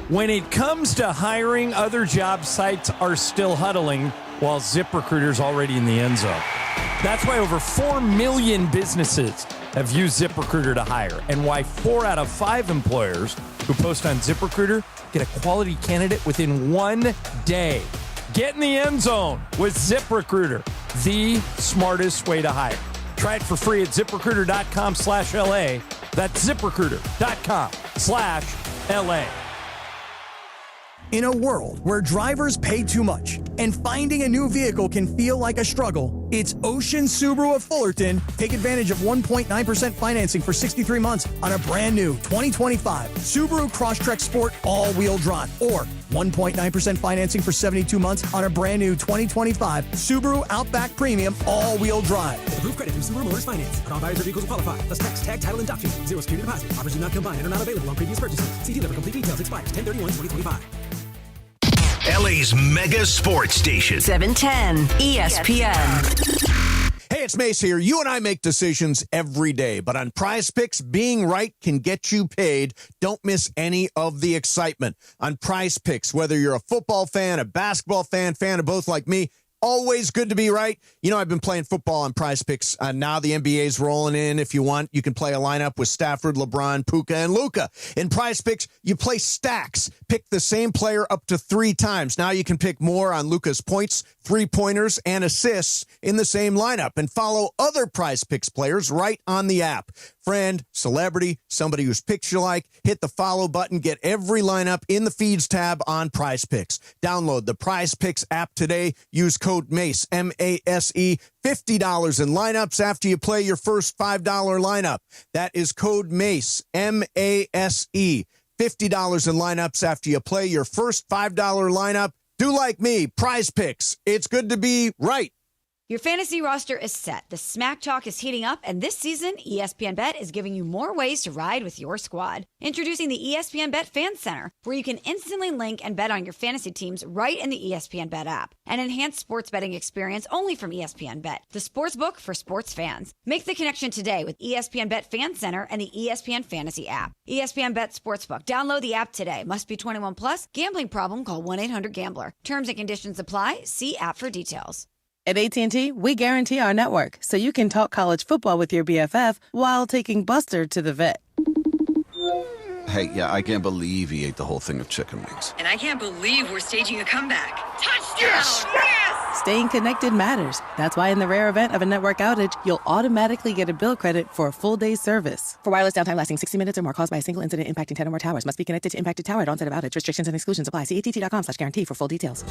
When it comes to hiring, other job sites are still huddling while ZipRecruiter's already in the end zone. That's why over 4 million businesses have used ZipRecruiter to hire, and why 4 out of 5 employers who post on ZipRecruiter get a quality candidate within 1 day. Get in the end zone with ZipRecruiter, the smartest way to hire. Try it for free at ZipRecruiter.com/LA. That's ZipRecruiter.com/LA. In a world where drivers pay too much and finding a new vehicle can feel like a struggle, it's Ocean Subaru of Fullerton. Take advantage of 1.9% financing for 63 months on a brand new 2025 Subaru Crosstrek Sport all-wheel drive, or 1.9% financing for 72 months on a brand new 2025 Subaru Outback Premium all-wheel drive. Approved credit through Subaru Motors Finance. Not all buyers or vehicles will qualify. Plus tax, tag, title, and dock fee. Zero security deposit. Offers do not combine and are not available on previous purchases. See dealer for complete details. Expires 10/31/2025. LA's mega sports station. 710 ESPN. Hey, it's Mace here. You and I make decisions every day, but on Prize Picks, being right can get you paid. Don't miss any of the excitement on Prize Picks. Whether you're a football fan, a basketball fan of both like me, always good to be right. You know, I've been playing football on Prize Picks. Now the NBA's rolling in. If you want, you can play a lineup with Stafford, LeBron, Puka, and Luka. In Prize Picks, you play stacks. Pick the same player up to 3 times. Now you can pick more on Luka's points, 3-pointers, and assists in the same lineup, and follow other Prize Picks players right on the app. Friend, celebrity, somebody whose picks you like, hit the follow button. Get every lineup in the feeds tab on Prize Picks. Download the Prize Picks app today. Use code MACE, M-A-S-E, $50 in lineups after you play your first $5 lineup. That is code MACE, M-A-S-E, $50 in lineups after you play your first $5 lineup. Do like me, Prize Picks. It's good to be right. Your fantasy roster is set. The smack talk is heating up, and this season, ESPN Bet is giving you more ways to ride with your squad. Introducing the ESPN Bet Fan Center, where you can instantly link and bet on your fantasy teams right in the ESPN Bet app. An enhanced sports betting experience only from ESPN Bet, the sports book for sports fans. Make the connection today with ESPN Bet Fan Center and the ESPN Fantasy app. ESPN Bet Sportsbook. Download the app today. Must be 21 plus. Gambling problem? Call 1-800-GAMBLER. Terms and conditions apply. See app for details. At AT&T, we guarantee our network so you can talk college football with your BFF while taking Buster to the vet. Hey, yeah, I can't believe he ate the whole thing of chicken wings. And I can't believe we're staging a comeback. Touchdown! Yes! Yes! Staying connected matters. That's why in the rare event of a network outage, you'll automatically get a bill credit for a full day's service. For wireless downtime lasting 60 minutes or more caused by a single incident impacting 10 or more towers, must be connected to impacted tower at onset of outage. Restrictions and exclusions apply. See att.com/guarantee for full details.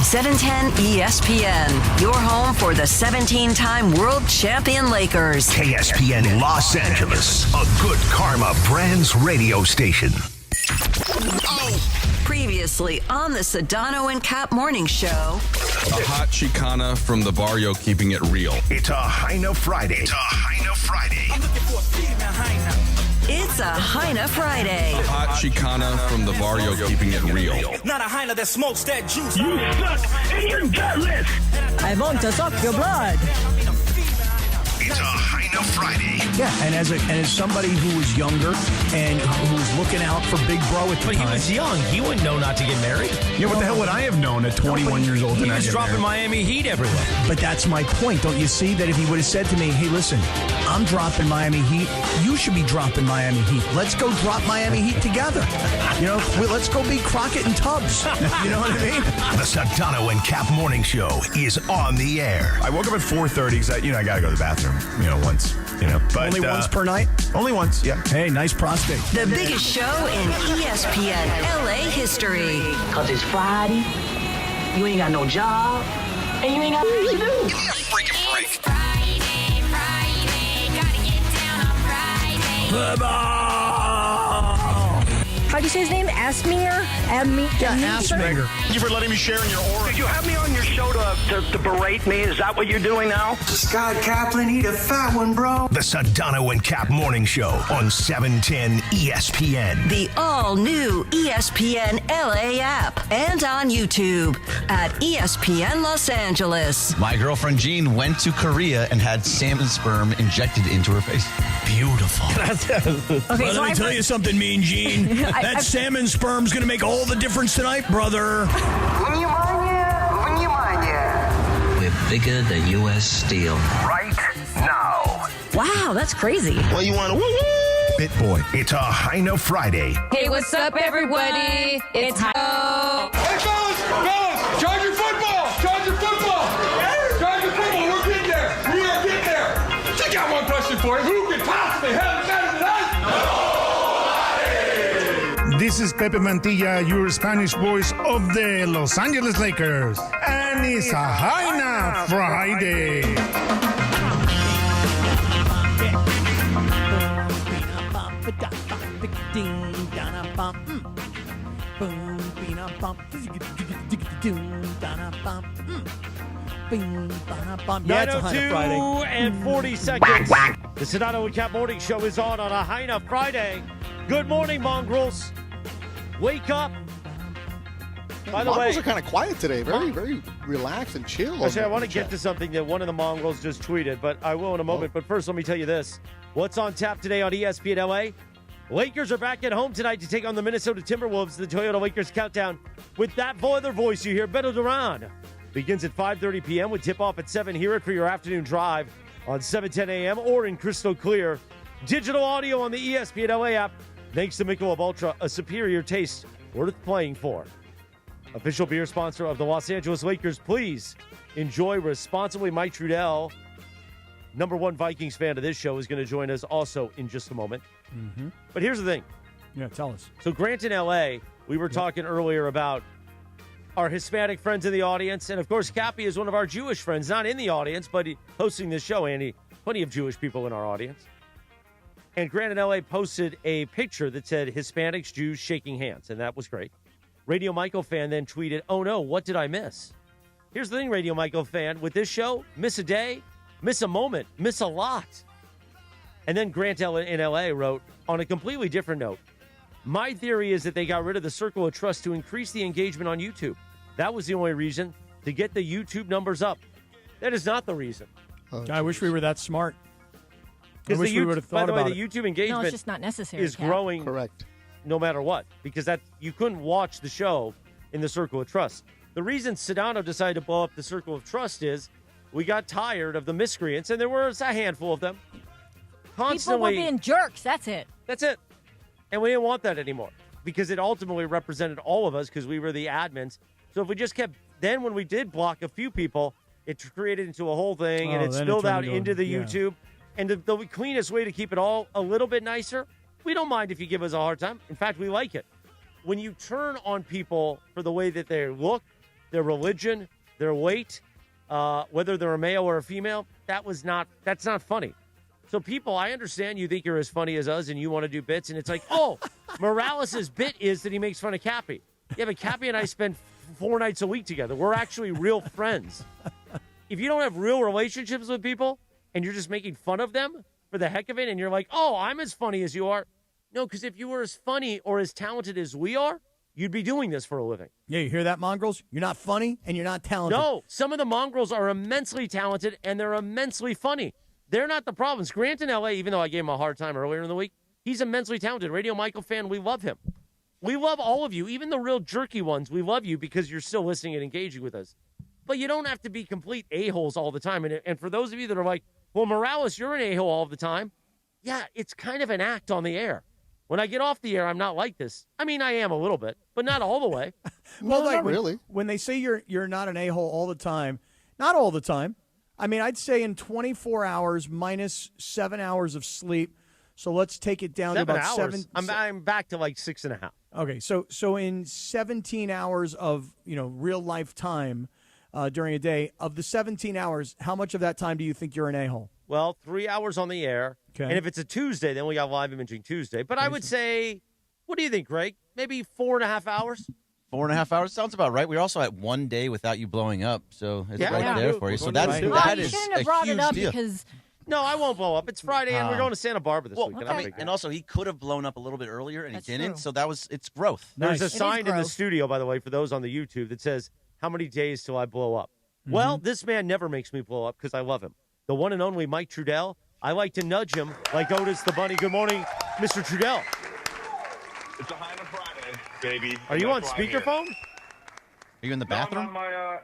710 ESPN, your home for the 17-time world champion Lakers. KSPN Los Angeles, a good karma brands radio station. Previously on the Sedano and Kap morning show. A hot Chicana from the barrio keeping it real. It's a Heina Friday. It's a Heina Friday. A hot Chicana from the barrio keeping it real. Not a Heina that smokes that juice. You suck and you're gutless. I want to suck your blood. It's a Heina Friday. Yeah, and as somebody who was younger and who was looking out for Big Bro at the time. But he was young. He wouldn't know not to get married. Yeah, what the hell would I have known at 21 years old? He was dropping Miami Heat everywhere. But that's my point. Don't you see that if he would have said to me, hey, listen, I'm dropping Miami Heat. You should be dropping Miami Heat. Let's go drop Miami Heat together. You know, let's go be Crockett and Tubbs. You know what I mean? The Sedano and Kap morning show is on the air. I woke up at 4:30 because I got to go to the bathroom, once, But, only once per night? Only once, yeah. Hey, nice prostate. The biggest show in ESPN LA history. Because it's Friday, you ain't got no job, and you ain't got nothing to do. Give me a freaking break. It's Friday, gotta get down on Friday. Football! how do you say his name? Asminger? Asminger. Thank you for letting me share in your aura. Did you have me on your show to berate me? Is that what you're doing now? Scott Kaplan, eat a fat one, bro. The Sedano and Kap Morning Show on 710 ESPN. The all-new ESPN LA app and on YouTube at ESPN Los Angeles. My girlfriend Jean went to Korea and had salmon sperm injected into her face. Beautiful. Okay, Well, so let me tell you something, Mean Gene. That salmon sperm's going to make all the difference tonight, brother. We're bigger than U.S. Steel. Right now. Wow, that's crazy. Well, you want to woo-woo? Bit Boy. It's a Heino Friday. Hey, what's up, everybody? It's Ho. Hey, fellas, charge your football. Charge your football. Charge your football. We're getting there. We are getting there. I got one question for you. Who could possibly have it better than us? This is Pepe Mantilla, your Spanish voice of the Los Angeles Lakers. And it's a Jaina Friday. Yeah, it's a Heina Friday. 9:02 and 40 seconds. The Sedano and Kap Morning Show is on a Heina Friday. Good morning, mongrels. Wake up. By the way, Mongrels are kind of quiet today. Very, very relaxed and chill. Actually, I want to get to something that one of the mongrels just tweeted, but I will in a moment. But first, let me tell you this. What's on tap today on ESPN LA? Lakers are back at home tonight to take on the Minnesota Timberwolves. The Toyota Lakers countdown with that other voice you hear, Beto Duran. Begins at 5:30 p.m. with tip-off at 7. Hear it for your afternoon drive on 7:10 a.m. or in crystal clear digital audio on the ESPN LA app. Thanks to Michelob Ultra, a superior taste worth playing for. Official beer sponsor of the Los Angeles Lakers. Please enjoy responsibly. Mike Trudell, number one Vikings fan of this show, is going to join us also in just a moment. Mm-hmm. But here's the thing. Yeah, tell us. So Grant in L.A., we were talking earlier about our Hispanic friends in the audience. And, of course, Cappy is one of our Jewish friends, not in the audience, but hosting this show, Andy. Plenty of Jewish people in our audience. And Grant in L.A. posted a picture that said Hispanics, Jews shaking hands, and that was great. Radio Michael fan then tweeted, "Oh, no, what did I miss?" Here's the thing, Radio Michael fan. With this show, miss a day, miss a moment, miss a lot. And then Grant in L.A. wrote, on a completely different note, my theory is that they got rid of the circle of trust to increase the engagement on YouTube. That was the only reason, to get the YouTube numbers up. That is not the reason. I wish we were that smart. I Because wish we would have thought by the way, about the it. YouTube engagement No, it's just not necessary. is Cap. growing Correct. no matter what, because that you couldn't watch the show in the circle of trust. The reason Sedano decided to blow up the circle of trust is we got tired of the miscreants, and there was a handful of them. Constantly, People were being jerks. That's it. That's it. And we didn't want that anymore because it ultimately represented all of us because we were the admins. So if we just kept, then when we did block a few people, it created into a whole thing and it then it spilled turned out into the yeah. YouTube. And the cleanest way to keep it all a little bit nicer, we don't mind if you give us a hard time. In fact, we like it. When you turn on people for the way that they look, their religion, their weight, whether they're a male or a female, that's not funny. So people, I understand you think you're as funny as us and you want to do bits, and it's like, oh, Morales' bit is that he makes fun of Cappy. Yeah, but Cappy and I spend 4 nights a week together. We're actually real friends. If you don't have real relationships with people and you're just making fun of them for the heck of it, and you're like, oh, I'm as funny as you are. No, because if you were as funny or as talented as we are, you'd be doing this for a living. Yeah, you hear that, mongrels? You're not funny and you're not talented. No, some of the mongrels are immensely talented and they're immensely funny. They're not the problems. Grant in L.A., even though I gave him a hard time earlier in the week, he's immensely talented. Radio Michael fan, we love him. We love all of you, even the real jerky ones. We love you because you're still listening and engaging with us. But you don't have to be complete a-holes all the time. And for those of you that are like, well, Morales, you're an a-hole all the time. Yeah, it's kind of an act on the air. When I get off the air, I'm not like this. I mean, I am a little bit, but not all the way. Well, not really. When they say you're not an a-hole all the time, not all the time. I mean, I'd say in 24 hours minus 7 hours of sleep. So let's take it down 7 to about hours. 7. I'm back to like 6.5. Okay, so in 17 hours of real life time during a day, of the 17 hours, how much of that time do you think you're an a-hole? Well, 3 hours on the air. Okay. And if it's a Tuesday, then we got live imaging Tuesday. But I would say, What do you think, Greg? Maybe 4.5 hours? 4.5 hours sounds about right. We're also at 1 day without you blowing up, so it's right there for you. So Well, that you is shouldn't a have brought huge it up deal. because No, I won't blow up. It's Friday, and we're going to Santa Barbara this weekend. I mean, and also he could have blown up a little bit earlier, and That's he didn't. true. So it's growth. There's a It is sign in the gross. studio, by the way, for those on the YouTube that says, "How many days till I blow up?" Well, this man never makes me blow up because I love him. The one and only Mike Trudell. I like to nudge him like Otis the Bunny. Good morning, Mr. Trudell. It's a Heine Friday, baby. Are you on That's why I'm here. speakerphone? Are you in the No, I'm bathroom? on my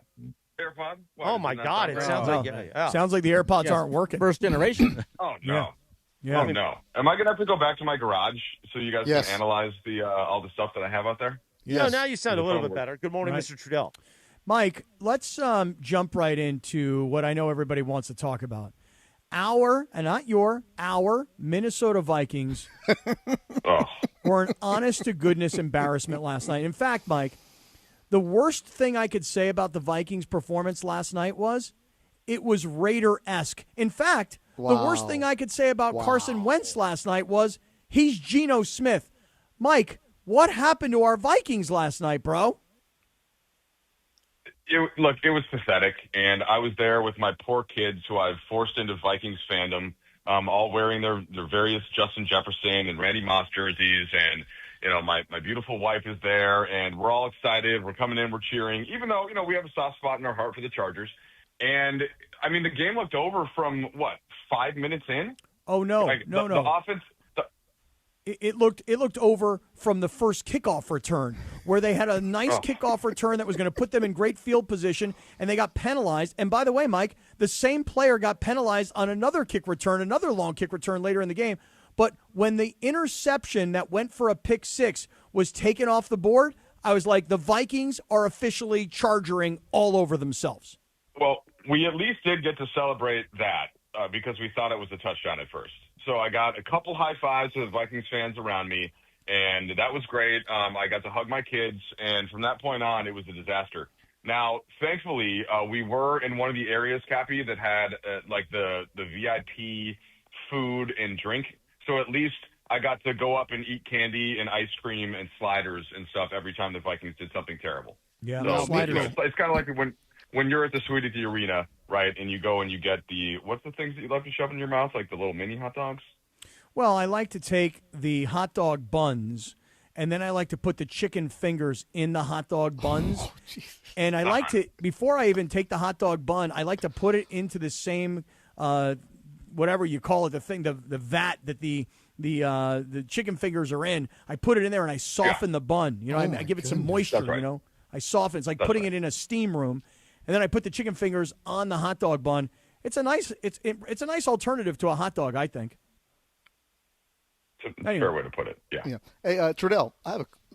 AirPod. What, Oh, my isn't that God. It great? sounds like, yeah. Sounds like the AirPods aren't working. First generation. Oh, no. Yeah. Oh, no. Am I going to have to go back to my garage so you guys Yes. can analyze the all the stuff that I have out there? No, now you sound a The little phone bit works. better. Good morning, Right. Mr. Trudell. Mike, let's jump right into what I know everybody wants to talk about. Our Minnesota Vikings were an honest-to-goodness embarrassment last night. In fact, Mike, the worst thing I could say about the Vikings' performance last night was it was Raider-esque. In fact, the worst thing I could say about Carson Wentz last night was he's Geno Smith. Mike, what happened to our Vikings last night, bro? Look, it was pathetic, and I was there with my poor kids who I've forced into Vikings fandom, all wearing their various Justin Jefferson and Randy Moss jerseys, and my beautiful wife is there, and we're all excited. We're coming in, we're cheering, even though we have a soft spot in our heart for the Chargers. And I mean, the game looked over from 5 minutes in. Oh no, no. The offense. It looked over from the first kickoff return, where they had a nice kickoff return that was going to put them in great field position, and they got penalized. And by the way, Mike, the same player got penalized on another kick return, another long kick return later in the game. But when the interception that went for a pick six was taken off the board, I was like, the Vikings are officially chargering all over themselves. Well, we at least did get to celebrate that because we thought it was a touchdown at first. So I got a couple high fives to the Vikings fans around me, and that was great. I got to hug my kids, and from that point on, it was a disaster. Now, thankfully, we were in one of the areas, Cappy, that had the VIP food and drink. So at least I got to go up and eat candy and ice cream and sliders and stuff every time the Vikings did something terrible. Yeah, so, sliders. It's kind of like when you're at the Suite at the Arena, right, and you go and you get what's the things that you love to shove in your mouth, like the little mini hot dogs? Well, I like to take the hot dog buns, and then I like to put the chicken fingers in the hot dog buns. And I like to, before I even take the hot dog bun, I like to put it into the same, whatever you call it, the thing, the vat that the chicken fingers are in. I put it in there and I soften the bun. I give it some moisture. Right. I soften. It's like putting it in a steam room, and then I put the chicken fingers on the hot dog bun. It's a nice alternative to a hot dog, I think. It's a fair way to put it. Yeah. Hey, Trudell,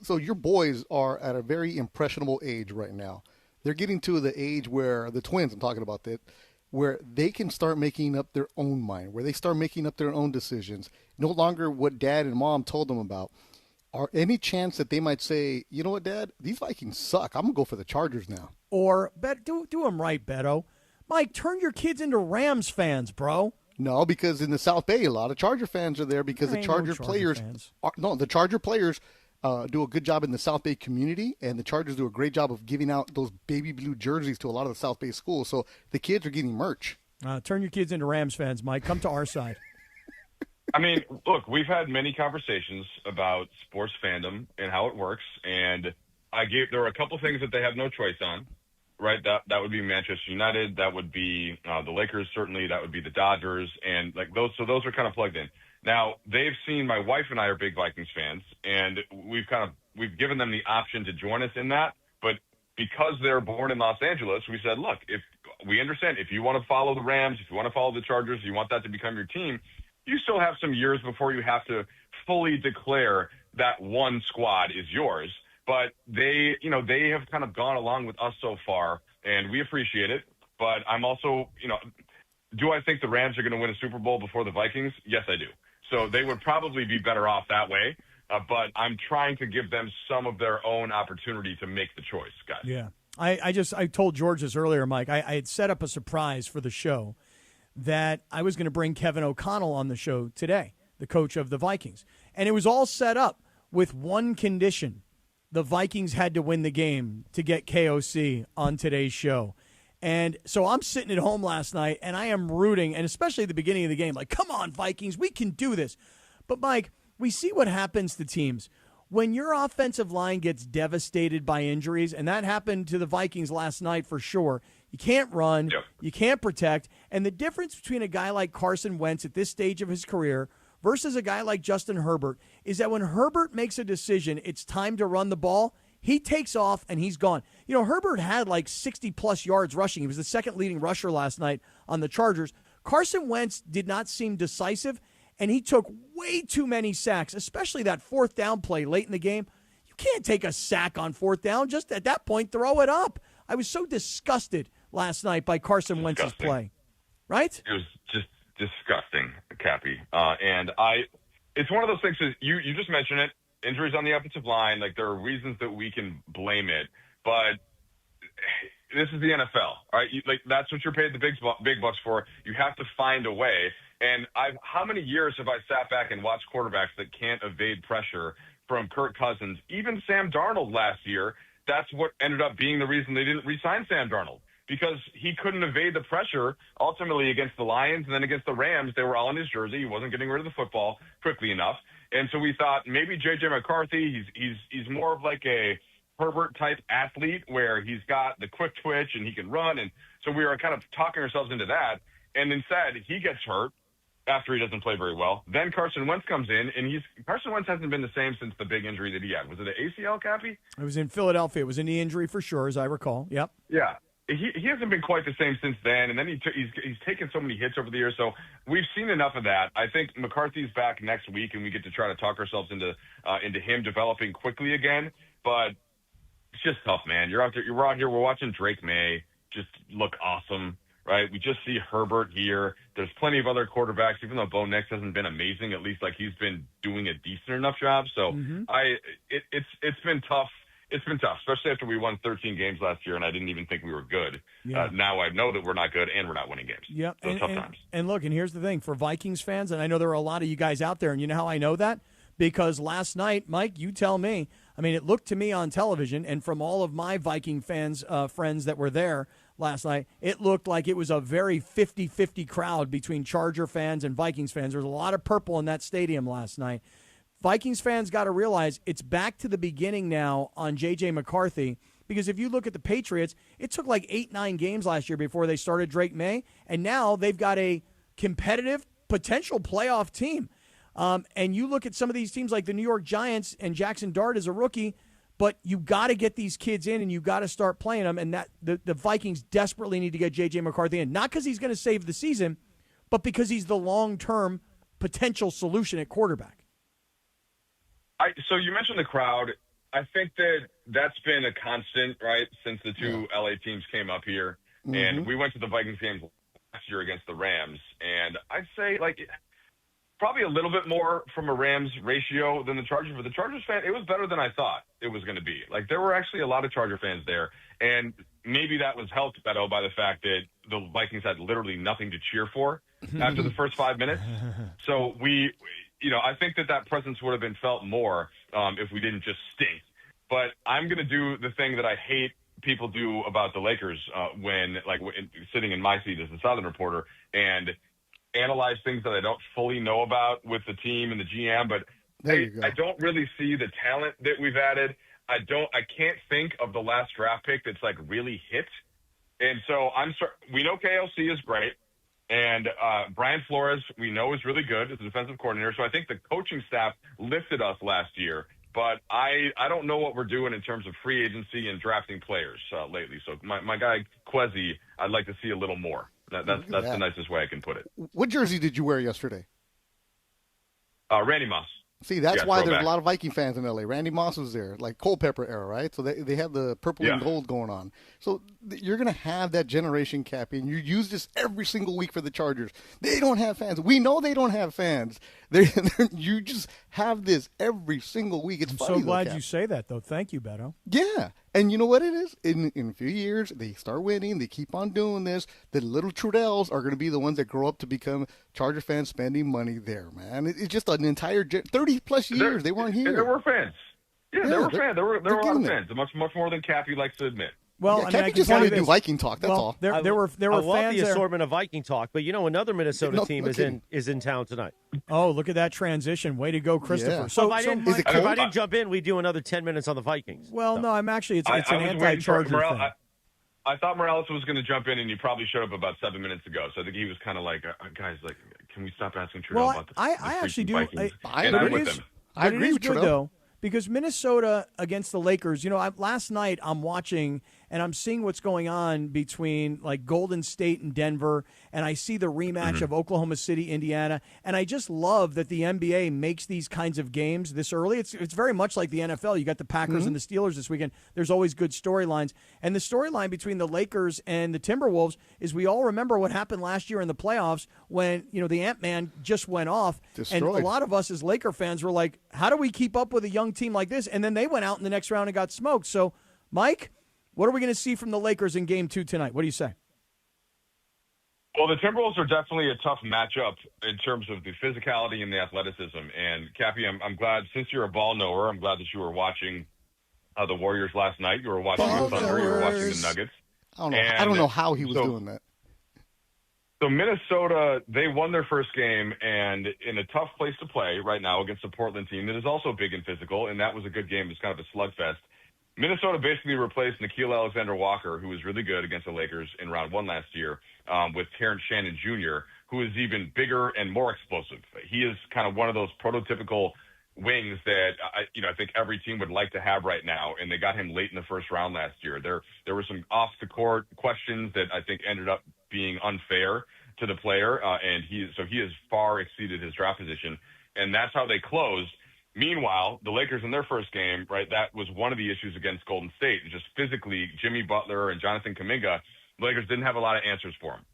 so your boys are at a very impressionable age right now. They're getting to the age where the twins, I'm talking about that, where they can start making up their own mind, where they start making up their own decisions, no longer what dad and mom told them about. Are any chance that they might say, you know what, Dad, these Vikings suck. I'm going to go for the Chargers now. Or do them right, Beto. Mike, turn your kids into Rams fans, bro. No, because in the South Bay, a lot of Charger fans are there because the Charger players the Charger players do a good job in the South Bay community, and the Chargers do a great job of giving out those baby blue jerseys to a lot of the South Bay schools. So the kids are getting merch. Turn your kids into Rams fans, Mike. Come to our side. I mean, look, we've had many conversations about sports fandom and how it works, and there were a couple things that they have no choice on, right? That would be Manchester United, that would be the Lakers, certainly, that would be the Dodgers, and those are kind of plugged in. Now, they've seen, my wife and I are big Vikings fans, and we've given them the option to join us in that, but because they're born in Los Angeles, we said, look, if we understand, if you want to follow the Rams, if you want to follow the Chargers, you want that to become your team, you still have some years before you have to fully declare that one squad is yours. But they have kind of gone along with us so far, and we appreciate it. But I'm also, do I think the Rams are going to win a Super Bowl before the Vikings? Yes, I do. So they would probably be better off that way. But I'm trying to give them some of their own opportunity to make the choice, guys. Yeah. I told George this earlier, Mike. I had set up a surprise for the show that I was going to bring Kevin O'Connell on the show today, the coach of the Vikings. And it was all set up. with one condition. The Vikings had to win the game to get KOC on today's show. And so I'm sitting at home last night, and I am rooting, and especially at the beginning of the game, like, come on, Vikings, we can do this. But, Mike, we see what happens to teams. When your offensive line gets devastated by injuries, and that happened to the Vikings last night for sure, you can't run, you can't protect, and the difference between a guy like Carson Wentz at this stage of his career versus a guy like Justin Herbert is that when Herbert makes a decision, it's time to run the ball, he takes off and he's gone. You know, Herbert had like 60-plus yards rushing. He was the second leading rusher last night on the Chargers. Carson Wentz did not seem decisive, and he took way too many sacks, especially that fourth down play late in the game. You can't take a sack on fourth down. Just at that point, throw it up. I was so disgusted last night by Carson Wentz's play. Right? It was just disgusting, Cappy. It's one of those things that you just mentioned it. Injuries on the offensive line, like there are reasons that we can blame it, but this is the NFL, all right? That's what you're paid the big bucks for. You have to find a way. And how many years have I sat back and watched quarterbacks that can't evade pressure from Kirk Cousins? Even Sam Darnold last year, that's what ended up being the reason they didn't re-sign Sam Darnold, because he couldn't evade the pressure ultimately against the Lions and then against the Rams. They were all in his jersey. He wasn't getting rid of the football quickly enough. And so we thought maybe J.J. McCarthy, he's more of like a Herbert-type athlete where he's got the quick twitch and he can run. And so we were kind of talking ourselves into that. And instead, he gets hurt after he doesn't play very well. Then Carson Wentz comes in, and Carson Wentz hasn't been the same since the big injury that he had. Was it an ACL, Cappy? It was in Philadelphia. It was a knee injury for sure, as I recall. Yep. Yeah. He hasn't been quite the same since then, and then he's taken so many hits over the years. So we've seen enough of that. I think McCarthy's back next week, and we get to try to talk ourselves into him developing quickly again. But it's just tough, man. We're out here. We're watching Drake May just look awesome, right? We just see Herbert here. There's plenty of other quarterbacks, even though Bo Nix hasn't been amazing. At least like he's been doing a decent enough job. So it's been tough. It's been tough, especially after we won 13 games last year, and I didn't even think we were good. Yeah. Now I know that we're not good, and we're not winning games. Yep. So tough times. And look, and here's the thing. For Vikings fans, and I know there are a lot of you guys out there, and you know how I know that? Because last night, Mike, you tell me, I mean, it looked to me on television, and from all of my Viking fans, friends that were there last night, it looked like it was a very 50-50 crowd between Charger fans and Vikings fans. There was a lot of purple in that stadium last night. Vikings fans got to realize it's back to the beginning now on J.J. McCarthy, because if you look at the Patriots, it took like 8-9 games last year before they started Drake May, and now they've got a competitive potential playoff team. And you look at some of these teams like the New York Giants, and Jackson Dart is a rookie, but you got to get these kids in and you got to start playing them, and that the Vikings desperately need to get J.J. McCarthy in, not because he's going to save the season, but because he's the long-term potential solution at quarterback. So you mentioned the crowd. I think that's been a constant, right, since the two LA teams came up here. Mm-hmm. And we went to the Vikings games last year against the Rams. And I'd say, probably a little bit more from a Rams ratio than the Chargers. But the Chargers fan, it was better than I thought it was going to be. There were actually a lot of Charger fans there. And maybe that was helped, Beto, by the fact that the Vikings had literally nothing to cheer for after the first 5 minutes. So I think that presence would have been felt more if we didn't just stink. But I'm going to do the thing that I hate people do about the Lakers when sitting in my seat as a Southern reporter and analyze things that I don't fully know about with the team and the GM. But I don't really see the talent that we've added. I can't think of the last draft pick that's really hit. And so we know KLC is great. And Brian Flores, we know, is really good as a defensive coordinator. So I think the coaching staff lifted us last year. But I don't know what we're doing in terms of free agency and drafting players lately. So my guy, Kwesi, I'd like to see a little more. That's the nicest way I can put it. What jersey did you wear yesterday? Randy Moss. See, that's why there's a lot of Viking fans in L.A. Randy Moss was there, Culpepper era, right? So they have the purple and gold going on. So you're going to have that generation, Cappy, and you use this every single week for the Chargers. They don't have fans. We know they don't have fans. You just have this every single week. It's I'm funny, so glad Cap. you say that, though. Thank you, Beto. Yeah. And you know what it is? In a few years, they start winning. They keep on doing this. The little Trudells are going to be the ones that grow up to become Charger fans spending money there, man. It's just an entire 30-plus years they weren't here. There were fans. Yeah, there were fans. There were a lot of there. fans. Much more than Cappy likes to admit. Well, Cappy I can just tell wanted you to do this. Viking talk. That's all. There were I love fans the there. assortment of Viking talk, but another Minnesota team is in town tonight. Oh, look at that transition! Way to go, Christopher. Yeah. So, if I Mike- didn't jump in, we'd do another 10 minutes on the Vikings. Well, no, I'm actually it's I an was waiting for anti-Charger Morales. thing. I thought Morales was going to jump in, and he probably showed up about 7 minutes ago. So I think he was kind of like, guys, like, can we stop asking Trudell Well, about the I freaking actually do. Vikings? I And I'm agree. with him. I But agree it is with good Trudell. though, because Minnesota against the Lakers. Last night I'm watching and I'm seeing what's going on between like Golden State and Denver, and I see the rematch of Oklahoma City, Indiana, and I just love that the NBA makes these kinds of games this early. It's very much like the NFL. You got the Packers and the Steelers this weekend. There's always good storylines, and the storyline between the Lakers and the Timberwolves is we all remember what happened last year in the playoffs when the Ant-Man just went off, and a lot of us as Laker fans were like, how do we keep up with a young team like this? And then they went out in the next round and got smoked. So, Mike, what are we going to see from the Lakers in Game 2 tonight? What do you say? Well, the Timberwolves are definitely a tough matchup in terms of the physicality and the athleticism. And, Cappy, I'm glad, since you're a ball knower, I'm glad that you were watching the Warriors last night. You were watching the Thunder. You were watching the Nuggets. I don't know how he was doing that. So Minnesota, they won their first game, and in a tough place to play right now against a Portland team that is also big and physical, and that was a good game. It's kind of a slugfest. Minnesota basically replaced Nickeil Alexander-Walker, who was really good against the Lakers in round one last year, with Terrence Shannon Jr., who is even bigger and more explosive. He is kind of one of those prototypical wings that I think every team would like to have right now, and they got him late in the first round last year. There were some off-the-court questions that I think ended up being unfair to the player, and he has far exceeded his draft position, and that's how they closed. Meanwhile, the Lakers in their first game, right, that was one of the issues against Golden State. Just physically, Jimmy Butler and Jonathan Kuminga, the Lakers didn't have a lot of answers for him,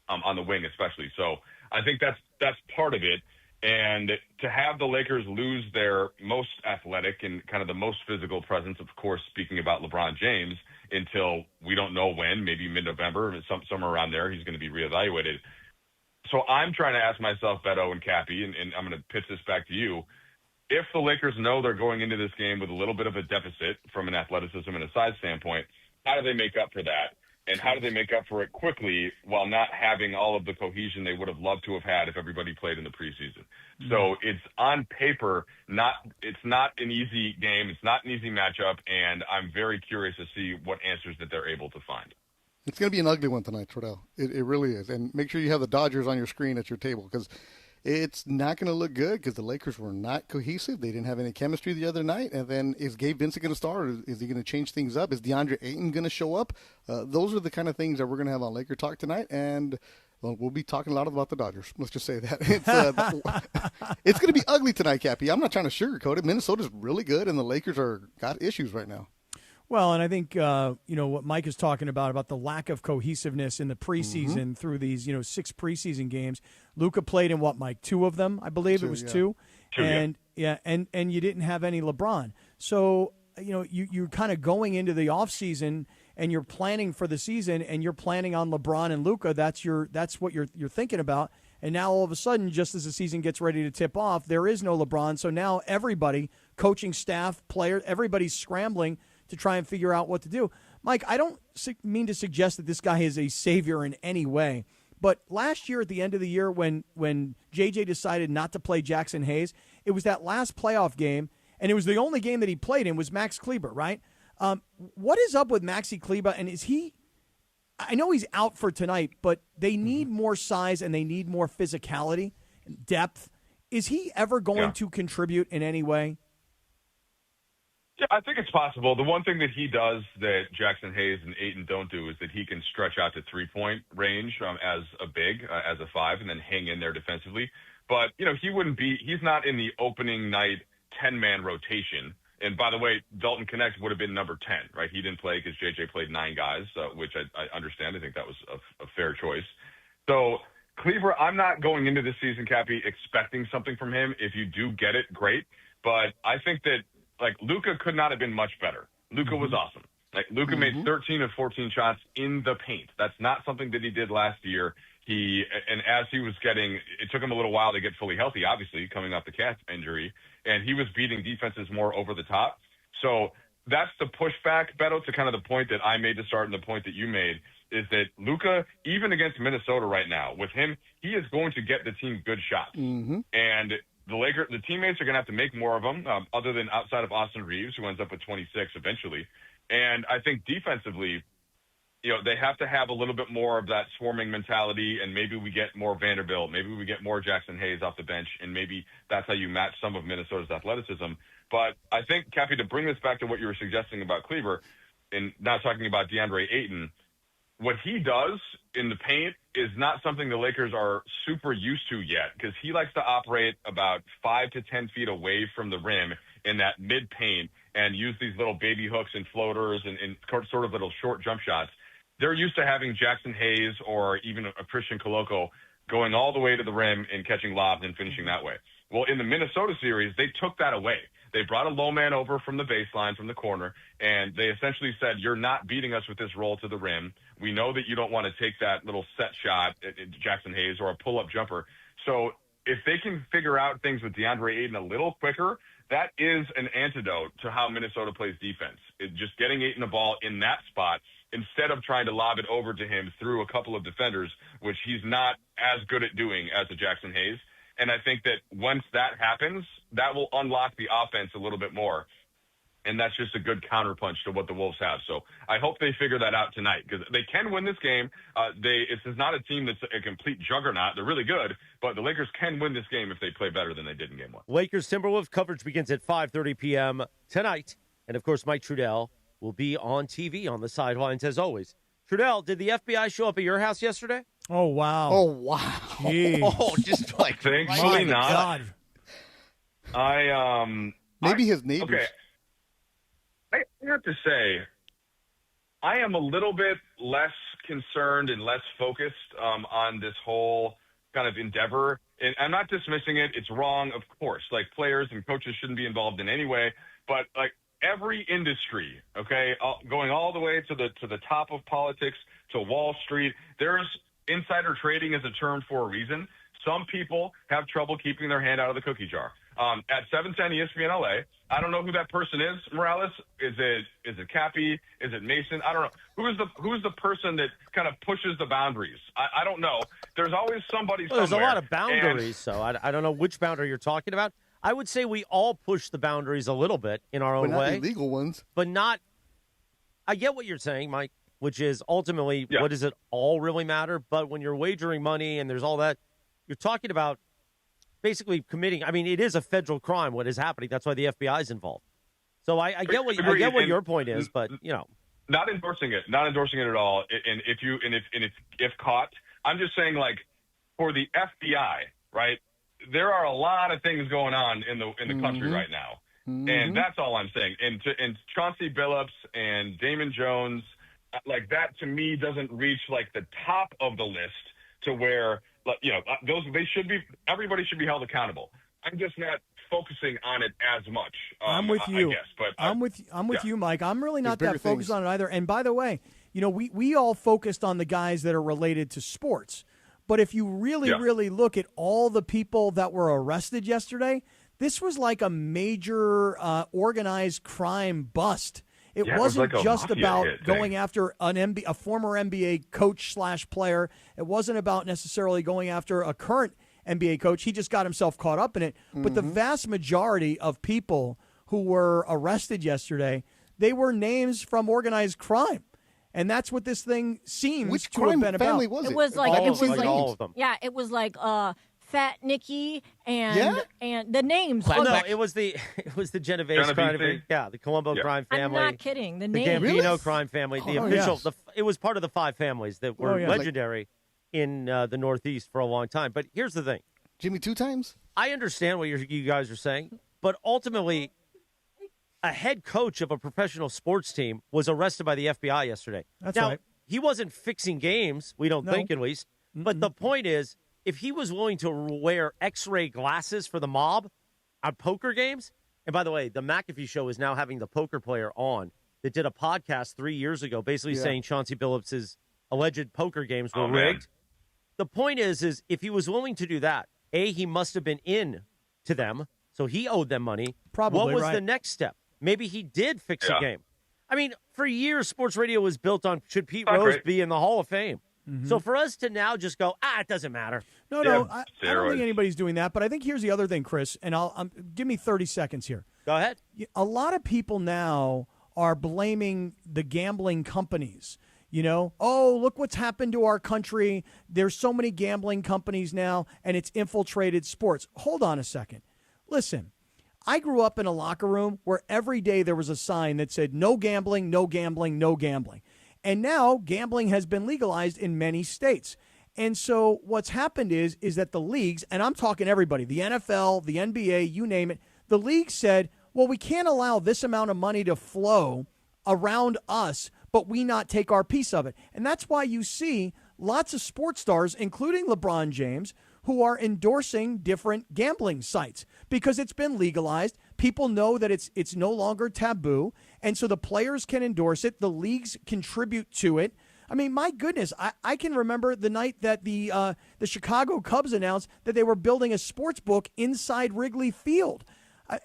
on the wing especially. So I think that's part of it. And to have the Lakers lose their most athletic and kind of the most physical presence, of course, speaking about LeBron James, until we don't know when, maybe mid-November, somewhere around there, he's going to be reevaluated. So I'm trying to ask myself, Beto and Cappy, and I'm going to pitch this back to you, if the Lakers know they're going into this game with a little bit of a deficit from an athleticism and a size standpoint, how do they make up for that? And how do they make up for it quickly while not having all of the cohesion they would have loved to have had if everybody played in the preseason? So it's on paper, it's not an easy game. It's not an easy matchup. And I'm very curious to see what answers that they're able to find. It's going to be an ugly one tonight, Trudell. It really is. And make sure you have the Dodgers on your screen at your table, because it's not going to look good because the Lakers were not cohesive. They didn't have any chemistry the other night. And then is Gabe Vincent going to start? Or is he going to change things up? Is DeAndre Ayton going to show up? Those are the kind of things that we're going to have on Laker Talk tonight. And we'll be talking a lot about the Dodgers. Let's just say that. It's going to be ugly tonight, Cappy. I'm not trying to sugarcoat it. Minnesota's really good, and the Lakers got issues right now. Well, and I think, what Mike is talking about the lack of cohesiveness in the preseason through these, 6 preseason games. Luka played in what, Mike? 2 of them, I believe. It was 2. And you didn't have any LeBron. So, you're kind of going into the offseason and you're planning for the season and you're planning on LeBron and Luka. That's what you're thinking about. And now all of a sudden, just as the season gets ready to tip off, there is no LeBron. So now everybody, coaching staff, player, everybody's scrambling to try and figure out what to do. Mike, I don't mean to suggest that this guy is a savior in any way, but last year at the end of the year when JJ decided not to play Jackson Hayes, it was that last playoff game, and it was the only game that he played in was Max Kleber, right? What is up with Maxi Kleber, and is he – I know he's out for tonight, but they need more size and they need more physicality and depth. Is he ever going to contribute in any way? Yeah, I think it's possible. The one thing that he does that Jackson Hayes and Ayton don't do is that he can stretch out to three-point range as a big, as a 5, and then hang in there defensively. But, he's not in the opening night 10-man rotation. And by the way, Dalton Knecht would have been number 10, right? He didn't play because JJ played 9 guys, which I understand. I think that was a fair choice. So Cleaver, I'm not going into this season, Cappy, expecting something from him. If you do get it, great. But I think that, like, Luka could not have been much better. Luka was awesome. Like, Luka made 13 of 14 shots in the paint. That's not something that he did last year. And as he was it took him a little while to get fully healthy, obviously, coming off the calf injury, and he was beating defenses more over the top. So that's the pushback, Beto, to kind of the point that I made to start and the point that you made, is that Luka, even against Minnesota right now, with him, he is going to get the team good shots. And the teammates are going to have to make more of them, other than outside of Austin Reeves, who ends up with 26 eventually. And I think defensively, they have to have a little bit more of that swarming mentality, and maybe we get more Vanderbilt, maybe we get more Jackson Hayes off the bench, and maybe that's how you match some of Minnesota's athleticism. But I think, Cappy, to bring this back to what you were suggesting about Cleaver, and not talking about DeAndre Ayton, what he does in the paint is not something the Lakers are super used to yet, because he likes to operate about 5 to 10 feet away from the rim in that mid-paint and use these little baby hooks and floaters and sort of little short jump shots. They're used to having Jackson Hayes or even a Christian Coloco going all the way to the rim and catching lobs and finishing that way. Well, in the Minnesota series, they took that away. They brought a low man over from the baseline, from the corner, and they essentially said, you're not beating us with this roll to the rim. We know that you don't want to take that little set shot at Jackson Hayes or a pull-up jumper. So if they can figure out things with DeAndre Ayton a little quicker, that is an antidote to how Minnesota plays defense. Just getting Ayton the ball in that spot instead of trying to lob it over to him through a couple of defenders, which he's not as good at doing as a Jackson Hayes. And I think that once that happens, that will unlock the offense a little bit more. And that's just a good counterpunch to what the Wolves have. So I hope they figure that out tonight, because they can win this game. This is not a team that's a complete juggernaut. They're really good, but the Lakers can win this game if they play better than they did in game one. Lakers Timberwolves coverage begins at 5:30 p.m. tonight. And, of course, Mike Trudell will be on TV on the sidelines as always. Trudell, did the FBI show up at your house yesterday? Oh, wow. Oh, wow. Jeez. Oh, just like thankfully not. God. Maybe his neighbors. Okay. I have to say, I am a little bit less concerned and less focused on this whole kind of endeavor. And I'm not dismissing it. It's wrong, of course. Like, players and coaches shouldn't be involved in any way. But, like, every industry, okay, going all the way to the top of politics, to Wall Street, there's insider trading is a term for a reason. Some people have trouble keeping their hand out of the cookie jar. At 710 ESPN LA, I don't know who that person is, Morales. Is it Cappy? Is it Mason? I don't know. Who's the person that kind of pushes the boundaries? I don't know. There's always somebody somewhere. There's a lot of boundaries, so I don't know which boundary you're talking about. I would say we all push the boundaries a little bit in our own But not way. illegal ones. But not – I get what you're saying, Mike, which is ultimately what does it all really matter? But when you're wagering money and there's all that, you're talking about basically committing – I mean, it is a federal crime what is happening. That's why the FBI is involved. So I get what your point is, but, you know. Not endorsing it at all. And if caught, I'm just saying, like, for the FBI, right, there are a lot of things going on in the country right now. And that's all I'm saying. And Chauncey Billups and Damon Jones, like, that to me doesn't reach like the top of the list to where, you know, everybody should be held accountable. I'm just not focusing on it as much. I'm with you. I guess, but I'm with you, Mike. I'm really not that focused on it either. And by the way, you know, we all focused on the guys that are related to sports. But if you really look at all the people that were arrested yesterday, this was like a major organized crime bust. It wasn't like just about going after a former NBA coach / player. It wasn't about necessarily going after a current NBA coach. He just got himself caught up in it. But the vast majority of people who were arrested yesterday, they were names from organized crime. And that's what this thing seems to have been about. Which crime family was it? It was like all of them. Yeah, it was like Fat Nicky and the names. No, it was the Genovese crime family. Yeah, the Colombo crime family. I'm not kidding. The The names. Gambino crime family. The official. It was part of the 5 families that were legendary in the Northeast for a long time. But here's the thing. Jimmy 2 times? I understand what you guys are saying, but ultimately, a head coach of a professional sports team was arrested by the FBI yesterday. That's now, right. He wasn't fixing games, we don't think at least. But the point is, if he was willing to wear X-ray glasses for the mob at poker games, and by the way, the McAfee show is now having the poker player on that did a podcast 3 years ago basically saying Chauncey Billups' alleged poker games were rigged. The point is if he was willing to do that, A, he must have been in to them, so he owed them money. Probably, what was the next step? Maybe he did fix a game. I mean, for years, sports radio was built on should Pete Rose be in the Hall of Fame? So for us to now just go, it doesn't matter. No, I don't think anybody's doing that. But I think here's the other thing, Chris, and give me 30 seconds here. Go ahead. A lot of people now are blaming the gambling companies. Look what's happened to our country. There's so many gambling companies now, and it's infiltrated sports. Hold on a second. Listen, I grew up in a locker room where every day there was a sign that said, no gambling, no gambling, no gambling. And now gambling has been legalized in many states. And so what's happened is that the leagues, and I'm talking everybody, the NFL, the NBA, you name it, the league said, well, we can't allow this amount of money to flow around us, but we not take our piece of it. And that's why you see lots of sports stars, including LeBron James, who are endorsing different gambling sites because it's been legalized. People know that it's no longer taboo, and so the players can endorse it. The leagues contribute to it. I mean, my goodness, I can remember the night that the Chicago Cubs announced that they were building a sports book inside Wrigley Field.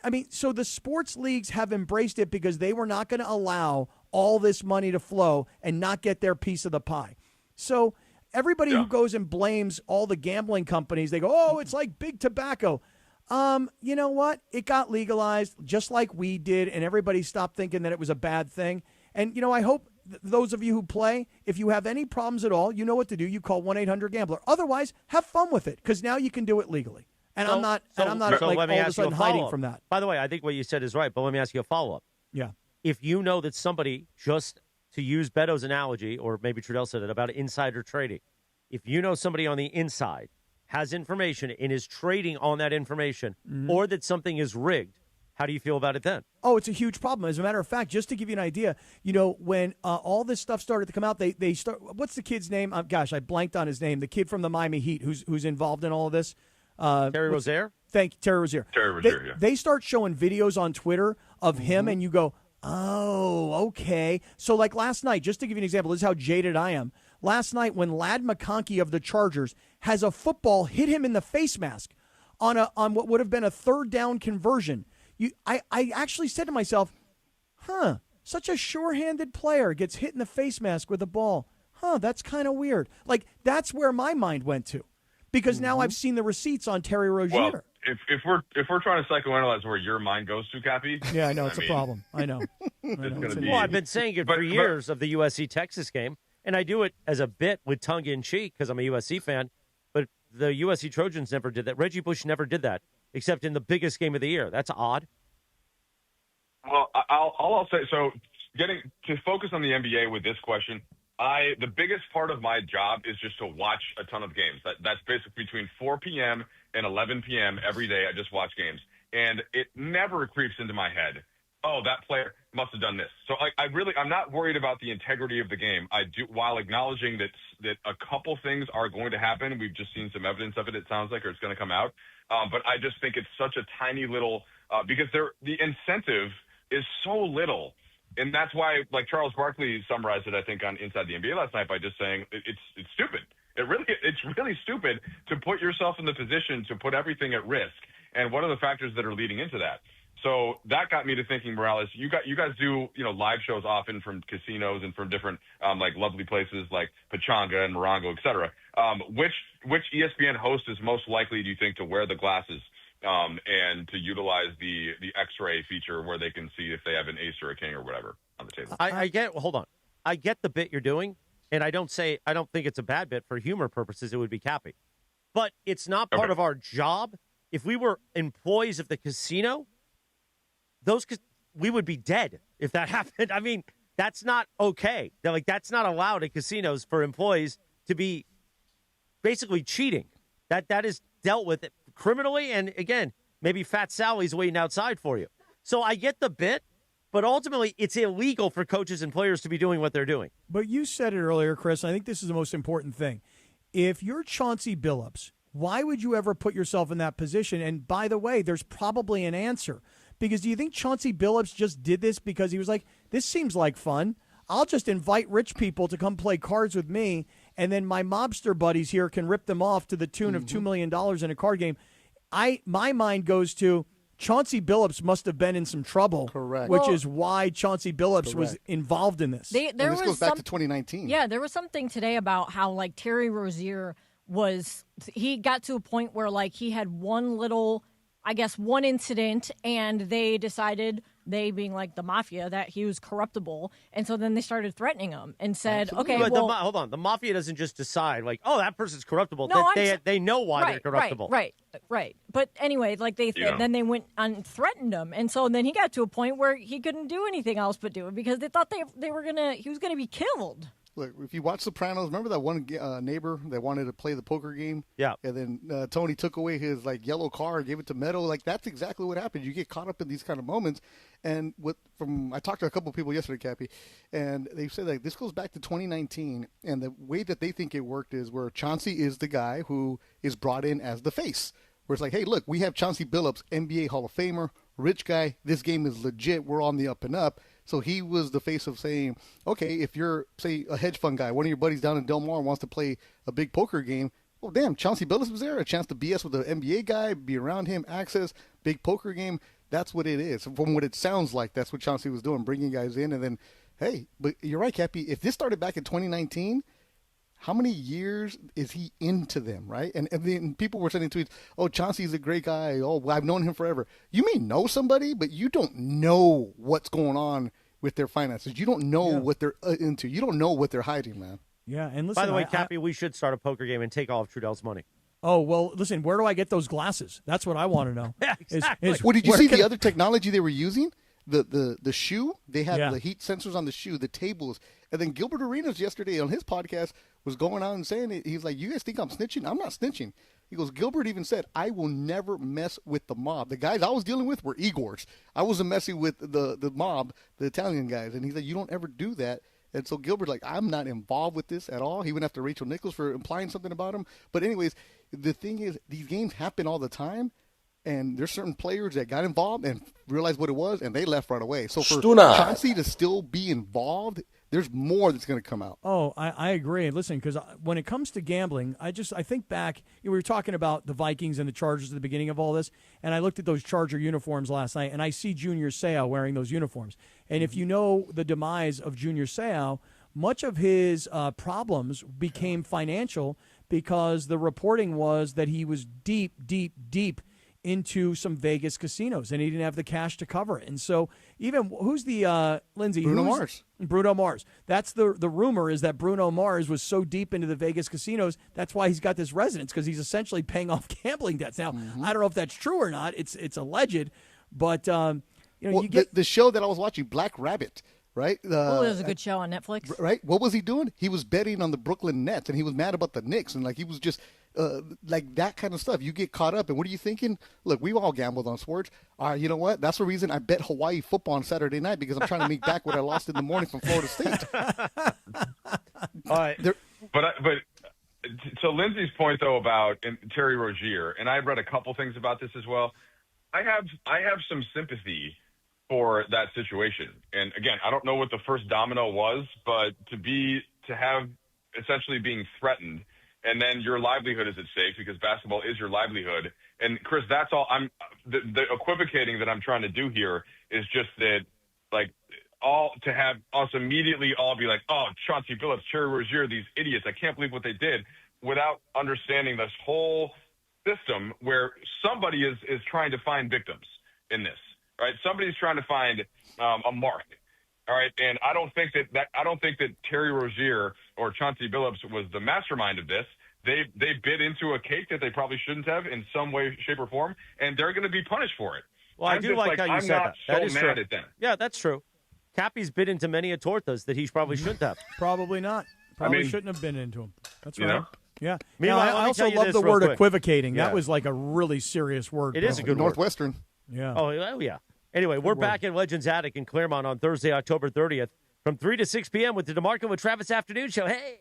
I mean, so the sports leagues have embraced it because they were not going to allow all this money to flow and not get their piece of the pie. So everybody who goes and blames all the gambling companies, they go, it's like big tobacco. You know what? It got legalized just like we did, and everybody stopped thinking that it was a bad thing. And, I hope those of you who play, if you have any problems at all, you know what to do. You call 1-800-GAMBLER. Otherwise, have fun with it because now you can do it legally. And I'm not all of a sudden hiding from that. By the way, I think what you said is right, but let me ask you a follow-up. Yeah. If you know that somebody, just to use Beto's analogy, or maybe Trudell said it about insider trading, if you know somebody on the inside has information and is trading on that information, or that something is rigged, how do you feel about it then? Oh, it's a huge problem. As a matter of fact, just to give you an idea, when all this stuff started to come out, they start. What's the kid's name? I blanked on his name. The kid from the Miami Heat who's involved in all of this. Terry Rozier? Thank you, Terry Rozier. They start showing videos on Twitter of him, and you go, oh, okay. So like last night, just to give you an example, this is how jaded I am. Last night when Ladd McConkey of the Chargers has a football hit him in the face mask on what would have been a third down conversion, I actually said to myself, such a sure-handed player gets hit in the face mask with a ball. That's kind of weird. Like, that's where my mind went to. Because now I've seen the receipts on Terry Rozier. Well, if we're trying to psychoanalyze where your mind goes to, Cappy. Yeah, I know it's a problem. I know. Well, I've been saying it for years of the USC Texas game, and I do it as a bit with tongue in cheek because I'm a USC fan. But the USC Trojans never did that. Reggie Bush never did that, except in the biggest game of the year. That's odd. Well, I'll say so. Getting to focus on the NBA with this question. The biggest part of my job is just to watch a ton of games. That's basically between 4 p.m. and 11 p.m. every day. I just watch games. And it never creeps into my head, that player must have done this. So I'm not worried about the integrity of the game. I do, while acknowledging that a couple things are going to happen. We've just seen some evidence of it, it sounds like, or it's going to come out. But I just think it's such a tiny little, because the incentive is so little. And that's why, like Charles Barkley summarized it, I think, on Inside the NBA last night by just saying it's stupid. It's really stupid to put yourself in the position to put everything at risk. And what are the factors that are leading into that? So that got me to thinking, Morales, you guys do live shows often from casinos and from different like lovely places like Pachanga and Morongo, et cetera. Which ESPN host is most likely, do you think, to wear the glasses? And to utilize the X-ray feature where they can see if they have an ace or a king or whatever on the table. Hold on. I get the bit you're doing, and I don't think it's a bad bit for humor purposes. It would be Cappy. But it's not part of our job. If we were employees of the casino, we would be dead if that happened. I mean, that's not okay. That's not allowed at casinos for employees to be basically cheating. That is dealt with criminally, and again, maybe Fat Sally's waiting outside for you. So I get the bit, but ultimately it's illegal for coaches and players to be doing what they're doing. But you said it earlier, Chris, and I think this is the most important thing. If you're Chauncey Billups Why would you ever put yourself in that position? And by the way, there's probably an answer. Because do you think Chauncey Billups just did this because he was like, this seems like fun. I'll just invite rich people to come play cards with me, and then my mobster buddies here can rip them off to the tune of $2 million in a card game. My mind goes to Chauncey Billups must have been in some trouble, correct? Which is why Chauncey Billups was involved in this. This goes back to 2019. Yeah, there was something today about how like Terry Rozier he got to a point where like he had one incident, and they decided, they being like the mafia, that he was corruptible, and so then they started threatening him and said, Absolutely. "Okay, but well, hold on, the mafia doesn't just decide like, oh, that person's corruptible. No, They know why they're corruptible. Right. But anyway, like then they went and threatened him, and so then he got to a point where he couldn't do anything else but do it because they thought he was gonna be killed." Look, if you watch Sopranos, remember that one neighbor that wanted to play the poker game? Yeah. And then Tony took away his yellow car and gave it to Meadow. Like, that's exactly what happened. You get caught up in these kind of moments. And I talked to a couple of people yesterday, Cappy, and they said like this goes back to 2019. And the way that they think it worked is where Chauncey is the guy who is brought in as the face. Where it's like, hey, look, we have Chauncey Billups, NBA Hall of Famer, rich guy. This game is legit. We're on the up and up. So he was the face of saying, okay, if you're, say, a hedge fund guy, one of your buddies down in Del Mar wants to play a big poker game, well, damn, Chauncey Billups was there, a chance to BS with the NBA guy, be around him, access, big poker game. That's what it is. From what it sounds like, that's what Chauncey was doing, bringing guys in. And then, hey, but you're right, Cappy, if this started back in 2019, how many years is he into them, right? And then people were sending tweets, oh, Chauncey's a great guy. Oh, I've known him forever. You may know somebody, but you don't know what's going on with their finances. You don't know what they're into. You don't know what they're hiding, man. Yeah, and listen. By the way, Cappy, we should start a poker game and take all of Trudell's money. Oh, well, listen, where do I get those glasses? That's what I want to know. Yeah, exactly. Well, did you see the other technology they were using? The shoe, they had the heat sensors on the shoe, the tables. And then Gilbert Arenas yesterday on his podcast was going out and saying it. He's like, you guys think I'm snitching? I'm not snitching. He goes, Gilbert even said, I will never mess with the mob. The guys I was dealing with were Igors. I wasn't messing with the mob, the Italian guys. And he said, you don't ever do that. And so Gilbert's like, I'm not involved with this at all. He went after Rachel Nichols for implying something about him. But anyways, the thing is, these games happen all the time. And there's certain players that got involved and realized what it was, and they left right away. So for Chauncey to still be involved, there's more that's going to come out. Oh, I agree. Listen, because when it comes to gambling, I think back, we were talking about the Vikings and the Chargers at the beginning of all this, and I looked at those Charger uniforms last night, and I see Junior Seau wearing those uniforms. And if you know the demise of Junior Seau, much of his problems became financial because the reporting was that he was deep into some Vegas casinos, and he didn't have the cash to cover it. And so even who's the Lindsay? Bruno Mars. Bruno Mars. That's the rumor, is that Bruno Mars was so deep into the Vegas casinos, that's why he's got this residence, because he's essentially paying off gambling debts. Now, I don't know if that's true or not. It's alleged, but you get the show that I was watching, Black Rabbit. Right? It was a good show on Netflix. Right? What was he doing? He was betting on the Brooklyn Nets, and he was mad about the Knicks, and he was just like that kind of stuff. You get caught up, and what are you thinking? Look, we all gambled on sports. You know what? That's the reason I bet Hawaii football on Saturday night, because I'm trying to make back what I lost in the morning from Florida State. All right. But to Lindsay's point though about Terry Rozier, and I've read a couple things about this as well. I have some sympathy for that situation. And again, I don't know what the first domino was, but to have essentially being threatened, and then your livelihood is at stake because basketball is your livelihood. And Chris, that's all the equivocating that I'm trying to do here is just that, to have us immediately all be like, oh, Chauncey Billups, Terry Rozier, these idiots, I can't believe what they did, without understanding this whole system where somebody is trying to find victims in this. Right, somebody's trying to find a mark. All right, and I don't think that Terry Rozier or Chauncey Billups was the mastermind of this. They bit into a cake that they probably shouldn't have in some way, shape, or form, and they're going to be punished for it. Well, I do like how you I'm said not that. That is so true. mad at them. Yeah, that's true. Cappy's bit into many a tortas that he probably shouldn't have. Probably not. Probably shouldn't have been into them. That's right. Know? Yeah. Meanwhile, I also love the word equivocating. That was like a really serious word. It is a good Northwestern. Word. Yeah. Oh, yeah. Anyway, we're back at Legends Attic in Claremont on Thursday, October 30th from 3 to 6 p.m. with the DeMarco and Travis Afternoon Show. Hey!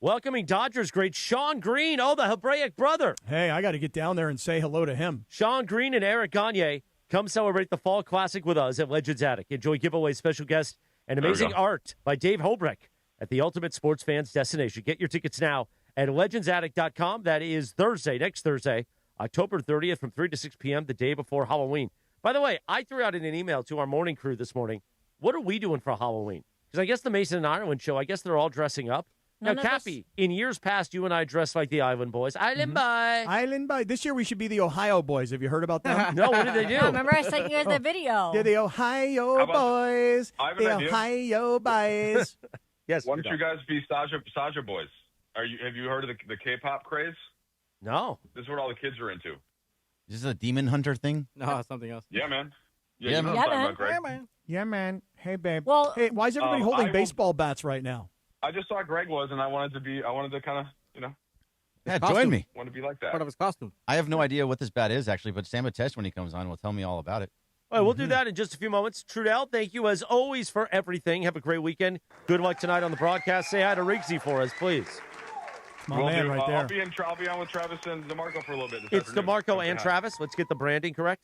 Welcoming Dodgers great Sean Green. Oh, the Hebraic brother. Hey, I got to get down there and say hello to him. Sean Green and Eric Gagne come celebrate the Fall Classic with us at Legends Attic. Enjoy giveaways, special guests, and amazing art by Dave Hobrecht at the ultimate sports fans destination. Get your tickets now at legendsattic.com. That is Thursday, next Thursday, October 30th from 3 to 6 p.m., the day before Halloween. By the way, I threw out in an email to our morning crew this morning, what are we doing for Halloween? Because I guess the Mason and Ireland show, I guess they're all dressing up. Now, Cappy, in years past, you and I dressed like the Island Boys. Island Boy. Island Boy. This year we should be the Ohio Boys. Have you heard about them? No, what did they do? No, remember I sent you guys that video. They're the Ohio Boys. I have The an idea. Ohio Boys. Yes. Why don't you guys be Saja Boys? Have you heard of the K-pop craze? No. This is what all the kids are into. Is this a demon hunter thing? No, something else. Yeah, man. Yeah, you know man. what I'm talking about, Greg. Yeah, man. Yeah, man. Hey, babe. Well, hey, why is everybody holding I will- baseball bats right now? I just saw Greg was, and I wanted to kind of, Yeah, costume. join me. want to be like that. Part of his costume. I have no idea what this bat is, actually, but Sam Batesh, when he comes on, will tell me all about it. All right, we'll do that in just a few moments. Trudell, thank you as always for everything. Have a great weekend. Good luck tonight on the broadcast. Say hi to Riggsy for us, please. My Will man do. right there. I'll be on with Travis and DeMarco for a little bit. This It's afternoon. DeMarco Say and hi. Travis. Let's get the branding correct.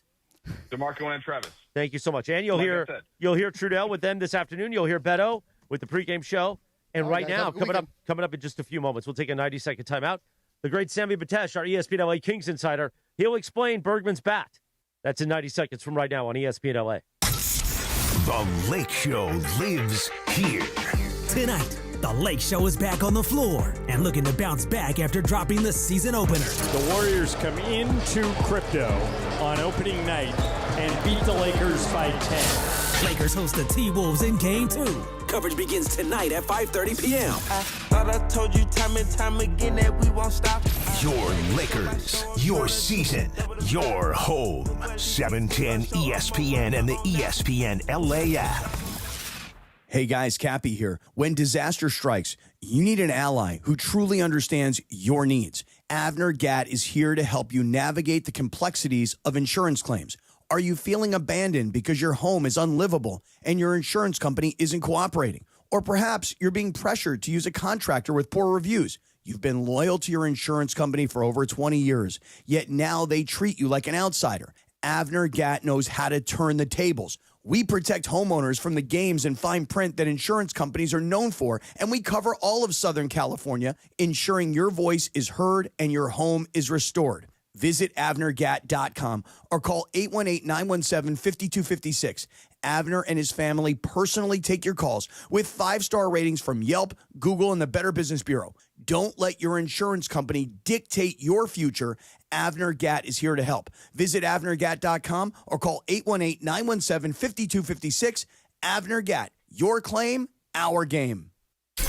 DeMarco and Travis. Thank you so much. And you'll Like I hear said. Trudell with them this afternoon. You'll hear Beto with the pregame show. And All right, right guys, now, have a good coming up in just a few moments, we'll take a 90-second timeout. The great Sammy Batesh, our ESPN LA Kings insider, he'll explain Bergman's bat. That's in 90 seconds from right now on ESPN LA. The Lake Show lives here. Tonight, the Lake Show is back on the floor and looking to bounce back after dropping the season opener. The Warriors come into crypto on opening night and beat the Lakers by 10. Lakers host the T-Wolves in Game 2. Coverage begins tonight at 5:30 p.m. I thought I told you time and time again that we won't stop. Your Lakers, your season, your home. 710 ESPN and the ESPN LA app. Hey guys, Cappy here. When disaster strikes, you need an ally who truly understands your needs. Avner Gatt is here to help you navigate the complexities of insurance claims. Are you feeling abandoned because your home is unlivable and your insurance company isn't cooperating? Or perhaps you're being pressured to use a contractor with poor reviews. You've been loyal to your insurance company for over 20 years, yet now they treat you like an outsider. Avner Gatt knows how to turn the tables. We protect homeowners from the games and fine print that insurance companies are known for, and we cover all of Southern California, ensuring your voice is heard and your home is restored. Visit AvnerGatt.com or call 818-917-5256. Avner and his family personally take your calls with 5-star ratings from Yelp, Google, and the Better Business Bureau. Don't let your insurance company dictate your future. Avner Gatt is here to help. Visit AvnerGatt.com or call 818-917-5256. Avner Gatt, your claim, our game. And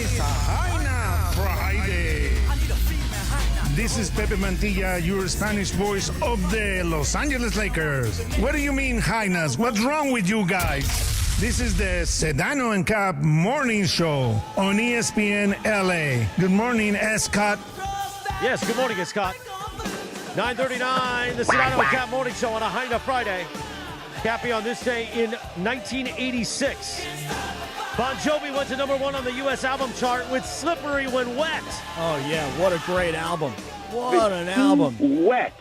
it's a Jaina Friday. This is Pepe Mantilla, your Spanish voice of the Los Angeles Lakers. What do you mean, Jainas? What's wrong with you guys? This is the Sedano and Kap Morning Show on ESPN LA. Good morning, Scott. Yes, good morning, Scott. 9:39, the Sedano and Kap Morning Show on a Jaina Friday. Cappy on this day in 1986. Bon Jovi went to #1 on the U.S. album chart with Slippery When Wet. Oh, yeah, what a great album. What an album. Wet.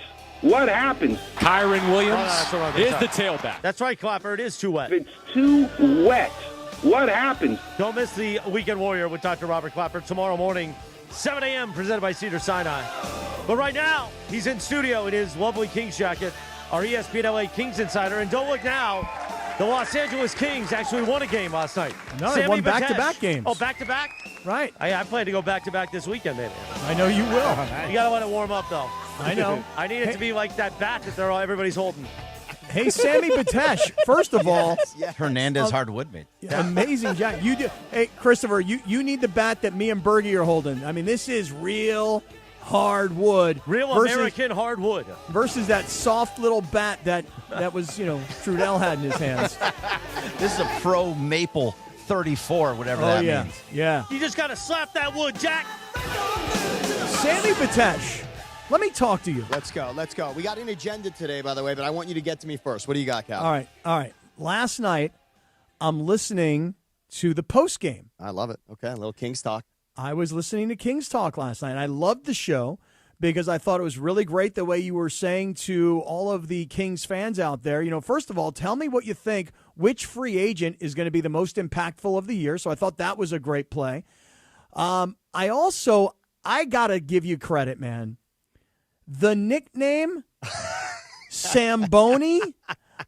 What happened? Kyron Williams is sorry. the tailback. That's right, Clapper. It is too wet. It's too wet. What happened? Don't miss the Weekend Warrior with Dr. Robert Clapper tomorrow morning, 7 a.m., presented by Cedar Sinai. But right now, he's in studio in his lovely Kings jacket, our ESPN LA Kings insider. And don't look now, the Los Angeles Kings actually won a game last night. No, they won back-to-back games. Oh, back-to-back? Right. I plan to go back-to-back this weekend, maybe. I know you will. You got to let it warm up, though. I know. I need it to be like that bat that everybody's holding. Hey, Sammy Batesh, first of all. Hernandez hardwood mate. Amazing job. You do. Hey, Christopher, you need the bat that me and Bergie are holding. I mean, this is real hardwood. Real American hardwood. Versus that soft little bat that was, Trudell had in his hands. This is a pro maple 34, whatever that means. Yeah. You just got to slap that wood, Jack. Sammy Batesh, let me talk to you. Let's go. We got an agenda today, by the way, but I want you to get to me first. What do you got, Cal? All right. Last night, I'm listening to the post game. I love it. Okay, a little Kings talk. I was listening to Kings Talk last night. I loved the show because I thought it was really great the way you were saying to all of the Kings fans out there, first of all, tell me what you think, which free agent is going to be the most impactful of the year. So I thought that was a great play. I got to give you credit, man. The nickname, Samboni.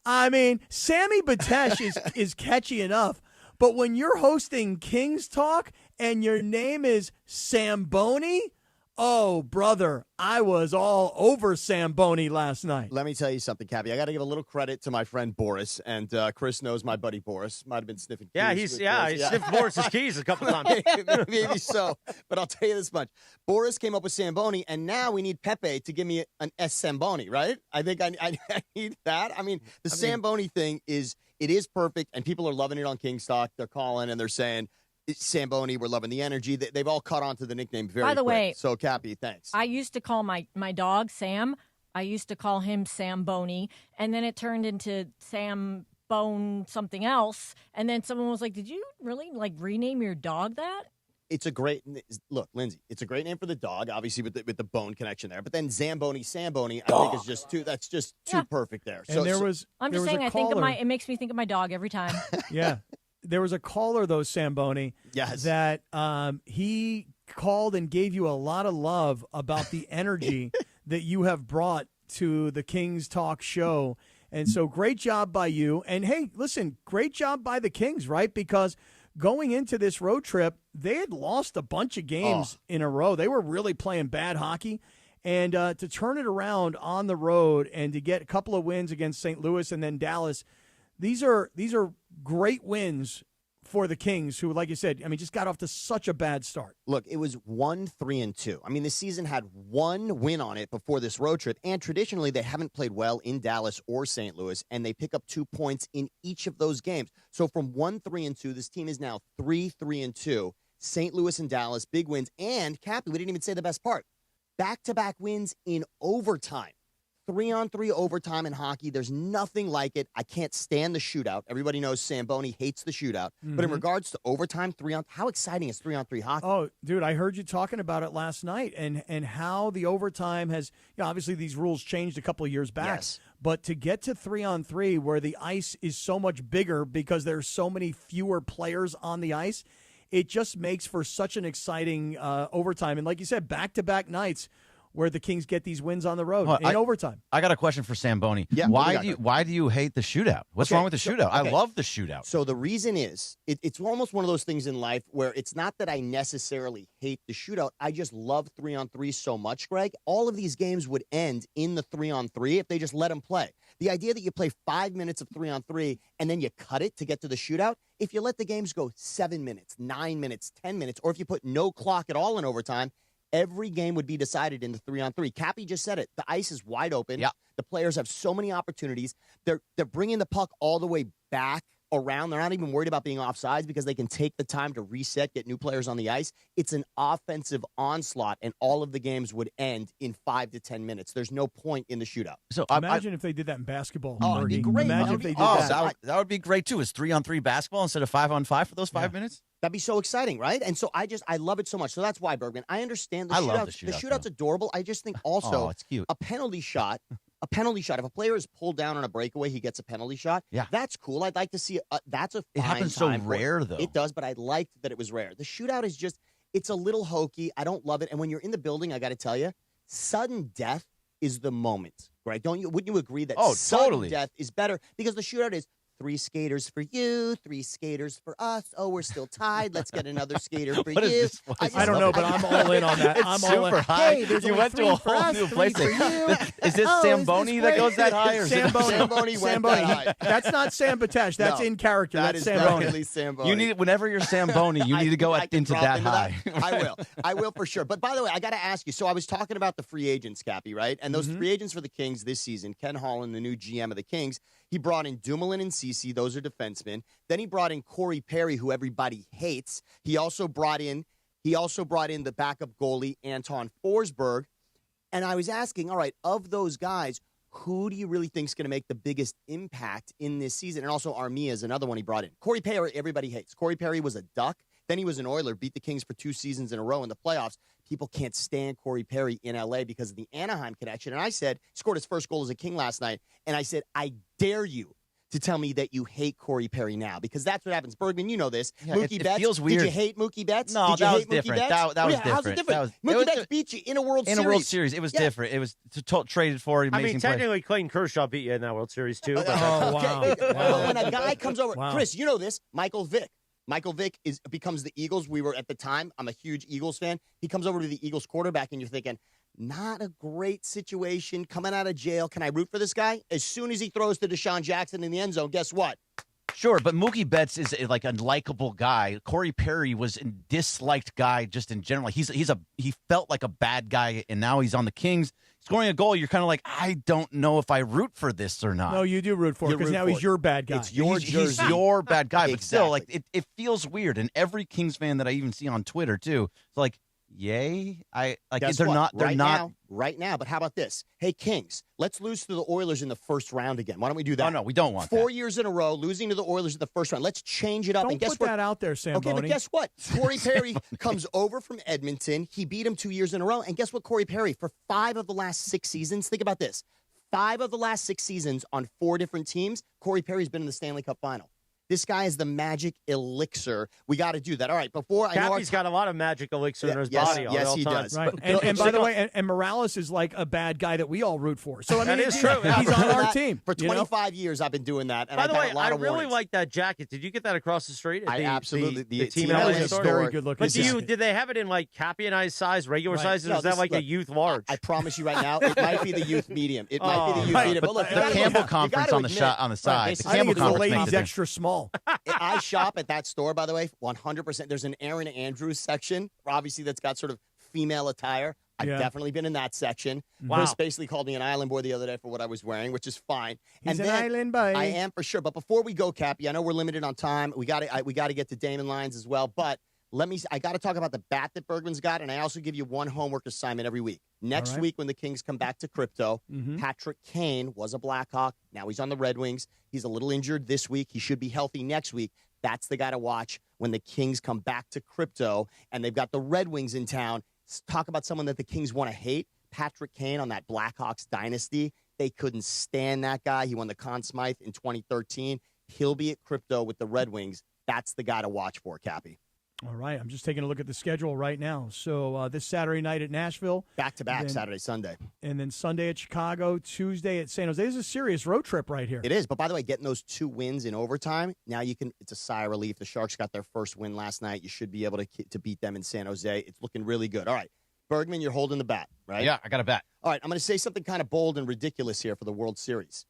I mean, Sammy Batesh is catchy enough, but when you're hosting Kings Talk and your name is Samboni, oh, brother, I was all over Samboni last night. Let me tell you something, Cappy. I got to give a little credit to my friend Boris, and Chris knows my buddy Boris. Might have been sniffing keys. He sniffed Boris's keys a couple times. Maybe so, but I'll tell you this much. Boris came up with Samboni, and now we need Pepe to give me an S. Samboni, right? I think I need that. I mean, Samboni thing is perfect, and people are loving it on King's Talk. They're calling, and they're saying, Samboni, we're loving the energy. They've all caught on to the nickname very quick. By the way, so Cappy, thanks. I used to call my dog Sam. I used to call him Samboni, and then it turned into Sam Bone something else. And then someone was like, "Did you really rename your dog that?" It's a great look, Lindsay. It's a great name for the dog, obviously with the bone connection there. But then Samboni, I think is just too. That's just too perfect there. And I'm just saying. It makes me think of my dog every time. Yeah. There was a caller, though, Samboni, that he called and gave you a lot of love about the energy that you have brought to the Kings Talk show. And so great job by you. And, hey, listen, great job by the Kings, right? Because going into this road trip, they had lost a bunch of games in a row. They were really playing bad hockey. And to turn it around on the road and to get a couple of wins against St. Louis and then Dallas, these are great wins for the Kings, who, like you said, just got off to such a bad start. Look, it was 1-3-2. I mean, this season had one win on it before this road trip, and traditionally they haven't played well in Dallas or St. Louis, and they pick up 2 points in each of those games. So from 1-3-2, this team is now 3-3-2. St. Louis and Dallas, big wins. And, Cappy, we didn't even say the best part. Back-to-back wins in overtime. 3-on-3 overtime in hockey. There's nothing like it. I can't stand the shootout. Everybody knows Samboni hates the shootout. Mm-hmm. But in regards to overtime, how exciting is 3-on-3 hockey? Oh, dude, I heard you talking about it last night and how the overtime has, obviously these rules changed a couple of years back. Yes. But to get to 3-on-3 where the ice is so much bigger because there's so many fewer players on the ice, it just makes for such an exciting overtime. And like you said, back-to-back nights where the Kings get these wins on the road in overtime. I got a question for Samboni. Yeah, why do you hate the shootout? What's wrong with the shootout? Okay. I love the shootout. So the reason is it's almost one of those things in life where it's not that I necessarily hate the shootout. I just love 3-on-3 so much, Greg. All of these games would end in the 3-on-3 if they just let them play. The idea that you play 5 minutes of 3-on-3 and then you cut it to get to the shootout, if you let the games go 7 minutes, 9 minutes, 10 minutes, or if you put no clock at all in overtime, every game would be decided in the 3-on-3. Cappy just said it. The ice is wide open. Yeah. The players have so many opportunities. They're bringing the puck all the way back around. They're not even worried about being offsides because they can take the time to reset, get new players on the ice. It's an offensive onslaught, and all of the games would end in 5 to 10 minutes. There's no point in the shootout. So imagine if they did that in basketball. It'd be great. Imagine if they did that. That would be great, too. Is 3-on-3 basketball instead of 5-on-5 for those 5 minutes? That'd be so exciting, right? And so I love it so much. So that's why, Bergman. I understand the shootout. Love the shootout. The shootout's adorable. I just think also it's cute. a penalty shot. If a player is pulled down on a breakaway, he gets a penalty shot. Yeah. That's cool. I'd like to see that's a fine It happens so time rare, though. It does, but I liked that it was rare. The shootout is just, it's a little hokey. I don't love it. And when you're in the building, I got to tell you, sudden death is the moment, right? Wouldn't you agree that sudden death is better? Because the shootout is 3 skaters for you, 3 skaters for us. Oh, we're still tied. Let's get another skater for you. I don't know, but I'm all in on that. I'm all in. High. Hey, there's you went to a whole new place. Is this Samboni that goes that high? Or Samboni went that high. That's not Sam Batesh. That's in character. That's Samboni. You need, whenever you're Samboni, you need to go into that high. I will for sure. But by the way, I got to ask you. So I was talking about the free agents, Cappy, right? And those free agents for the Kings this season, Ken Holland, the new GM of the Kings, he brought in Dumoulin and Ceci. Those are defensemen. Then he brought in Corey Perry, who everybody hates. He also brought in the backup goalie, Anton Forsberg. And I was asking, all right, of those guys, who do you really think is going to make the biggest impact in this season? And also Armia is another one he brought in. Corey Perry, everybody hates. Corey Perry was a Duck. Then he was an Oiler, beat the Kings for 2 seasons in a row in the playoffs. People can't stand Corey Perry in L.A. because of the Anaheim connection. And I said, he scored his first goal as a King last night. And I said, I dare you to tell me that you hate Corey Perry now, because that's what happens. Bergman, you know this. Yeah, Mookie it Betts. feels weird. Did you hate Mookie Betts? No, Did you that was hate Mookie different. Betts? That was How's it different. different? Mookie Betts beat you in a World Series. In a World Series. It was different. It was traded for. I mean, technically, Clayton Kershaw beat you in that World Series, too. But wow. But when a guy comes over, Chris, you know this, Michael Vick. Michael Vick becomes the Eagles. We were at the time, I'm a huge Eagles fan. He comes over to the Eagles quarterback, and you're thinking, not a great situation, coming out of jail. Can I root for this guy? As soon as he throws to Deshaun Jackson in the end zone, guess what? Sure, but Mookie Betts is like a likable guy. Corey Perry was a disliked guy just in general. He felt like a bad guy, and now he's on the Kings scoring a goal. You're kind of like, I don't know if I root for this or not. No, you do root for it because now he's your bad guy. It's your he's your bad guy, but still, Exactly. like it feels weird. And every Kings fan that I even see on Twitter too, it's like, yay! Guess they're what? not. Right now. But how about this? Hey, Kings, let's lose to the Oilers in the first round again. Why don't we do that? Oh no, we don't want 4 years in a row losing to the Oilers in the first round. Let's change it up. Don't and guess put what? that out there, Sam. Okay, but guess what? Corey Perry comes over from Edmonton. He beat him 2 years in a row. And guess what, Corey Perry, for 5 of the last 6 seasons, think about this. 5 of the last 6 seasons on 4 different teams, Corey Perry's been in the Stanley Cup final. This guy is the magic elixir. We got to do that. All right, before I know Cappy's got a lot of magic elixir in his body. Yes, he times. does. Right. And by the way, and Morales is like a bad guy that we all root for. So I mean, That is true. He's on our team. For 25 years, I've been doing that. And By I've the had way, a lot I of really warnings. like that jacket. Did you get that across the street? I absolutely. The team LA LA is store? very good looking. But did they have it in like Cappy and I's size, regular sizes? Or is that like a youth large? I promise you right now, it might be the youth medium. It might be the youth medium. But look, the Campbell Conference on the side. The I think Campbell it's the Conference ladies makes it. extra small. I shop at that store, by the way, 100%. There's an Erin Andrews section, obviously, that's got sort of female attire. I've definitely been in that section. Wow. Chris basically called me an island boy the other day for what I was wearing, which is fine. He's and an then, island boy. I am for sure. But before we go, Cappy, I know we're limited on time. We got to get to Damon Lyons as well. But I got to talk about the bat that Bergman's got, and I also give you one homework assignment every week. Next week, when the Kings come back to crypto, Patrick Kane was a Blackhawk. Now he's on the Red Wings. He's a little injured this week. He should be healthy next week. That's the guy to watch when the Kings come back to crypto, and they've got the Red Wings in town. Talk about someone that the Kings want to hate. Patrick Kane on that Blackhawks dynasty. They couldn't stand that guy. He won the Conn Smythe in 2013. He'll be at crypto with the Red Wings. That's the guy to watch for, Cappy. All right, I'm just taking a look at the schedule right now. So this Saturday night at Nashville. Back-to-back, Saturday, Sunday. And then Sunday at Chicago, Tuesday at San Jose. This is a serious road trip right here. It is. But by the way, getting those 2 wins in overtime, now it's a sigh of relief. The Sharks got their first win last night. You should be able to beat them in San Jose. It's looking really good. All right, Bergman, you're holding the bat, right? Yeah, I got a bat. All right, I'm going to say something kind of bold and ridiculous here for the World Series.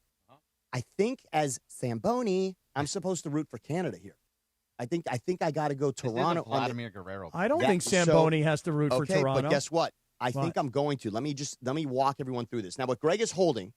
I think as Zamboni, I'm supposed to root for Canada here. I think I got to go Toronto. Vladimir Guerrero. I don't think Zamboni has to root for Toronto. But guess what? I think I'm going to. Let me walk everyone through this. Now, what Greg is holding,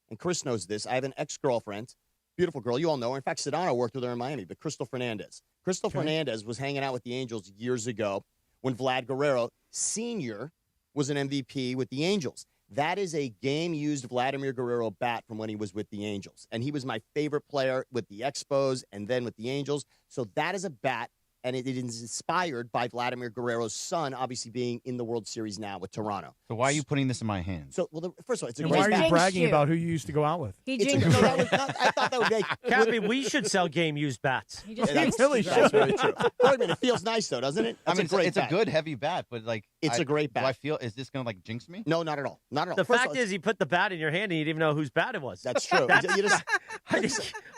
and Chris knows this, I have an ex-girlfriend, beautiful girl, you all know her. In fact, Sedano worked with her in Miami, but Crystal Fernandez. Crystal Fernandez was hanging out with the Angels years ago when Vlad Guerrero Sr. was an MVP with the Angels. That is a game-used Vladimir Guerrero bat from when he was with the Angels. And he was my favorite player with the Expos and then with the Angels. So that is a bat, and it is inspired by Vladimir Guerrero's son, obviously being in the World Series now with Toronto. So why are you putting this in my hands? So, well, first of all, it's a And great why are bat. you bragging about who you used to go out with? He It's a- jinxed no, it. I thought that would make Cappy, we should sell game-used bats. He just That's really that's very true. Bergman, it feels nice, though, doesn't it? I That's mean, a great it's bat. a good heavy bat, but like It's a great bat. Do I feel is this gonna like jinx me? No, not at all. Not at all. The First of fact all, is, he put the bat in your hand and you didn't even know whose bat it was. that's true. You just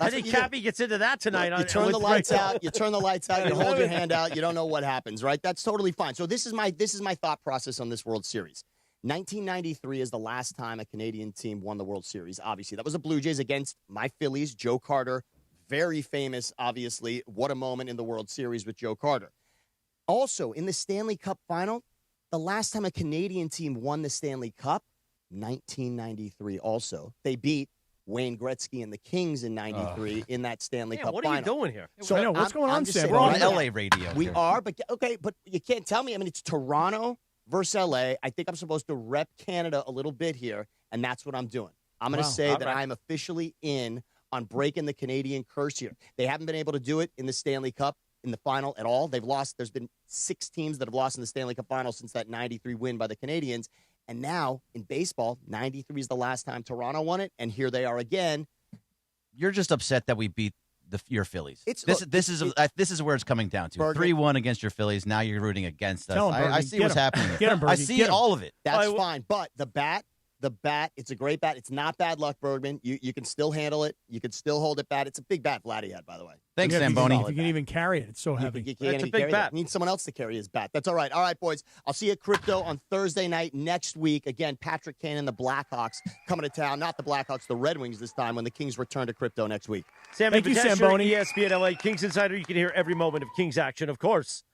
I think Cappy gets into that tonight. You turn the lights out. You turn the lights out. You hold your hand out. You don't know what happens, right? That's totally fine. So this is my thought process on this World Series. 1993 is the last time a Canadian team won the World Series. Obviously, that was the Blue Jays against my Phillies. Joe Carter, very famous. Obviously, what a moment in the World Series with Joe Carter. Also, in the Stanley Cup final, the last time a Canadian team won the Stanley Cup, 1993. Also, they beat Wayne Gretzky and the Kings in '93 in that Stanley Cup what final. are you doing here? So I know, what's going on, I'm just Sam? saying, We're on right LA radio. We here. are, but okay, but you can't tell me. I mean, it's Toronto versus LA. I think I'm supposed to rep Canada a little bit here, and that's what I'm doing. I'm going to Wow. say All that right. I'm officially in on breaking the Canadian curse here. They haven't been able to do it in the Stanley Cup in the final at all. They've lost. There's been 6 teams that have lost in the Stanley Cup final since that 93 win by the Canadians. And now in baseball, 93 is the last time Toronto won it. And here they are again. You're just upset that we beat your Phillies. Look, This is where it's coming down to. Bergen. 3-1 against your Phillies. Now you're rooting against us. Tell 'em, I Bergen. see Get what's 'em. happening. Get 'em, I Bergen. see Get 'em. all of it. That's fine. But the bat, it's a great bat. It's not bad luck, Bergman. You can still handle it. You can still hold it bad. It's a big bat Vladdy had, by the way. Thanks, Yeah, if you Zamboni. can- If you can even carry it, it's so heavy. You It's can't a even big carry bat. that. Need someone else to carry his bat. That's all right. All right, boys. I'll see you at Crypto on Thursday night next week. Again, Patrick Kane and the Blackhawks coming to town. Not the Blackhawks, the Red Wings this time when the Kings return to Crypto next week. Sammy Thank you, Potential, Samboni. ESPN LA Kings Insider. You can hear every moment of Kings action, of course.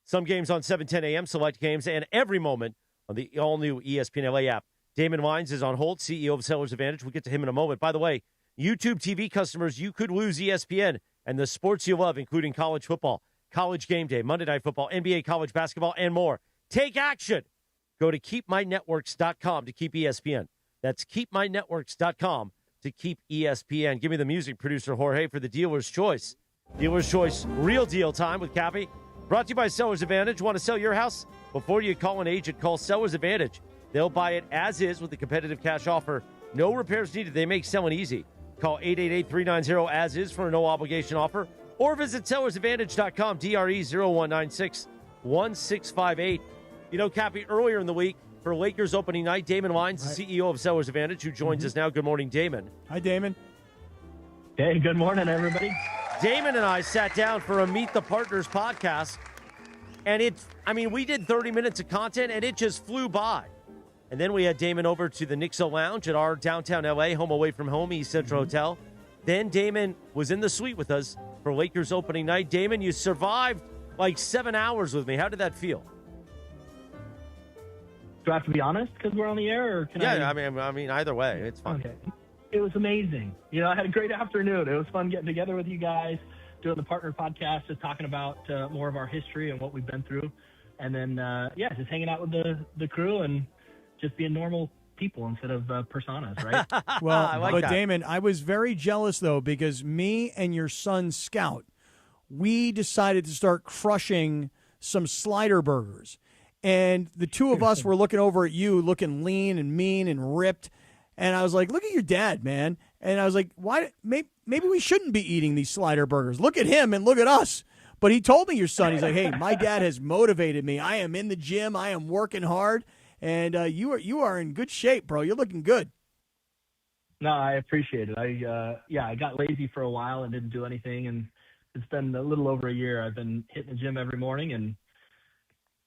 Some games on 7:10 a.m., select games, and every moment on the all-new ESPN LA app. Damon Wines is on hold, CEO of Sellers Advantage. We'll get to him in a moment. By the way, YouTube TV customers, you could lose ESPN and the sports you love, including college football, college game day, Monday Night Football, NBA, college basketball, and more. Take action. Go to keepmynetworks.com to keep ESPN. That's keepmynetworks.com to keep ESPN. Give me the music, producer Jorge, for the Dealer's Choice. Dealer's Choice, real deal time with Cappy. Brought to you by Sellers Advantage. Want to sell your house? Before you call an agent, call Sellers Advantage. They'll buy it as is with a competitive cash offer. No repairs needed. They make selling easy. Call 888-390-AS-IS for a no-obligation offer. Or visit sellersadvantage.com, DRE0196-1658. You know, Cappy, earlier in the week, for Lakers opening night, Damon Wines, the CEO of Sellers Advantage, who joins us now. Good morning, Damon. Hi, Damon. Hey, good morning, everybody. Damon and I sat down for a Meet the Partners podcast, and we did 30 minutes of content, and it just flew by. And then we had Damon over to the Nixo Lounge at our downtown LA, home away from home, East Central Hotel. Then Damon was in the suite with us for Lakers opening night. Damon, you survived like 7 hours with me. How did that feel? Do I have to be honest because we're on the air, or can I? Yeah, I mean, either way, it's fun. Okay. It was amazing. You know, I had a great afternoon. It was fun getting together with you guys, doing the partner podcast, just talking about more of our history and what we've been through. And then, just hanging out with the crew and just being normal people instead of personas, right? Well, like but that. Damon, I was very jealous, though, because me and your son, Scout, we decided to start crushing some slider burgers. And the two of us were looking over at you, looking lean and mean and ripped. And I was like, look at your dad, man. And I was like, why? Maybe we shouldn't be eating these slider burgers. Look at him and look at us. But he told me, your son, he's like, hey, my dad has motivated me. I am in the gym. I am working hard. And you are in good shape, bro. You're looking good. No, I appreciate it. I got lazy for a while and didn't do anything. And it's been a little over a year. I've been hitting the gym every morning, and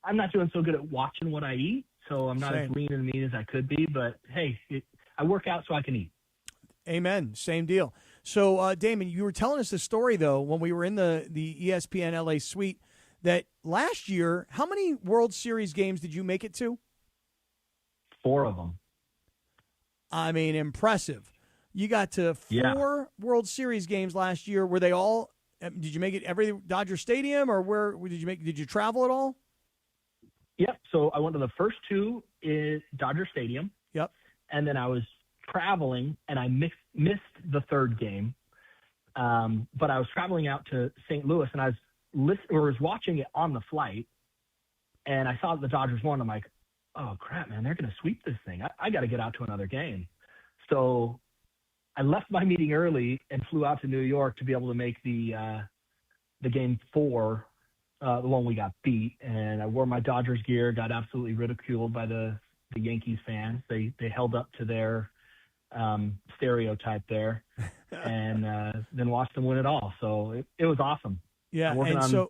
I'm not doing so good at watching what I eat. So I'm not as lean and mean as I could be. But, hey, I work out so I can eat. Amen. Same deal. So, Damon, you were telling us the story, though, when we were in the ESPN LA suite, that last year, how many World Series games did you make it to? 4 of them. I mean, impressive. You got to 4 World Series games last year. Were they all? Did you make it every Dodger Stadium, or where did you make? Did you travel at all? Yep. So I went to the first 2 in Dodger Stadium. Yep. And then I was traveling, and I missed the 3rd game. But I was traveling out to St. Louis, and I was watching it on the flight, and I saw the Dodgers won. I'm like, oh crap, man, they're going to sweep this thing. I got to get out to another game. So I left my meeting early and flew out to New York to be able to make the game 4, the one we got beat. And I wore my Dodgers gear, got absolutely ridiculed by the Yankees fans. They held up to their stereotype there, and then watched them win it all. So it was awesome. Yeah, I'm working on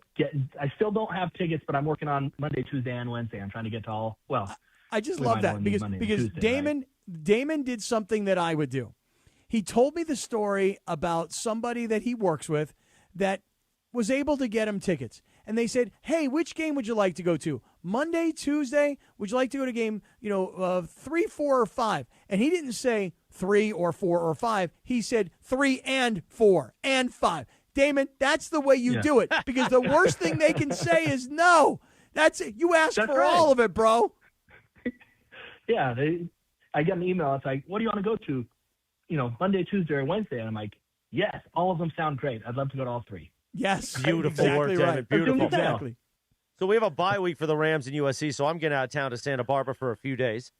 I still don't have tickets, but I'm working on Monday, Tuesday, and Wednesday. I'm trying to get to all. Well, I just love that because Tuesday, Damon did something that I would do. He told me the story about somebody that he works with that was able to get him tickets. And they said, hey, which game would you like to go to? Monday, Tuesday? Would you like to go to game, 3, 4, or 5? And he didn't say 3 or 4 or 5. He said 3 and 4 and 5. Damon, that's the way you do it, because the worst thing they can say is no. That's it. You asked for all of it, bro. Yeah, I got an email. It's like, what do you want to go to? Monday, Tuesday, or Wednesday? And I'm like, yes, all of them sound great. I'd love to go to all three. Yes. Beautiful work, exactly David. right. Beautiful. Exactly. So we have a bye week for the Rams and USC, so I'm getting out of town to Santa Barbara for a few days.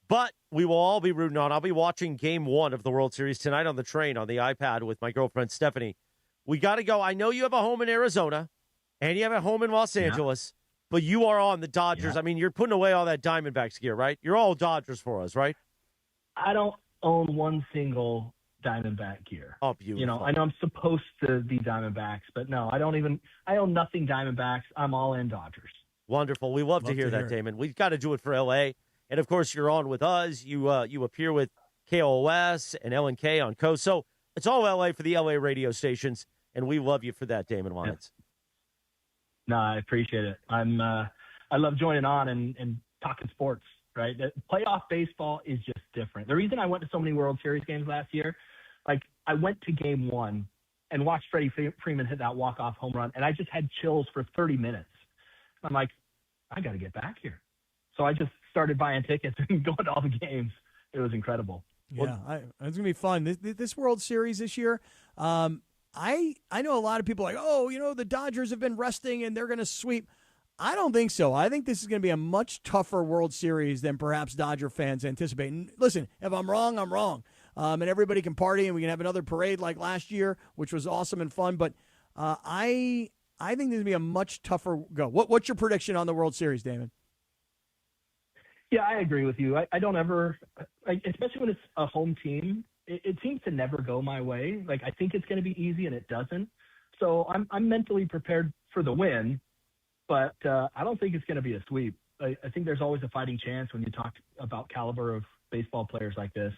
But we will all be rooting on. I'll be watching Game 1 of the World Series tonight on the train on the iPad with my girlfriend, Stephanie. We got to go. I know you have a home in Arizona, and you have a home in Los Angeles, but you are on the Dodgers. Yeah. I mean, you're putting away all that Diamondbacks gear, right? You're all Dodgers for us, right? I don't own one single Diamondback gear. Oh, beautiful. I know I'm supposed to be Diamondbacks, but no, I own nothing Diamondbacks. I'm all in Dodgers. Wonderful. We love to hear that, Damon. We've got to do it for LA. And of course, you're on with us. You appear with KOS and LNK on Coast. So it's all LA for the LA radio stations, and we love you for that, Damon Lyons. No, I appreciate it. I love joining on and talking sports. Right, playoff baseball is just different. The reason I went to so many World Series games last year, like I went to Game 1 and watched Freddie Freeman hit that walk-off home run, and I just had chills for 30 minutes. I'm like, I got to get back here. So I just started buying tickets and going to all the games. It was incredible. Yeah, it's gonna be fun. This World Series this year. I know a lot of people are like, the Dodgers have been resting and they're gonna sweep. I don't think so. I think this is going to be a much tougher World Series than perhaps Dodger fans anticipate. And listen, if I'm wrong, I'm wrong. And everybody can party and we can have another parade like last year, which was awesome and fun. But I think this is going to be a much tougher go. What's your prediction on the World Series, Damon? Yeah, I agree with you. I don't ever, especially when it's a home team, it seems to never go my way. Like I think it's going to be easy and it doesn't. So I'm mentally prepared for the win. But I don't think it's going to be a sweep. I think there's always a fighting chance when you talk about caliber of baseball players like this.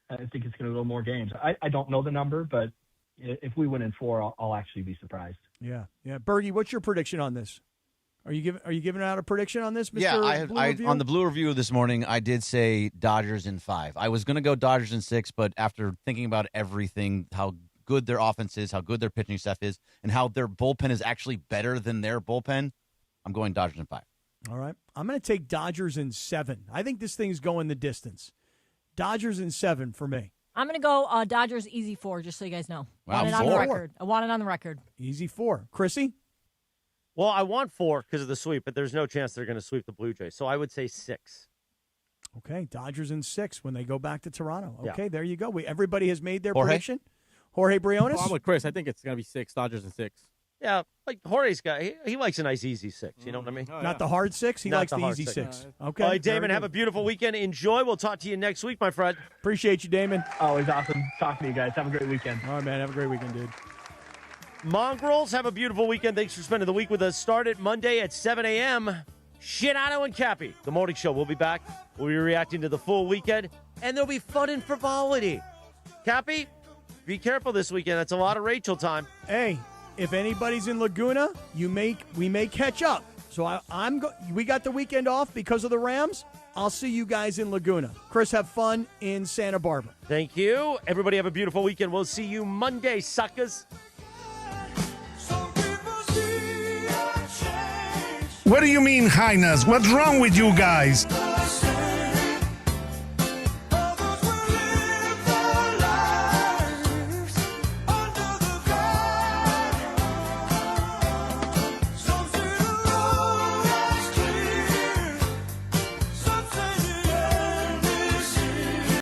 I think it's going to go more games. I don't know the number, but if we win in 4, I'll actually be surprised. Yeah. Bergie, what's your prediction on this? Are you giving out a prediction on this, Mr. Yeah, Blue Review? On the Blue Review this morning, I did say Dodgers in 5. I was going to go Dodgers in 6, but after thinking about everything, how good their offense is, how good their pitching staff is, and how their bullpen is actually better than their bullpen, I'm going Dodgers in 5. All right. I'm going to take Dodgers in 7. I think this thing's going the distance. Dodgers in 7 for me. I'm going to go Dodgers easy 4, just so you guys know. Wow, want it on the record. I want it on the record. Easy 4. Chrissy? Well, I want 4 because of the sweep, but there's no chance they're going to sweep the Blue Jays. So I would say 6. Okay, Dodgers in 6 when they go back to Toronto. Okay, Yeah. There you go. Everybody has made their Jorge? prediction. Jorge Briones? I'm with Chris. I think it's going to be 6. Dodgers in 6. Yeah, like Jorge's guy, he likes a nice easy 6. You know what I mean? Not the hard 6? He Not likes the the hard easy 6. 6. Okay. All right, Damon, very have a good. beautiful weekend. Enjoy. We'll talk to you next week, my friend. Appreciate you, Damon. Always awesome talking to you guys. Have a great weekend. All right, man. Have a great weekend, dude. Mongrels, have a beautiful weekend. Thanks for spending the week with us. Start it Monday at 7 a.m. Sedano and Cappy, the morning show. We'll be back. We'll be reacting to the full weekend, and there'll be fun and frivolity. Cappy, be careful this weekend. That's a lot of Rachel time. Hey, if anybody's in Laguna, we may catch up. So we got the weekend off because of the Rams. I'll see you guys in Laguna. Chris, have fun in Santa Barbara. Thank you. Everybody have a beautiful weekend. We'll see you Monday, suckers. What do you mean, Highness? What's wrong with you guys?